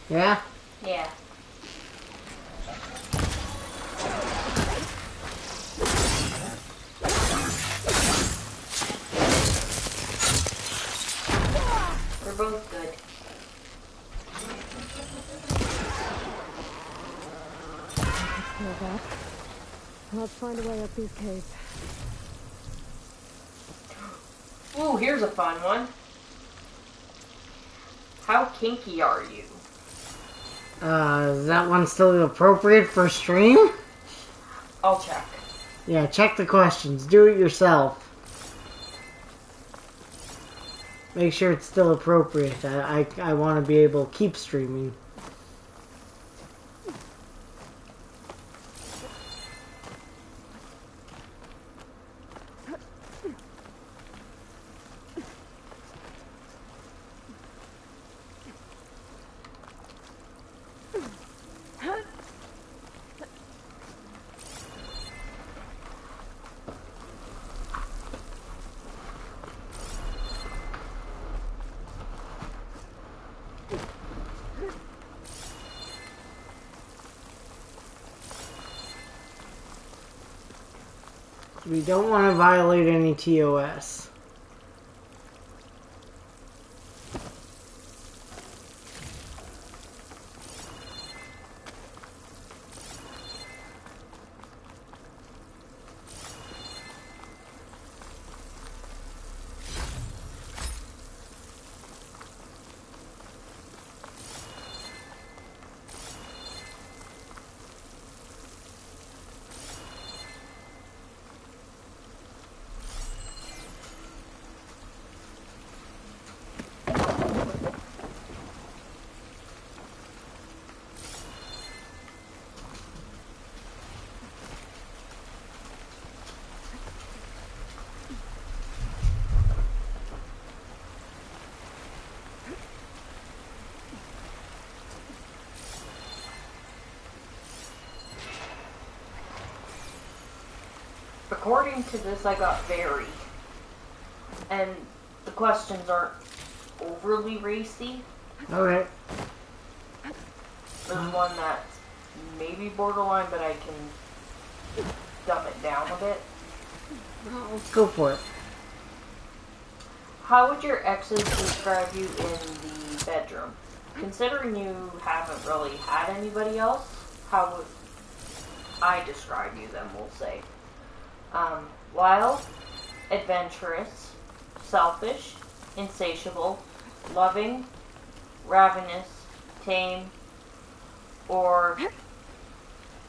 A: Yeah?
C: Yeah. We're both good.
L: Let's find a way up these caves.
C: Ooh, here's a fun one. How kinky are you?
A: Is that one still appropriate for stream?
C: I'll check.
A: Yeah, check the questions. Do it yourself. Make sure it's still appropriate. I want to be able to keep streaming. We don't want to violate any TOS.
C: according to this, I got varied. And the questions aren't overly racy.
A: Alright.
C: There's one that's maybe borderline, but I can dumb it down a bit.
A: Let's go for it.
C: How would your exes describe you in the bedroom? Considering you haven't really had anybody else, how would I describe you then, we'll say? Wild, adventurous, selfish, insatiable, loving, ravenous, tame, or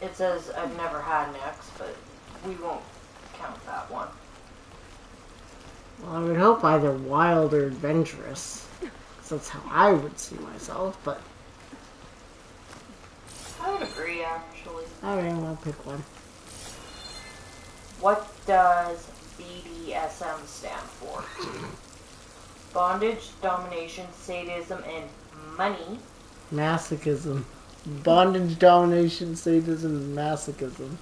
C: it says I've never had an ex, but we won't count that one.
A: Well, I would hope either wild or adventurous. Because that's how I would see myself, but...
C: I would agree, actually.
A: Alright, I'll pick one.
C: What does BDSM stand for? Bondage, domination, sadism, and money.
A: Masochism. Bondage, domination, sadism, and masochism.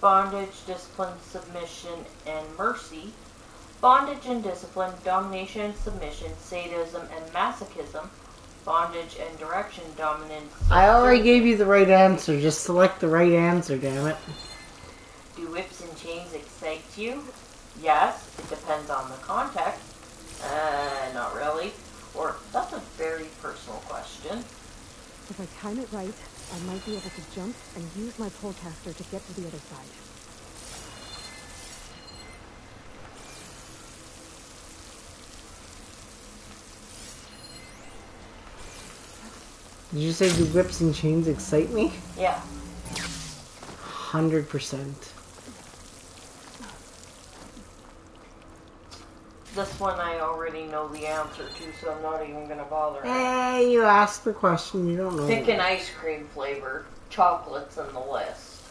C: Bondage, discipline, submission, and mercy. Bondage and discipline, domination, submission, sadism, and masochism. Bondage and direction, dominance.
A: I already gave you the right answer. Just select the right answer, damn it.
C: Do whips and chains excite you? Yes, it depends on the context. Not really. Or, that's a very personal question.
L: If I time it right, I might be able to jump and use my polecaster to get to the other side.
A: Did you say do whips and chains excite me?
C: Yeah.
A: 100%.
C: This one I already know the answer to, so I'm not even gonna bother.
A: Hey, you asked the question, you don't know.
C: Pick an ice cream flavor. Chocolate's in the list.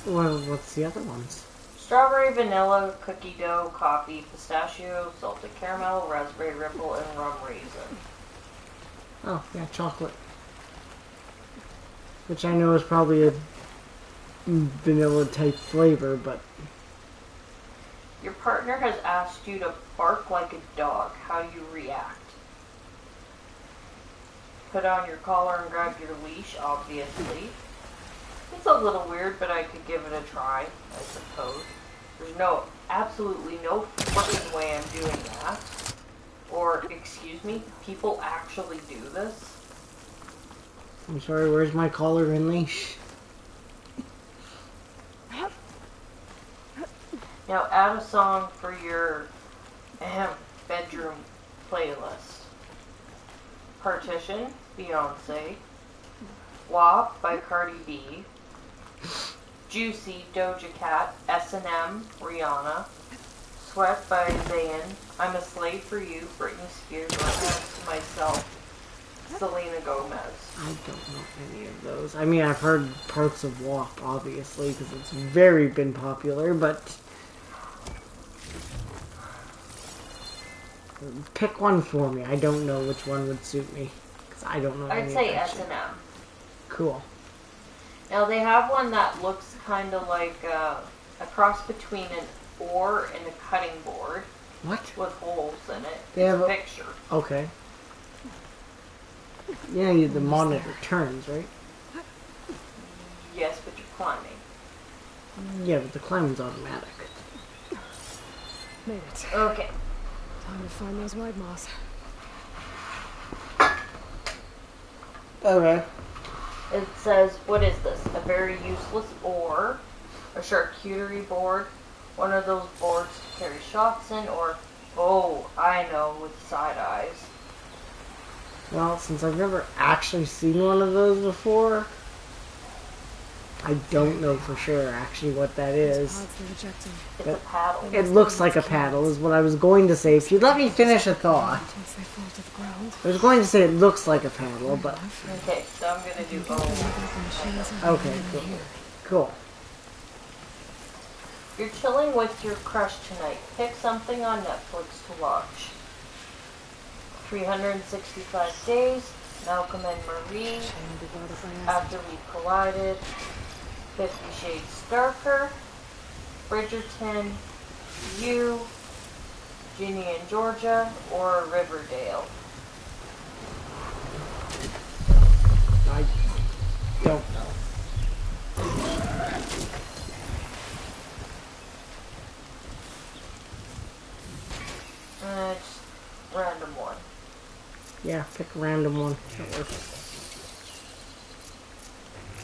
A: Well, what's the other ones?
C: Strawberry, vanilla, cookie dough, coffee, pistachio, salted caramel, raspberry ripple, and rum raisin.
A: Oh, yeah, chocolate. Which I know is probably a vanilla type flavor, but...
C: Your partner has asked you to bark like a dog. How do you react? Put on your collar and grab your leash, obviously. It's a little weird, but I could give it a try, I suppose. There's absolutely no freaking way I'm doing that. Or, excuse me, people actually do this?
A: I'm sorry, where's my collar and leash?
C: Now add a song for your bedroom playlist. Partition, Beyonce. WAP by Cardi B. Juicy, Doja Cat. S&M, Rihanna. Sweat by Zayn. I'm a Slave for You, Britney Spears. Romance to Myself, Selena Gomez.
A: I don't know any of those. I mean, I've heard parts of WAP, obviously, because it's very been popular, but... Pick one for me. I don't know which one would suit me. Because I don't know
C: I'd
A: any
C: say
A: of that shit.
C: S&M.
A: Cool.
C: Now they have one that looks kind of like a cross between an oar and a cutting board.
A: What?
C: With holes in it.
A: They have
C: a picture.
A: Okay. Yeah, the monitor turns, right?
C: Yes, but you're climbing.
A: Yeah, but the climbing's automatic.
L: Made it.
C: Okay.
L: Time to find those white moss.
A: Okay.
C: It says, what is this? A very useless oar, a charcuterie board, one of those boards to carry shots in, or, oh, I know, with side eyes.
A: Well, since I've never actually seen one of those before, I don't know for sure actually what that is.
C: It's a paddle.
A: It looks like a paddle is what I was going to say. If you'd let me finish a thought. I was going to say it looks like a paddle, but...
C: Okay, so I'm going to do
A: Okay, cool. Cool.
C: You're chilling with your crush tonight. Pick something on Netflix to watch. 365 Days, Malcolm and Marie, After We Collided, 50 Shades Darker, Bridgerton, You, Ginny and Georgia, or Riverdale?
A: I don't know.
C: Just random one.
A: Yeah, pick a random one. That works.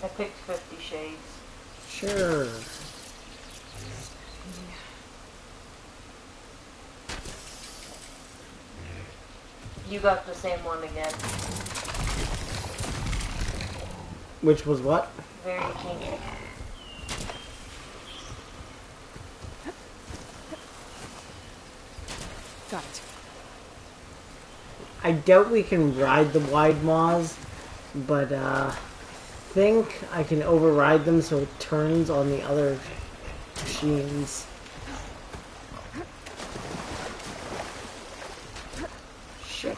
C: I picked 50 Shades.
A: Sure.
C: You got the same one again.
A: Which was what?
C: Very kinky.
D: Got it.
A: I doubt we can ride the wide maws, but think I can override them so it turns on the other machines. Shit.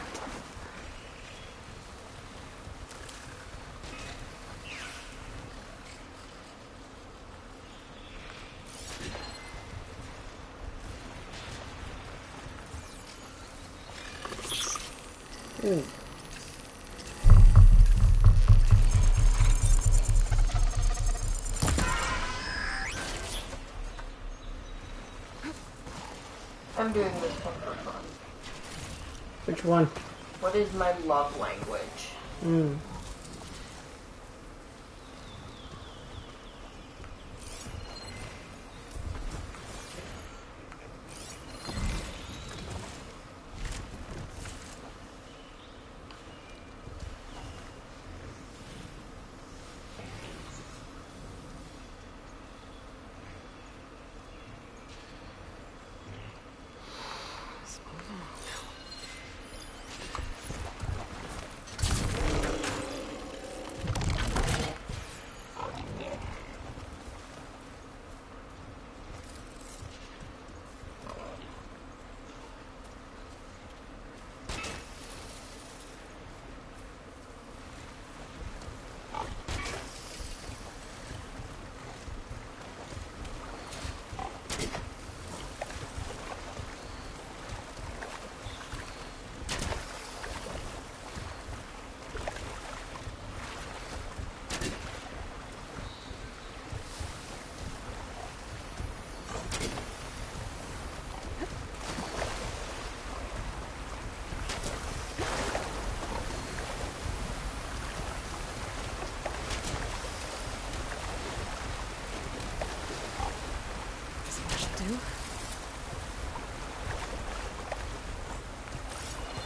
A: Ooh.
C: I'm doing this one for fun.
A: Which one?
C: What is my love language?
A: Hmm.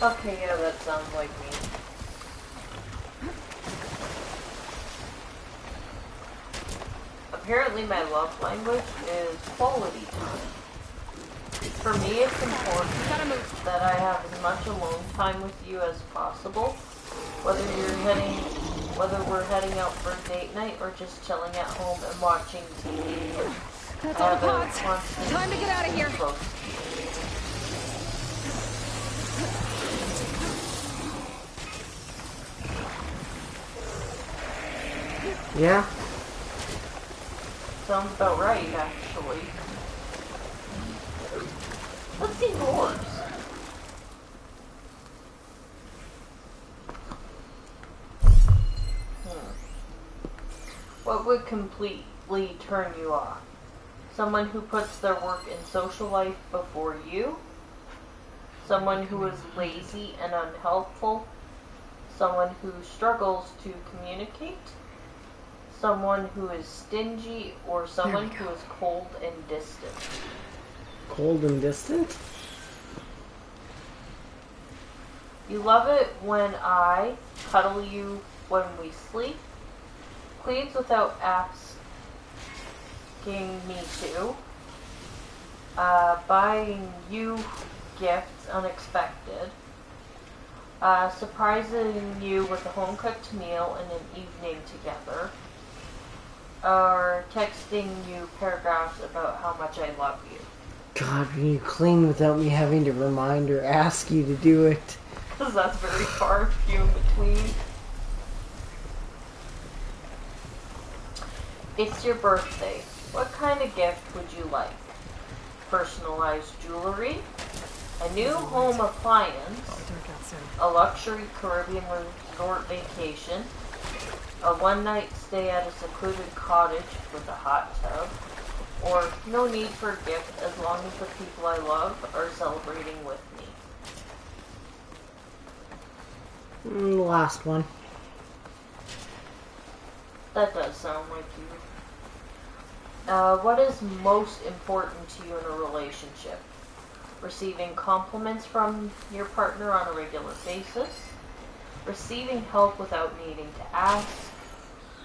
C: Okay, yeah, that sounds like me. Apparently my love language is quality time. For me, it's important that I have as much alone time with you as possible. Whether we're heading out for a date night or just chilling at home and watching TV.
D: That's all the pods. Time to get out of here.
A: Yeah?
C: Sounds about right, actually. Let's see yours. What would completely turn you off? Someone who puts their work and social life before you? Someone who is lazy and unhelpful? Someone who struggles to communicate? Someone who is stingy, or someone who is cold and distant?
A: Cold and distant?
C: You love it when I cuddle you when we sleep, cleans without asking me to, buying you gifts unexpected, surprising you with a home-cooked meal and an evening together, or texting you paragraphs about how much I love you.
A: God, when you clean without me having to remind or ask you to do it.
C: Because that's very far few in between. It's your birthday. What kind of gift would you like? Personalized jewelry? A new home appliance? A luxury Caribbean resort vacation? A one-night stay at a secluded cottage with a hot tub? Or no need for a gift as long as the people I love are celebrating with me?
A: The last one.
C: That does sound like you. What is most important to you in a relationship? Receiving compliments from your partner on a regular basis? Receiving help without needing to ask?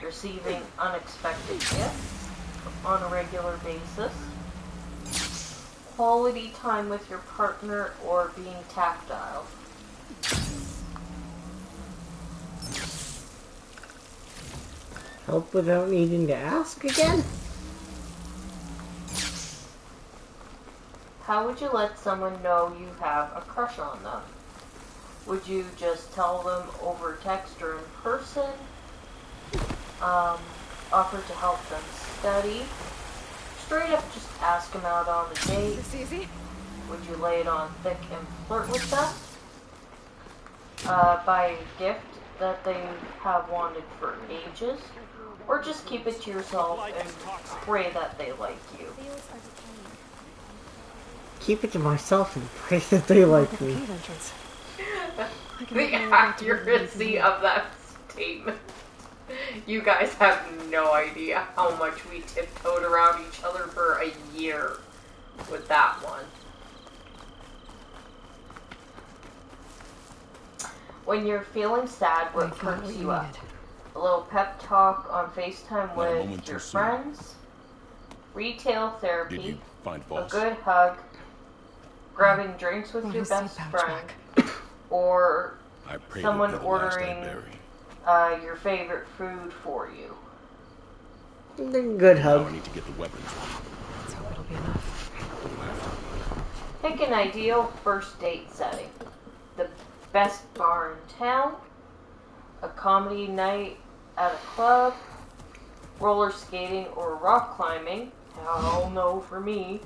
C: Receiving unexpected gifts on a regular basis? Quality time with your partner or being tactile?
A: Help without needing to ask again?
C: How would you let someone know you have a crush on them? Would you just tell them over text or in person? Offer to help them study? Straight up just ask them out on a date?
L: Is this easy?
C: Would you lay it on thick and flirt with them? Buy a gift that they have wanted for ages? Or just keep it to yourself and pray that they like you?
A: Keep it to myself and pray that they like me.
C: The accuracy of that statement. You guys have no idea how much we tiptoed around each other for a year with that one. When you're feeling sad, what perks you up? A little pep talk on FaceTime with your friends? Retail therapy? A good hug? Grabbing drinks with your best friend? Or someone ordering your favorite food for you?
A: Good hug.
P: Now I need to get the weapons.
L: Let's hope it'll be enough.
C: Pick an ideal first date setting. The best bar in town, a comedy night at a club, roller skating or rock climbing, hell no for me,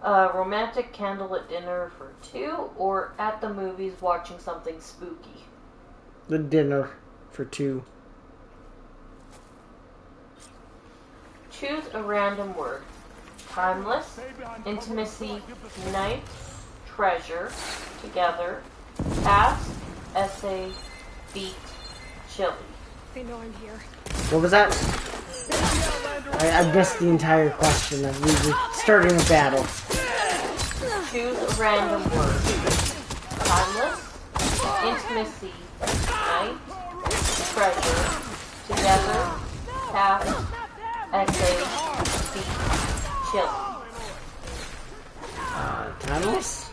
C: a romantic candlelit dinner for two, or at the movies watching something spooky.
A: The dinner for two.
C: Choose a random word. Timeless, intimacy, night, treasure, together, task, essay, beat, chili.
L: They know I'm here.
A: What was that? I missed the entire question. We were starting a battle.
C: Choose a random word. Timeless, intimacy, night, treasure, together, task, essay, beat, chili.
A: Timeless?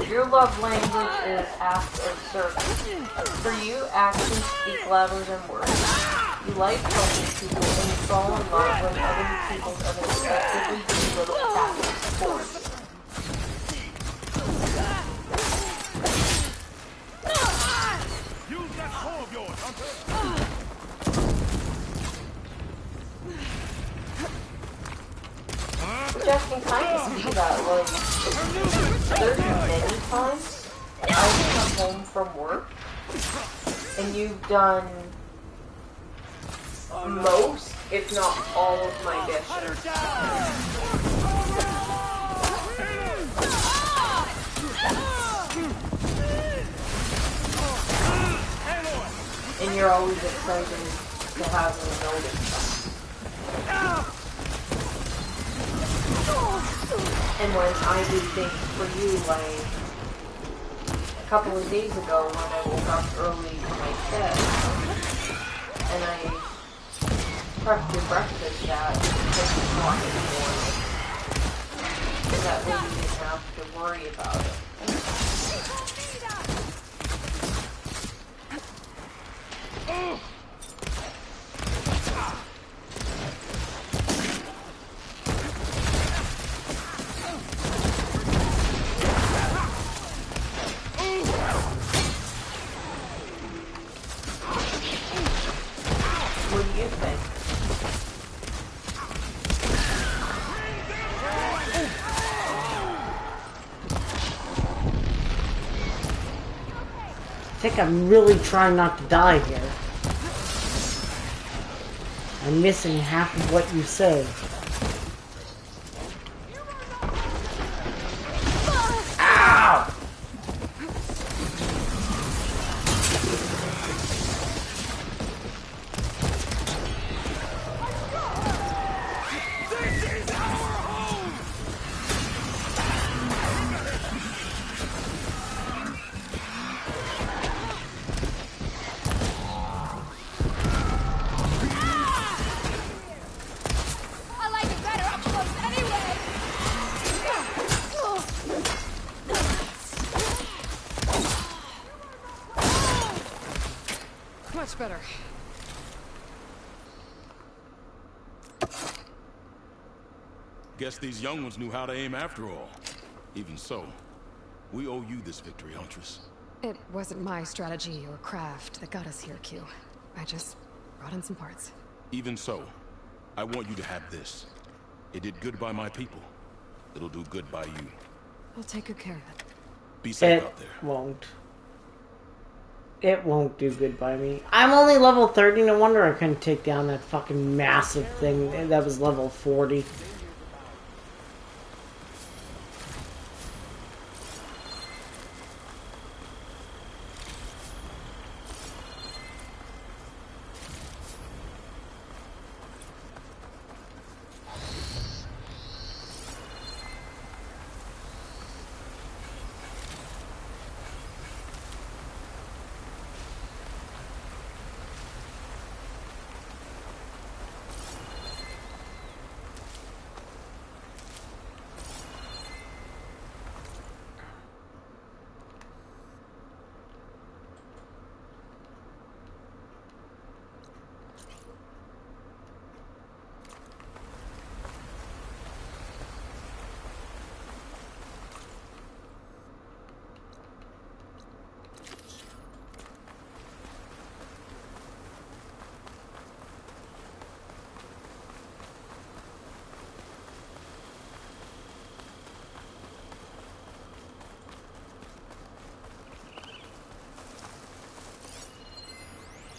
C: Your love language is acts of service. For you, actions speak louder than words. You like helping people and you fall in love when other people unexpectedly do little tasks for you.
B: Use that hoe of yours, Hunter!
C: Which I can kind of see that, like, there's many times I've come home from work and you've done most, if not all of my dishes. And you're always excited to have me notice them. And when I do things for you, like a couple of days ago when I woke up early for my bed, and I prepped your breakfast at 6 o'clock in the morning, so that way you didn't have to worry about it.
A: think I'm really trying not to die here. I'm missing half of what you say. Ow!
D: Much better.
P: Guess these young ones knew how to aim after all. Even so, we owe you this victory, Huntress.
D: It wasn't my strategy or craft that got us here, Q. I just brought in some parts.
P: Even so, I want you to have this. It did good by my people. It'll do good by you.
D: I'll take good care of it.
P: Be safe out there.
A: It won't do good by me. I'm only level 30, no wonder I couldn't take down that fucking massive thing that was level 40.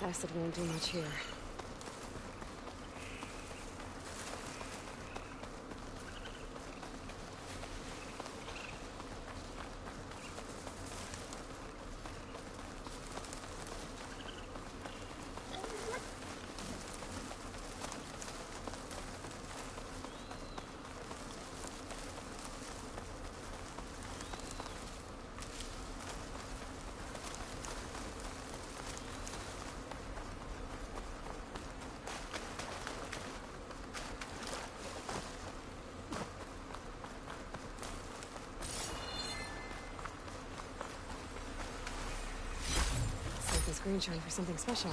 D: Acid won't do much here. Green shine for something special.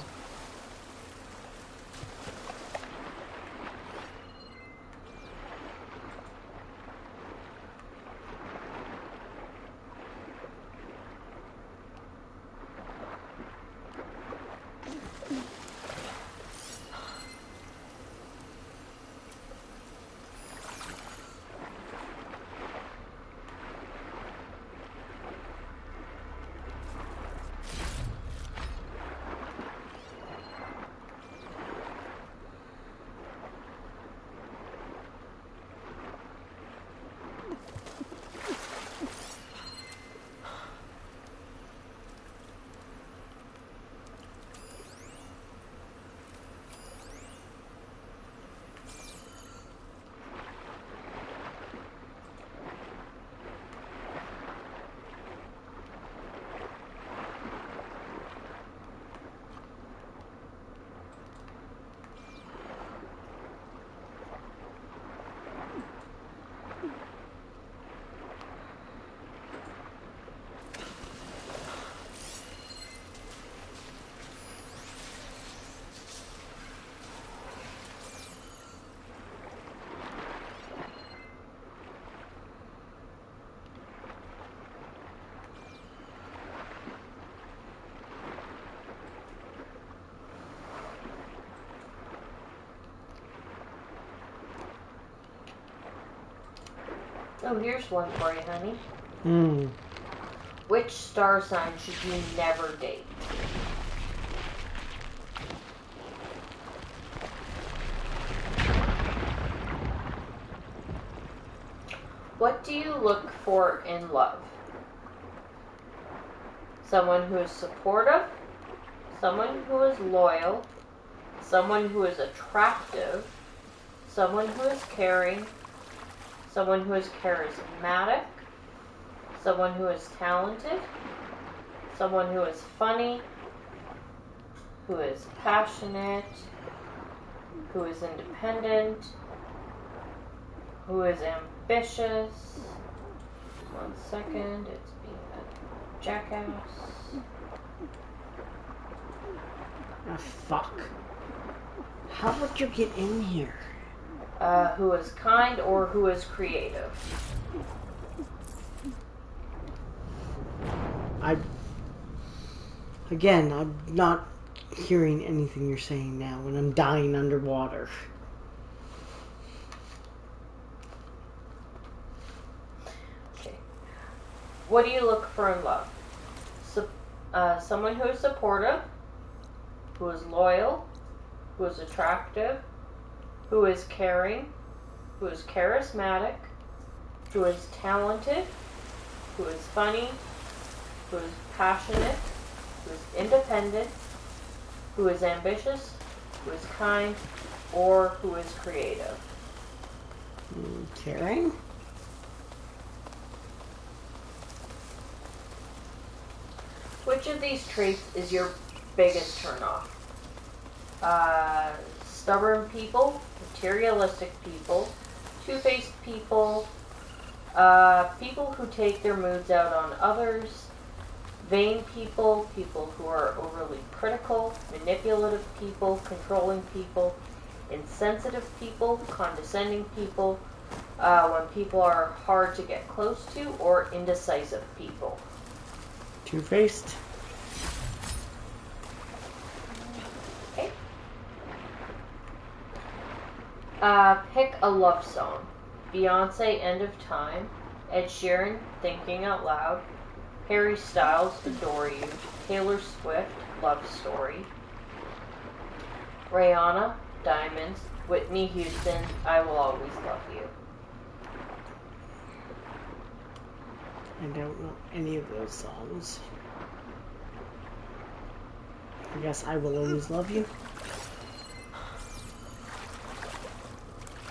C: Oh, here's one for you, honey.
A: Hmm.
C: Which star sign should you never date? What do you look for in love? Someone who is supportive, someone who is loyal, someone who is attractive, someone who is caring, someone who is charismatic, someone who is talented, someone who is funny, who is passionate, who is independent, who is ambitious. 1 second, it's being a jackass.
A: Ah, fuck. How would you get in here?
C: Who is kind or who is creative.
A: Again, I'm not hearing anything you're saying now when I'm dying underwater.
C: Okay. What do you look for in love? Someone who is supportive, who is loyal, who is attractive, who is caring, who is charismatic, who is talented, who is funny, who is passionate, who is independent, who is ambitious, who is kind, or who is creative.
A: Caring?
C: Which of these traits is your biggest turnoff? Stubborn people, materialistic people, two-faced people, people who take their moods out on others, vain people, people who are overly critical, manipulative people, controlling people, insensitive people, condescending people, when people are hard to get close to, or indecisive people.
A: Two-faced?
C: Okay. Pick a love song. Beyonce, End of Time. Ed Sheeran, Thinking Out Loud. Harry Styles, Adore You. Taylor Swift, Love Story. Rihanna, Diamonds. Whitney Houston, I Will Always Love You.
A: I don't know any of those songs. I guess I Will Always Love You.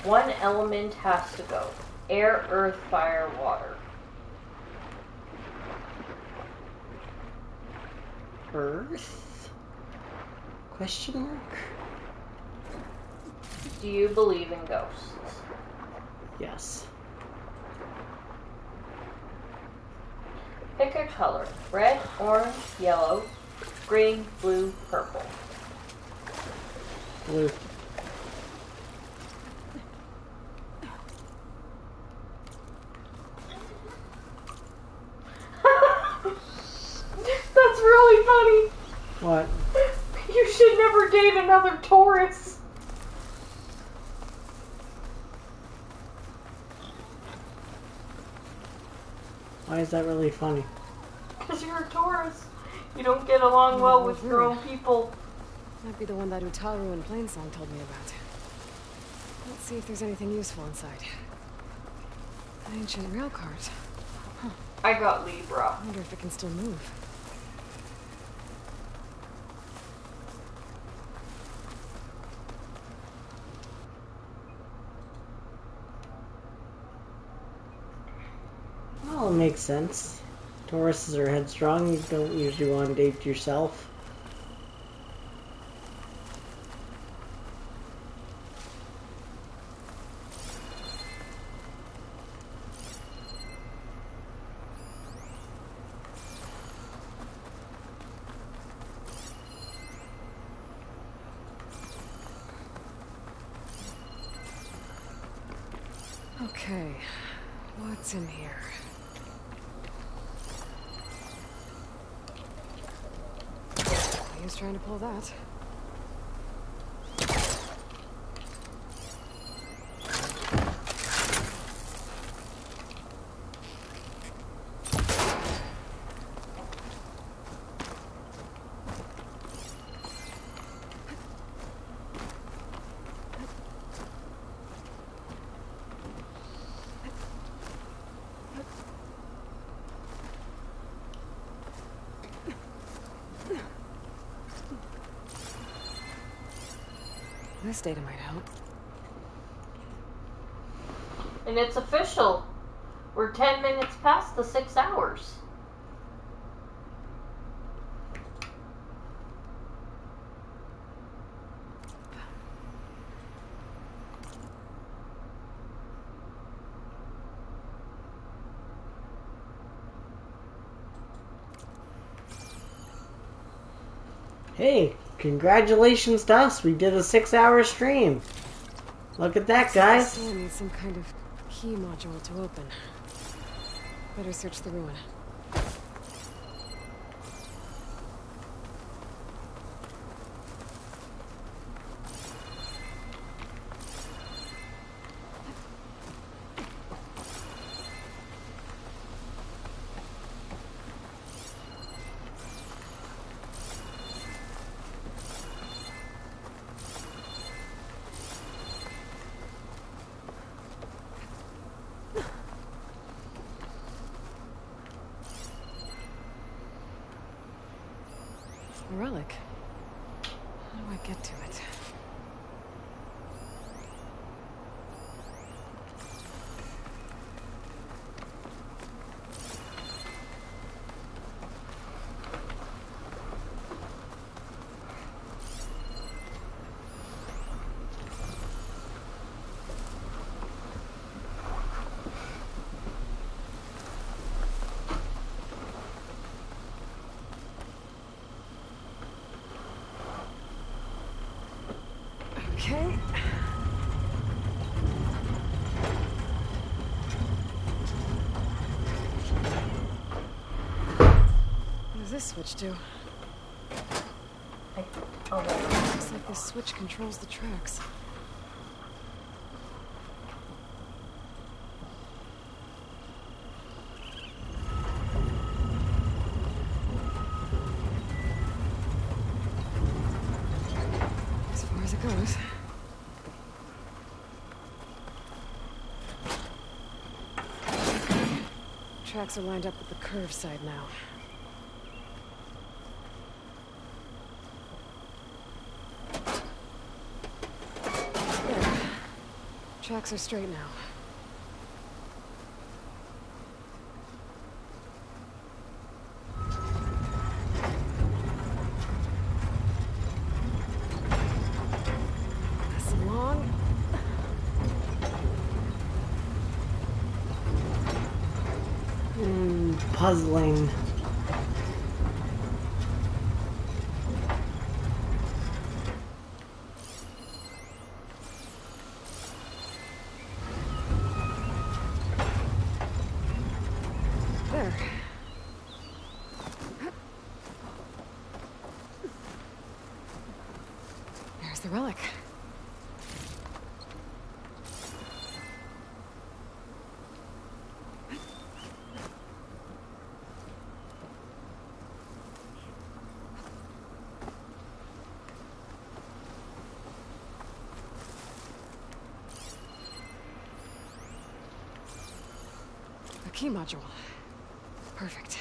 C: One element has to go. Air, earth, fire, water.
A: Earth? Question mark?
C: Do you believe in ghosts?
A: Yes.
C: Pick a color. Red, orange, yellow, green, blue, purple.
A: Blue.
C: That's really funny.
A: What?
C: You should never date another Taurus.
A: Why is that really funny?
C: Because you're a Taurus. You don't get along well with your own people.
D: Might be the one that Utaru and Plainsong told me about. Let's see if there's anything useful inside. An ancient rail cart. Huh.
C: I got Libra.
D: I wonder if it can still move.
A: Well, it makes sense. Tauruses are headstrong. You don't usually want to date yourself.
D: Okay, what's in here? He was trying to pull that. This data might help.
C: And it's official. We're 10 minutes past the 6 hours.
A: Hey, congratulations to us. We did a 6-hour stream. Look at that, guys.
D: Still need some kind of key module to open. Better search the ruin. A relic. How do I get to it? Okay. What does this switch do? Looks like this switch controls the tracks. As far as it goes. Tracks are lined up with the curve side now. There. Tracks are straight now. Pass along.
A: Puzzling.
D: There. There's the relic. A key module. Perfect.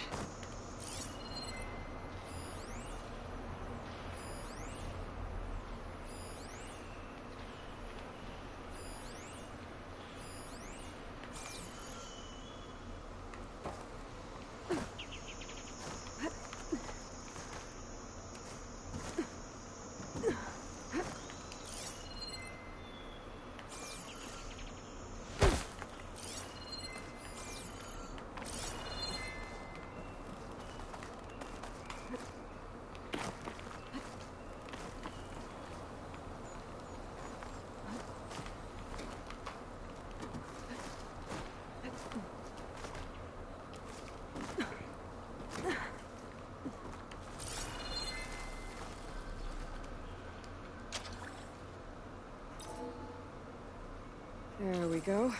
D: There we go.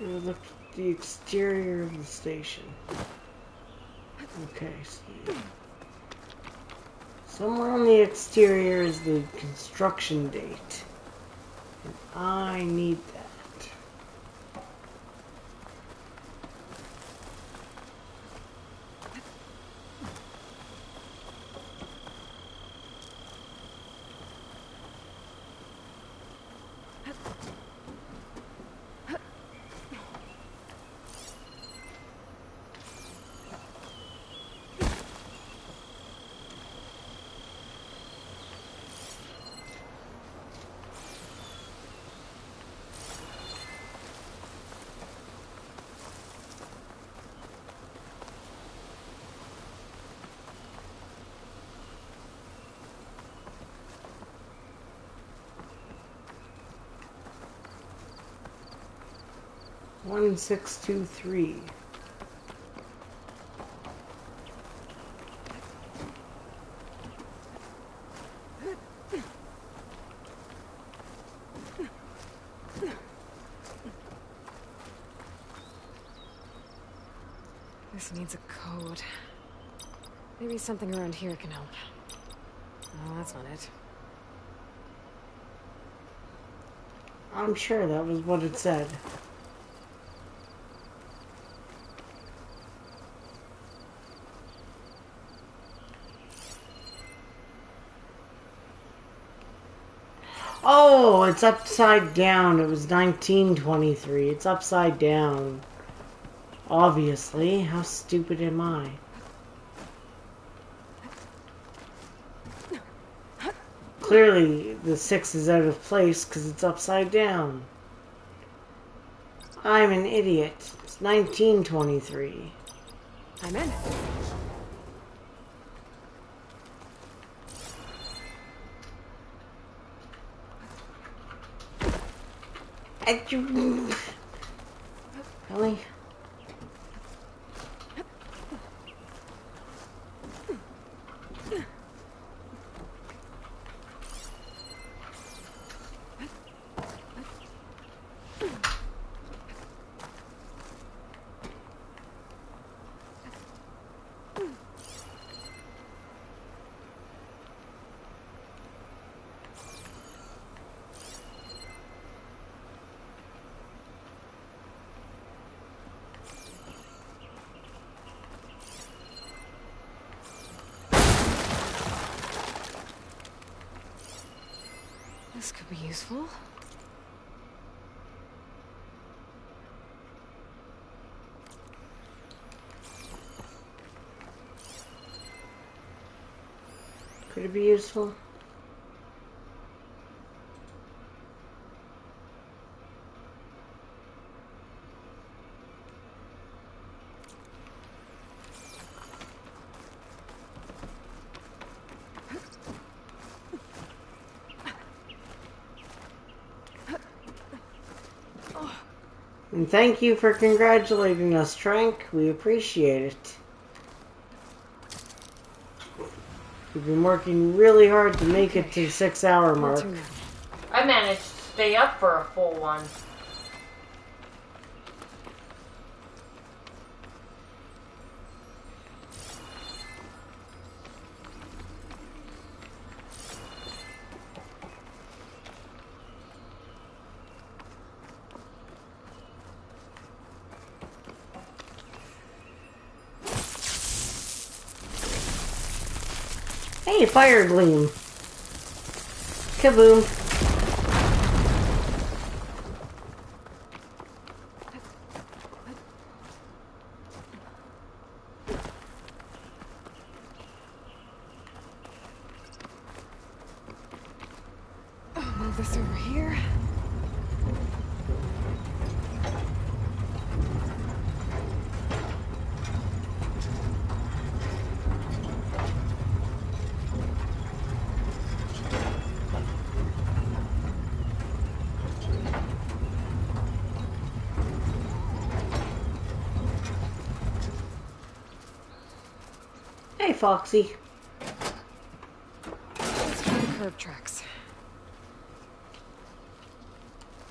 A: Look. The exterior of the station. Okay, so somewhere on the exterior is the construction date. And I need that. One 623.
L: This needs a code. Maybe something around here can help. Oh, that's not it.
A: I'm sure that was what it said. Oh, it's upside down. It was 1923. It's upside down. Obviously. How stupid am I? Clearly, the 6 is out of place because it's upside down. I'm an idiot. It's 1923.
L: I'm in.
A: Really?
L: This could be useful.
A: Could it be useful? And thank you for congratulating us, Trank. We appreciate it. We've been working really hard to make it to the 6-hour mark.
C: I managed to stay up for a full one.
A: Hey, fire gleam. Kaboom.
L: Move this over here.
A: Hey, Foxy.
L: Let's try the curb tracks.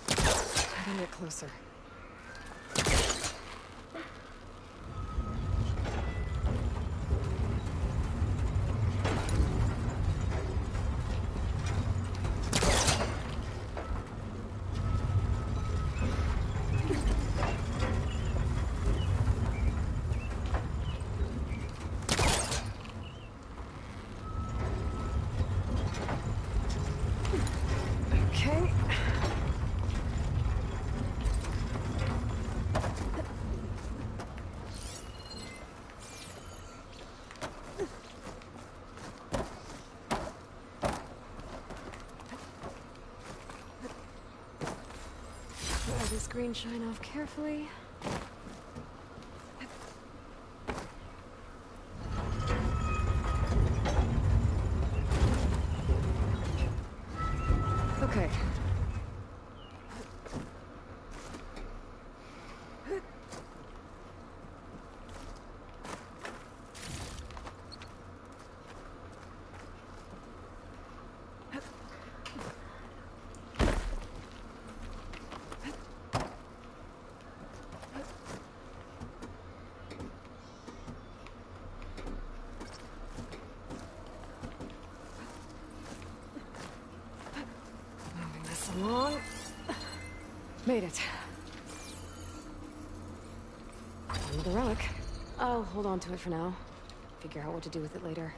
L: Getting it closer. Okay. Let this green shine off carefully. Okay. Moving this along. Made it. Found the relic. I'll hold on to it for now. Figure out what to do with it later.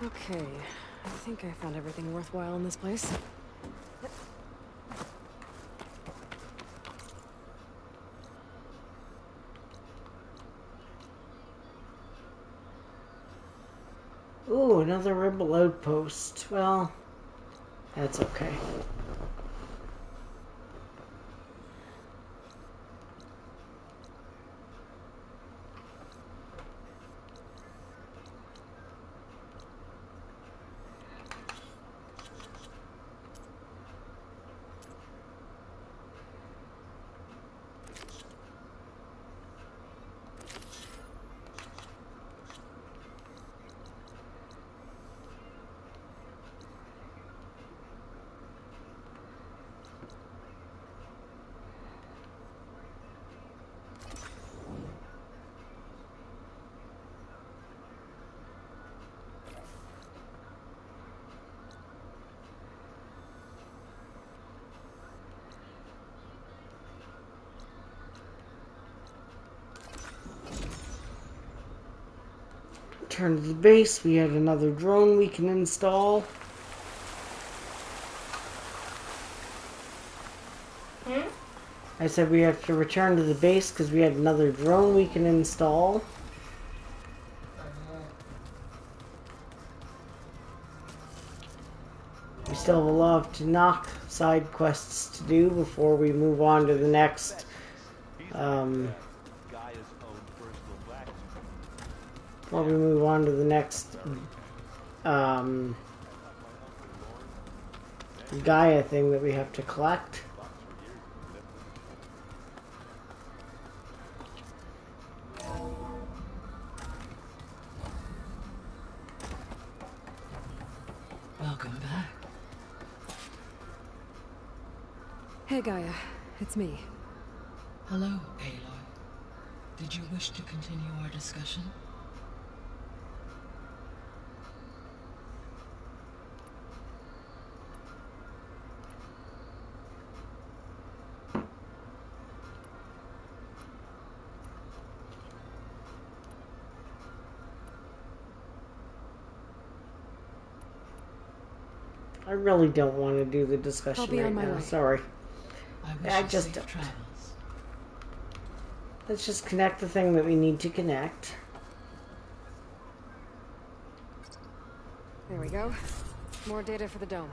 L: Okay, I think I found everything worthwhile in this place.
A: Ooh, another rebel outpost. Well, that's okay. Return to the base. We have another drone we can install. I said we have to return to the base because we had another drone we can install. We still have a lot of Tenakth side quests to do before we move on to the next Gaia thing that we have to collect.
J: Welcome back.
L: Hey Gaia, it's me.
J: Hello, Aloy. Did you wish to continue our discussion?
A: I really don't want to do the discussion right now.
L: Way.
A: Sorry.
J: I just don't.
A: Let's just connect the thing that we need to connect.
L: There we go. More data for the dome.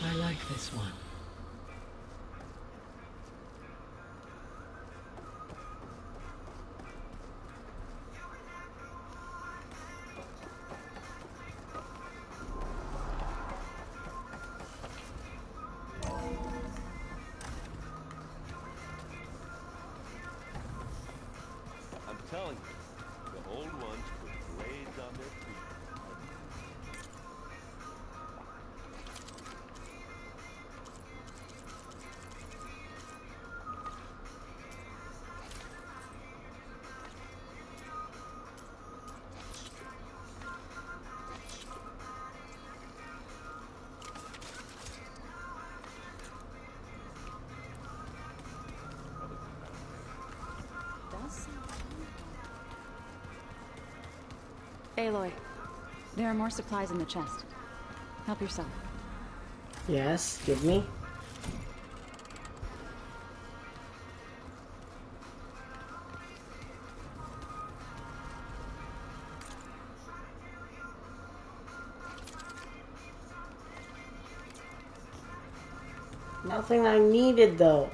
J: I like this one.
Q: telling you, the old ones put blades on their feet.
I: Aloy, there are more supplies in the chest. Help yourself.
A: Yes, give me. Nothing I needed though.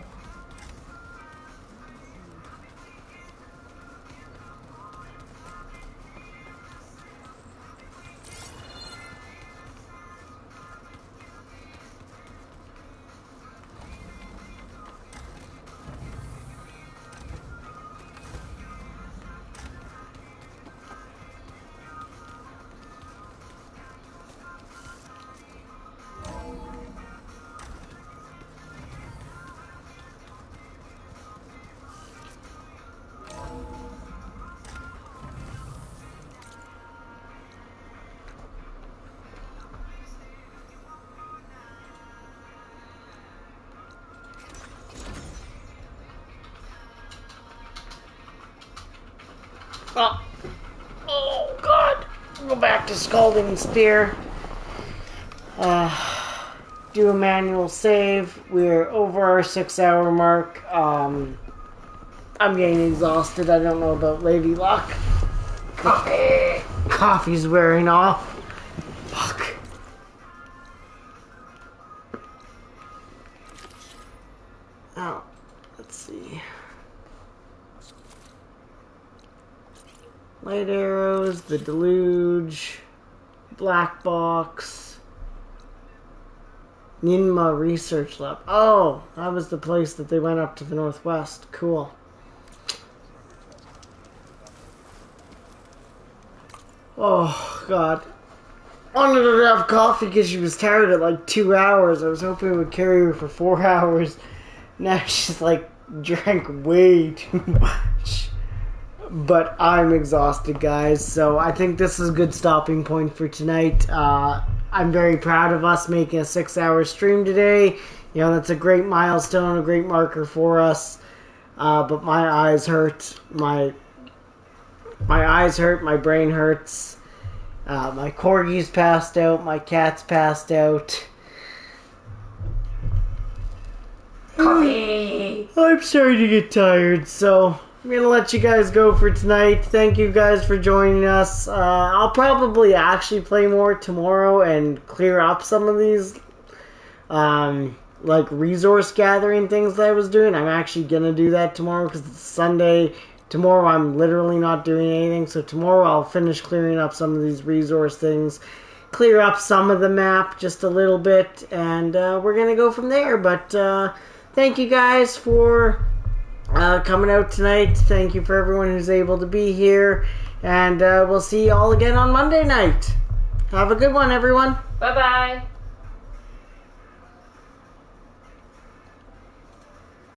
A: Oh God! Go back to Scalding Spear. Do a manual save. We're over our 6-hour mark. I'm getting exhausted. I don't know about Lady Luck. Coffee's wearing off. Fuck. Oh, let's see. Light arrows, the deluge, black box, Ninma research lab. Oh, that was the place that they went up to the northwest. Cool. Oh, God. I wanted her to have coffee because she was tired at like 2 hours. I was hoping it would carry her for 4 hours. Now she's like drank way too much. But I'm exhausted, guys, so I think this is a good stopping point for tonight. I'm very proud of us making a 6-hour stream today. You know, that's a great milestone, a great marker for us. But my eyes hurt. My eyes hurt, my brain hurts. My corgi's passed out, my cat's passed out.
C: Coffee!
A: I'm starting to get tired, so I'm going to let you guys go for tonight. Thank you guys for joining us. I'll probably actually play more tomorrow and clear up some of these like resource gathering things that I was doing. I'm actually going to do that tomorrow because it's Sunday. Tomorrow I'm literally not doing anything, so tomorrow I'll finish clearing up some of these resource things, clear up some of the map just a little bit, and we're going to go from there. But thank you guys for coming out tonight. Thank you for everyone who's able to be here, and we'll see you all again on Monday night. Have a good one, everyone.
C: Bye-bye.